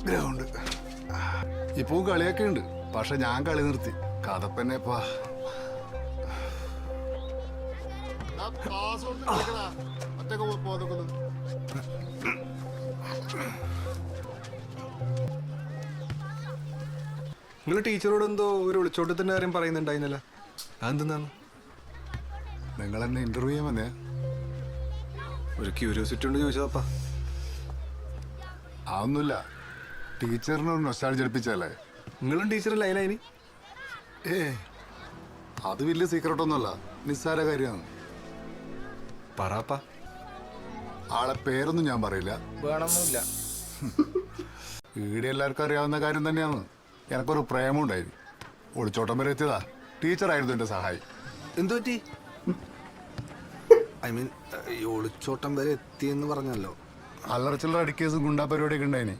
ഗ്രൗണ്ട്. ഇപ്പൊ കളിയൊക്കെ ഉണ്ട്, പക്ഷെ ഞാൻ കളി നിർത്തി. കഥപ്പന്നെപ്പാ. നിങ്ങൾ ടീച്ചറോട് എന്തോ ഒരു ഒളിച്ചോട്ടത്തിന്റെ കാര്യം പറയുന്നുണ്ടായിരുന്നല്ല, അതെന്താണ്? നിങ്ങൾ എന്നെ ഇന്റർവ്യൂ ചെയ്യാൻ വന്നേ? ഒരു ക്യൂരിയോസിറ്റി ഉണ്ട് ചോദിച്ചതപ്പാ. അതൊന്നുമില്ല, ടീച്ചറിനൊരു നൊസ്റ്റാൾജി എടുപ്പിച്ചല്ലേ. നിങ്ങളും ടീച്ചർ ലൈനായിനി? അത് വലിയ സീക്രട്ട് ഒന്നുമല്ല, നിസ്സാര കാര്യമാണ്. പറപ്പാ. ആളെ പേരൊന്നും ഞാൻ പറയില്ല. വേണമെന്നില്ല. ഈടെ എല്ലാവർക്കും അറിയാവുന്ന കാര്യം തന്നെയാണ്. എനക്കൊരു പ്രേമുണ്ടായിരുന്നു. ഒളിച്ചോട്ടം വരെ എത്തിയതാ. ടീച്ചറായിരുന്നു എൻ്റെ സഹായി. എന്തു പറ്റി? ഐ മീൻ, ഈ ഒളിച്ചോട്ടം വരെ എത്തിയെന്ന് പറഞ്ഞല്ലോ. അല്ലറച്ചില്ലറ അടിക്കേസും ഗുണ്ടാ പരിപാടിയൊക്കെ ഉണ്ടായിനി.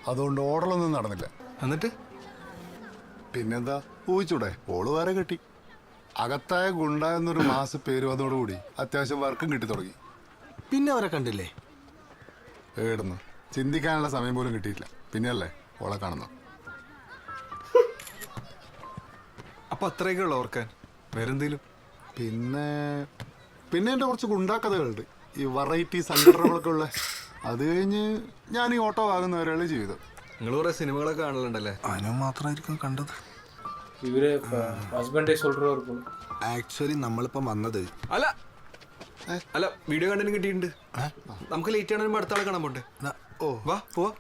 അതുകൊണ്ട് ഓർഡറൊന്നും നടന്നില്ല. എന്നിട്ട് പിന്നെന്താ, ഊഹിച്ചൂടെ, ഓള് വേറെ കെട്ടി. അകത്തായ ഗുണ്ട എന്നൊരു മാസ പേര് വന്നതോടുകൂടി അത്യാവശ്യം വർക്കും കിട്ടി തുടങ്ങി. പിന്നെ അവരെ കണ്ടില്ലേ? ഏടുന്നു, ചിന്തിക്കാനുള്ള സമയം പോലും കിട്ടിയിട്ടില്ല. പിന്നെയല്ലേ ഓളെ കാണുന്നു. അപ്പൊ അത്രയൊക്കെ ഉള്ളു ഓർക്കാൻ? വേറെന്തേലും? പിന്നെ എൻ്റെ കുറച്ച് ഗുണ്ടാക്കഥകളുണ്ട്, ഈ വെറൈറ്റി സംഘടനകളൊക്കെ ഉള്ള. അത് കഴിഞ്ഞ് ഞാൻ ഈ ഓട്ടോ വാങ്ങുന്നവരെയുള്ള ജീവിതം. നിങ്ങൾ കുറെ സിനിമകളൊക്കെ കാണലുണ്ടല്ലേ? അനു മാത്രമായിരിക്കും കണ്ടത്. ഇവര് ഹസ്ബൻഡേ சொல்றவர். ആക്ച്വലി നമ്മളിപ്പം വന്നത് അല്ല, വീഡിയോ കണ്ടന്റ് കിട്ടിയിട്ടുണ്ട്. നമുക്ക് ലേറ്റ് ആണെങ്കിലും അടുത്ത ആളെ കാണാൻ പോണ്ടേ? ഓ വാ പോവാ.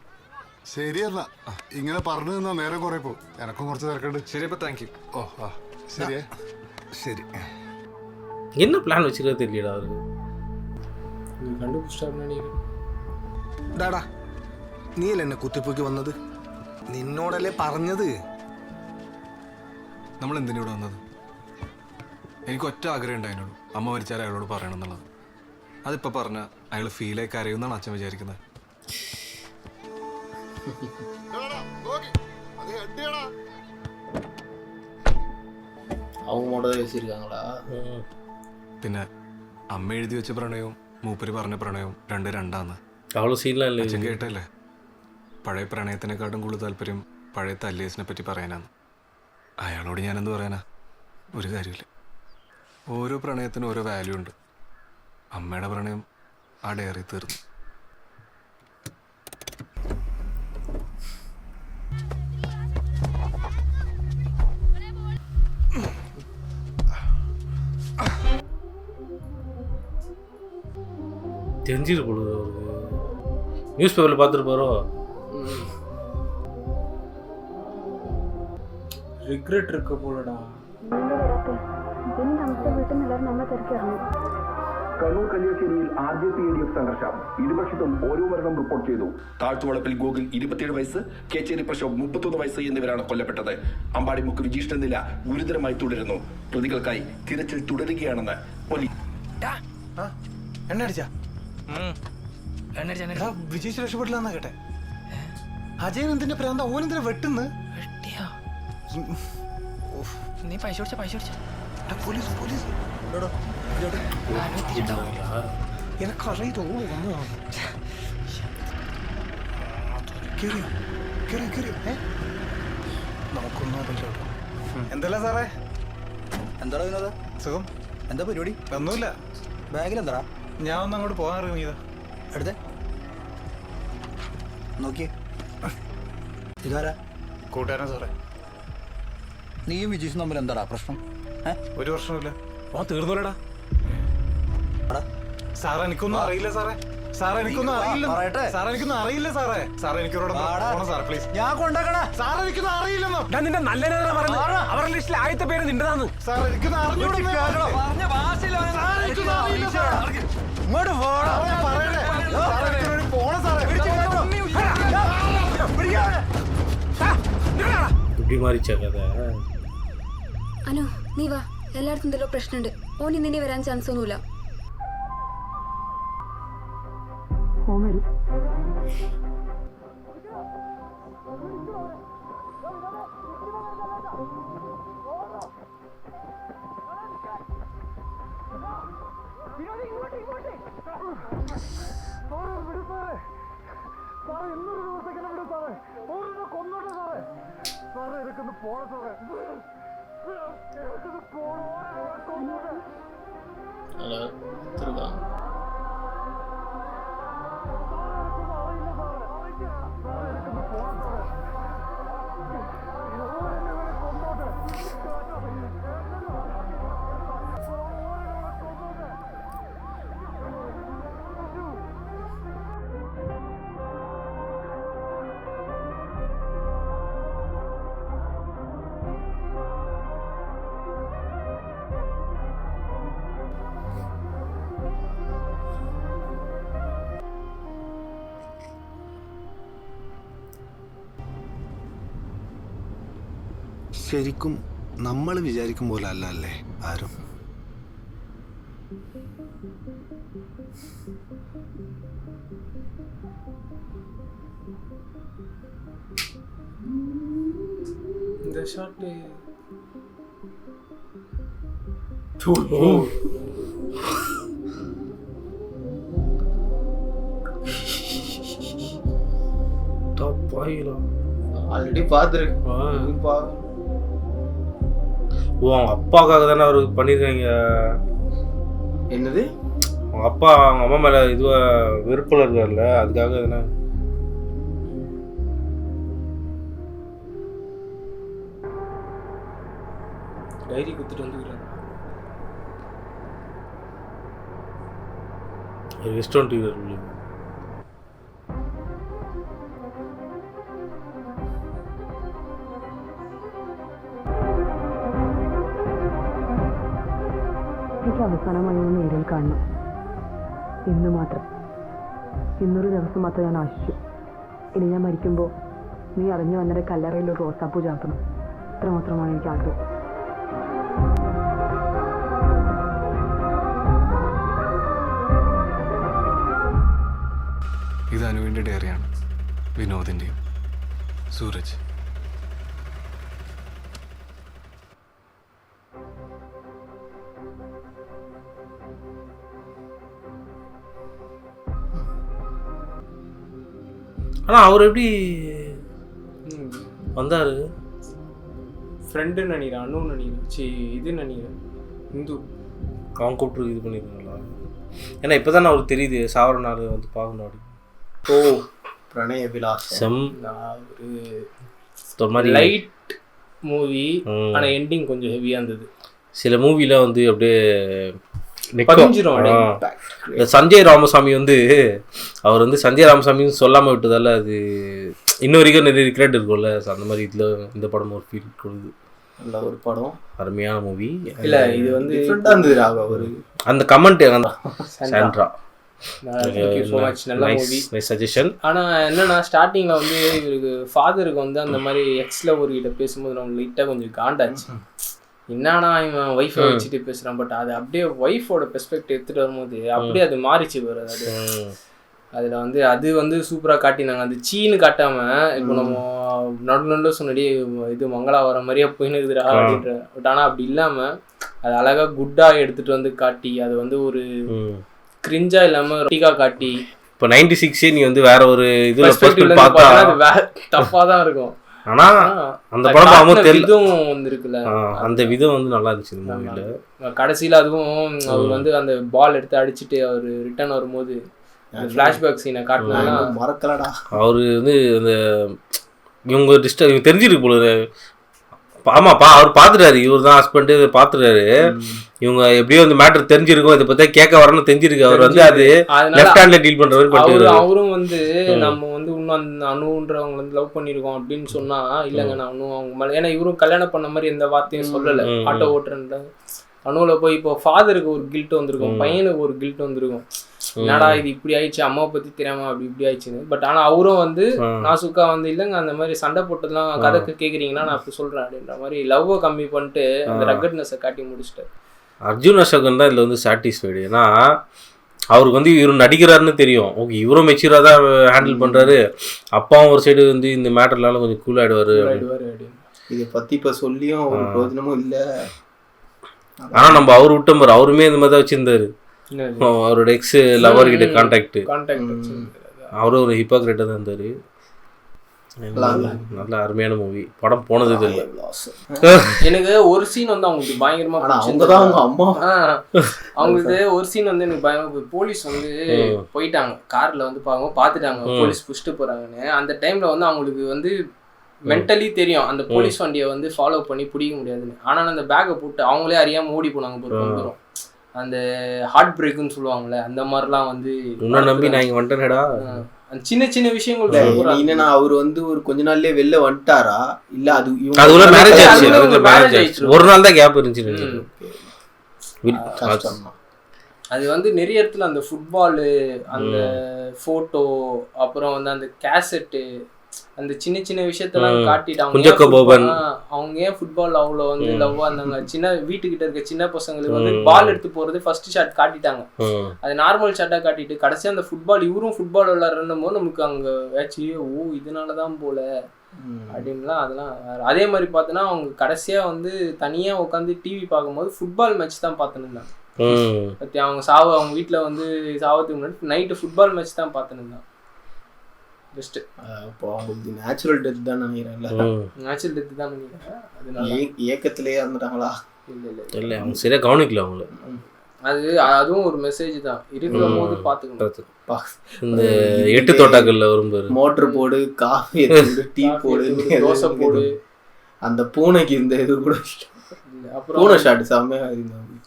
ശരിയല്ല, ഇങ്ങനെ പറഞ്ഞു നിന്നാ നേരം കുറെ പോകും. എനക്കും കുറച്ച് തിരക്കുണ്ട്. ശരി, അപ്പൊ താങ്ക് യു. ഓ ആ ശരിയേ. ശരി. என்ன பிளான் வச்சிருக்கிறது தெரியலடா அவருக்கு. ഡാടാ, നീയല്ലേ എന്നെ കുത്തിപ്പൊക്കി വന്നത്? നിന്നോടല്ലേ പറഞ്ഞത്? നമ്മൾ എന്തിനൂടെ വന്നത്? എനിക്ക് ഒറ്റ ആഗ്രഹം ഉണ്ടായിരുന്നുള്ളൂ, അമ്മ മരിച്ചാൽ അയാളോട് പറയണം എന്നുള്ളത്. അതിപ്പോൾ പറഞ്ഞാൽ അയാൾ ഫീലായി കരയുമെന്നാണ് അച്ഛൻ വിചാരിക്കുന്നത്. പിന്നെ അമ്മ എഴുതി വെച്ച പ്രണയവും മൂപ്പര് പറഞ്ഞ പ്രണയവും രണ്ടാന്ന് അച്ഛൻ കേട്ടല്ലേ? പഴയ പ്രണയത്തിനെക്കാട്ടും കൂടുതൽ താല്പര്യം പഴയ തല്ലേസിനെ പറ്റി പറയാനാണ്. അയാളോട് ഞാനെന്ത് പറയാനാ? ഒരു കാര്യമില്ല. ഓരോ പ്രണയത്തിനും ഓരോ വാല്യൂ ഉണ്ട്. അമ്മയുടെ പ്രണയം ആ ഡയറി തീർന്നു. தெரிஞ்சிரு பொழுது அவருக்கு நியூஸ் பேப்பரில் பார்த்துருப்பாரோ. റിഗ്രറ്റ് இருக்க പോലടാ. കണ്ണൂർ കല്യാശ്ശേരിയിൽ RJP-ADF സംഘർഷം. ഇരുപക്ഷത്തും ഓരോ മരണം റിപ്പോർട്ട് ചെയ്തു. താഴ്ത്തുവളപ്പിൽ ഗോകുൽ 27 വയസ്സ്, കേച്ചേരി പ്രശോഭ് 31 വയസ്സ് എന്നിവരാണ് കൊല്ലപ്പെട്ടത്. അമ്പാടിമുക്ക് വിജീഷിന്റെ നില ഗുരുതരമായി തുടരുന്നു. പ്രതികൾക്കായി തിരച്ചിൽ തുടരുകയാണെന്ന് പോലീസ്. വിജയിച്ച് രക്ഷപ്പെട്ടില്ലെന്നാ കേട്ടെ. അജയൻ എന്തിന്റെ പ്രാന്ത? ഓനെന്തിനാ വെട്ടുന്ന്? നീ പൈസ കൊടുച്ച പോലീസ് പോലീസ് എനക്കറിയിട്ടോ. നമുക്കൊന്നും എന്തല്ല സാറേ? എന്താ വിനോദ? സുഖം. എന്താ പരിപാടി? ഒന്നുമില്ല. ബാഗിൽ എന്താ? ഞാൻ ഒന്ന് അങ്ങോട്ട് പോകാൻ ഇറങ്ങിയതാ. എടുത്തേ നോക്കിയേ. ഇതാരാ? കൂട്ടുകാരൻ സാറേ. നീയും വിജീഷും തമ്മിൽ എന്താടാ പ്രശ്നം? ഒരു പ്രശ്നമില്ല. തീർന്നോലടാ. സാറേ എനിക്കൊന്നും അറിയില്ല സാറേ. സാറേ എനിക്കൊന്നും അറിയില്ല. സാറേ എനിക്കൊന്നും അറിയില്ല സാറേ. സാറേ എനിക്കോടെ സാർ പ്ലീസ്. ഞാൻ കൊണ്ടാക്കണ. സാറേ എനിക്കൊന്നും അറിയില്ലെന്നോ. ഞാൻ നിന്റെ നല്ല അവരുടെ ലിസ്റ്റിൽ ആദ്യത്തെ പേര് നിന്റെതാന്ന്. സാർ എനിക്കൊന്നും അറിഞ്ഞൂടാ. ഇങ്ങോട്ട് പോണം സാറേ. അനു നീ വാ. എല്ലായിടത്തും എന്തെല്ലോ പ്രശ്നമുണ്ട്. ഓൻ ഇന്നെ വരാൻ ചാൻസ് ഒന്നുമില്ല. ഓൻ വരും. ശരിക്കും നമ്മൾ വിചാരിക്കും പോലെ അല്ല അല്ലേ ആരും? ஆல்ரெடி பார்த்துருக்கேன். ஓ அவங்க அப்பாவுக்காக தானே அவர் பண்ணியிருக்காங்க. என்னது? அவங்க அப்பா அவங்க அம்மா மேலே இதுவாக வெறுப்பில் இருக்கார்ல, அதுக்காக தானே. டைரி கொடுத்துட்டு வந்துக்கிறாரு. ரெஸ்டாரண்ட் இல்லை. എനിക്ക് അവസാനമായി ഒന്ന് നേരിൽ കാണണം. ഇന്ന് മാത്രം. ഇന്നൊരു ദിവസം മാത്രം ഞാൻ ആശിച്ചു. ഇനി ഞാൻ മരിക്കുമ്പോൾ നീ അറിഞ്ഞു വന്നൊരു കല്ലറയിൽ ഒരു റോസാപ്പൂ ചാർത്തണം. ഇത്രമാത്രമാണ് എനിക്ക് ആഗ്രഹം. ഇത് അനുവിൻ്റെ ഡയറിയാണ്, വിനോദിൻ്റെയും. സൂരജ്. ஆனால் அவர் எப்படி வந்தார்? ஃப்ரெண்டுன்னு நினைக்கிறேன், அண்ணுன்னு நினைக்கிறேன், இதுன்னு நினைக்கிறேன், இந்து. அவன் கூப்பிட்டு இது பண்ணியிருக்காங்களா? ஏன்னா இப்போ தானே அவருக்கு தெரியுது சாவர நாள் வந்து பார்க்கணும் அப்படி. ஓ பிரணய விலாஸ் செம் ஒரு மாதிரி லைட் மூவி, ஆனால் எண்டிங் கொஞ்சம் ஹெவியாக இருந்தது. சில மூவியில் வந்து அப்படியே பதிஞ்சிரும். சஞ்சய் ராமசாமி வந்து அவர் வந்து சஞ்சய் ராமசாமின்னு சொல்லாமல் விட்டதால அது இன்ன வரைக்கும் நிறைய ரிக்ரெட் இருக்கும்ல. அந்த மாதிரி இதில் இந்த படம் ஒரு ஃபீல் கொடுக்குது. நல்ல ஒரு படம், அருமையான மூவி. இல்லை இது வந்து டிஃப்ரெண்டாக இருந்தது. அவர் அந்த comment Sandra, thank you so much, நல்ல மூவி, நைஸ் சஜஷன். ஆனால் என்னன்னா ஸ்டார்டிங்கில் வந்து இவருக்கு ஃபாதருக்கு வந்து அந்த மாதிரி எக்ஸில் ஒரு கிட்ட பேசும்போது நம்ம லைட்டாக கொஞ்சம் காண்டாச்சு. என்னன்னா இவன் ஒய்ஃபை வச்சுட்டு பேசுகிறான், பட் அது அப்படியே ஒய்ஃபோட பெர்ஸ்பெக்டிவ் எடுத்துகிட்டு வரும்போது அப்படியே அது மாறிச்சு வருது. அது அதில் வந்து அது வந்து சூப்பராக காட்டினாங்க. அது சீனு காட்டாமல் இப்போ நம்ம நடு சொன்னடி இது மங்களா வர மாதிரியே போயின்னு இருக்குதுடா அப்படின்ற, பட் ஆனால் அப்படி இல்லாமல் அது அழகாக குட்டாக எடுத்துகிட்டு வந்து காட்டி அது வந்து ஒரு கிரிஞ்சா இல்லாமல் ரொட்டிக்காக காட்டி. இப்போ 96 நீ வந்து வேற ஒரு இதில் பார்த்தா அது தப்பாக தான் இருக்கும். ஆனா அந்த படம் பார்க்கும்போது விதம் வந்துருக்குல்ல, அந்த விதம் வந்து நல்லா இருந்துச்சு இந்த மூவில. கடைசியில் அதுவும் அவர் வந்து அந்த பால் எடுத்து அடிச்சுட்டு அவர் ரிட்டர்ன் வரும்போது ஃப்ளாஷ்பேக் சீனை காட்டினா மறக்கலடா. அவரு வந்து அந்த இவங்க இவங்க தெரிஞ்சிருக்கு போல. ஆமாப்பா அவர் பார்த்துட்டாரு, இவர் தான் ஹஸ்பண்ட் பார்த்துட்டாரு. இவங்க எப்படியோ அந்த மேட்டர் தெரிஞ்சிருக்கும், இதை பத்தி கேட்க வரணும்னு தெரிஞ்சிருக்கு. அவர் வந்து அது லெஃப்ட் ஹேண்ட்ல டீல் பண்றவர். அவரும் வந்து நம்ம வந்து இன்னும் அந்த அணுன்றவங்க வந்து லவ் பண்ணிருக்கோம் அப்படின்னு சொன்னா இல்லைங்க நான் இன்னும் அவங்க மேல, ஏன்னா இவரும் கல்யாணம் பண்ண மாதிரி எந்த வார்த்தையும் சொல்லலை. ஆட்டோ ஓட்டுறேன் அணுல போய் இப்போ ஃபாதருக்கு ஒரு கில்ட் வந்திருக்கும், பையனுக்கு ஒரு கில்ட் வந்திருக்கும். என்னடா இது இப்படி ஆயிடுச்சு, அம்மாவை பத்தி தெரியாம அப்படி இப்படி ஆயிடுச்சுன்னு. பட் ஆனா அவரும் வந்து நாசுக்கா வந்து இல்லைங்க அந்த மாதிரி சண்டை போட்டதுலாம் கதைக்கு கேக்குறீங்கன்னா நான் அப்படி சொல்றேன் அப்படின்ற மாதிரி லவ்வை கம்மி பண்ணிட்டு அந்த ரக்கட்னஸை காட்டி முடிச்சிட்டாரு. அர்ஜுன் அசோகன் தான் இதுல வந்து சாட்டிஸ்ஃபைடு. ஏன்னா அவருக்கு வந்து இவரு நடிக்கிறாருன்னு தெரியும். ஓகே இவரும் மெச்சூராக தான் ஹேண்டில் பண்றாரு. அப்பாவும் ஒரு சைடு வந்து இந்த மேட்டர்னால கொஞ்சம் கூல் ஆயிடுவாரு. இதை பத்தி இப்ப சொல்லியும் ஒரு பிரயோஜனமும் இல்லை. ஆனா நம்ம அவர் விட்டோம் பாரு, அவருமே இந்த மாதிரி தான் வச்சிருந்தாரு. அவரோட எக்ஸ் லவர் கிட்ட கான்டாக்ட் அவரும் ஒரு ஹிப்போக்ரேட்டா தான் இருந்தாரு. நல்ல அருமையான மூவி. படம் போனது இல்லை. எனக்கு ஒரு சீன் வந்து அவங்களுக்கு பயங்கரமா அவங்களுக்கு ஒரு சீன் வந்து எனக்கு பயங்கரமா, போலீஸ் வந்து போயிட்டாங்க கார்ல வந்து பாத்துட்டாங்க போலீஸ் புஷ்ட்டு போறாங்கன்னு. அந்த டைம்ல வந்து அவங்களுக்கு வந்து மென்டலி தெரியும் அந்த போலீஸ் வண்டியை வந்து ஃபாலோ பண்ணி பிடிக்க முடியாதுன்னு. ஆனால் அந்த பேக்கை போட்டு அவங்களே அறியாமல் ஓடி போனாங்க. போகிறோம் அந்த ஹார்ட் பிரேக்குன்னு சொல்லுவாங்கள்ல, அந்த மாதிரிலாம் வந்து நம்பி நான் இங்கே வந்துட்டேனடா. சின்ன சின்ன விஷயங்கள் என்னன்னா அவர் வந்து ஒரு கொஞ்ச நாள்லயே வெளில வந்துட்டாரா இல்ல அது மேரேஜ் ஆயிடுச்சு. ஒரு நாள் தான் கேப் இருந்துச்சு. அது வந்து நிறைய இடத்துல அந்த ஃபுட்பாலு, அந்த ஃபோட்டோ, அப்புறம் வந்து அந்த கேசட்டு, அந்த சின்ன சின்ன விஷயத்தெல்லாம் காட்டிட்டாங்க. அவங்க ஏன் ஃபுட்பால் அவ்வளோ வந்து லவ்வா இருந்தாங்க. சின்ன வீட்டுக்கிட்ட இருக்க சின்ன பசங்களுக்கு வந்து பால் எடுத்து போறது ஃபர்ஸ்ட் ஷாட் காட்டிட்டாங்க. அது நார்மல் ஷாட்டா காட்டிட்டு கடைசியா அந்த ஃபுட்பால் இவரும் ஃபுட்பால் விளையாடுறோம் போது நமக்கு அங்க ஆச்சு ஓ இதனாலதான் போல அப்படின்லாம். அதெல்லாம் அதே மாதிரி பார்த்தோன்னா அவங்க கடைசியா வந்து தனியா உட்காந்து டிவி பார்க்கும்போது ஃபுட்பால் மேட்ச் தான் பார்த்துன்னு பத்தி அவங்க அவங்க வீட்டுல வந்து சாவத்துக்கு முன்னாடி நைட்டு ஃபுட்பால் மேட்ச் தான் பார்த்துன்னு. நேச்சுரல் டெத் தான் நினைக்கிறேன். நேச்சுரல் டெத் தான் நினைக்கிறேன். ஏக்கத்திலேயே இருந்துட்டாங்களா? இல்லை அவங்க சரியா கவனிக்கல அவங்கள. அதுவும் ஒரு மெசேஜ் தான், இருக்கிற போது பார்த்துக்கணும். இந்த 8 தோட்டாக்கள்ல வரும்போது மோட்டர் போடு, காஃபி டீ போடு, தோசை போடு. அந்த பூனைக்கு இந்த இது கூட அப்புறம் பூனை ஷாட் செம்மையா இருந்தாங்க.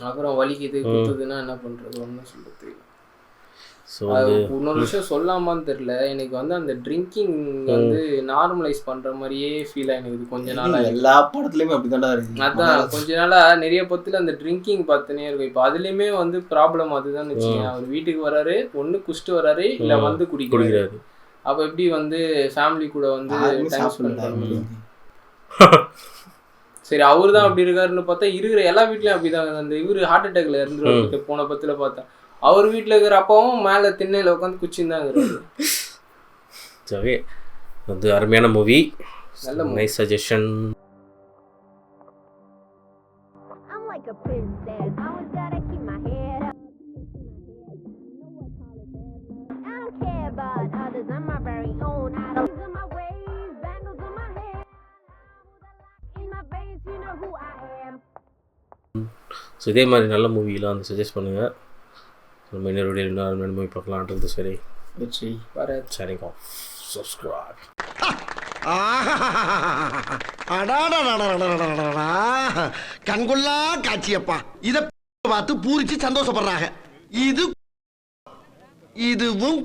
அப்புறம் வலிக்குது குத்துதுன்னா என்ன பண்றது ஒன்றும் சொல்றது. இன்னொரு விஷயம் சொல்லாமான்னு தெரியல, எனக்கு வந்து அந்த ட்ரிங்கிங் வந்து நார்மலைஸ் பண்ற மாதிரியே ஃபீல் ஆயிடுது கொஞ்ச நாளா. எல்லா படத்துலயுமே அப்படிதான்டா இருக்கு. அதான் கொஞ்ச நாளா நிறைய பத்துல அந்த ட்ரிங்கிங் பார்த்துனே இருக்கும். இப்போ அதுலயுமே வந்து ப்ராப்ளம் அதுதான் வச்சுக்கேன். அவர் வீட்டுக்கு வராரு, ஒண்ணு குடிச்சிட்டு வராரு, இல்ல வந்து குடிக்கிறாரு. அப்ப எப்படி வந்து ஃபேமிலி கூட வந்து டைம் ஸ்பெண்ட் பண்ண முடியும்? சரி அவரு தான் அப்படி இருக்காருன்னு பார்த்தா இருக்கிற எல்லா வீட்லயும் அப்படிதான். அந்த இவரு ஹார்ட் அட்டாக்ல இருந்து போன பத்துல பார்த்தா அவர் வீட்டில் இருக்கிற அப்பாவும் மேலே திண்ணையில் உட்காந்து குச்சிருந்தாங்க. சரி, வந்து அருமையான மூவி, நல்ல நைஸ் சஜஷன். ஸோ இதே மாதிரி நல்ல மூவிலாம் வந்து சஜஸ்ட் பண்ணுங்கள். நம்ம இன்னொரு வீடியோ இன்னொரு மூவி பார்க்கலான்றது. சரி, சரிங்க, சப்ஸ்கிரைப். கண்கொள்ளா காட்சியப்பா. இத பார்த்து பூரிச்சு சந்தோஷப்படுறாங்க. இதுவும்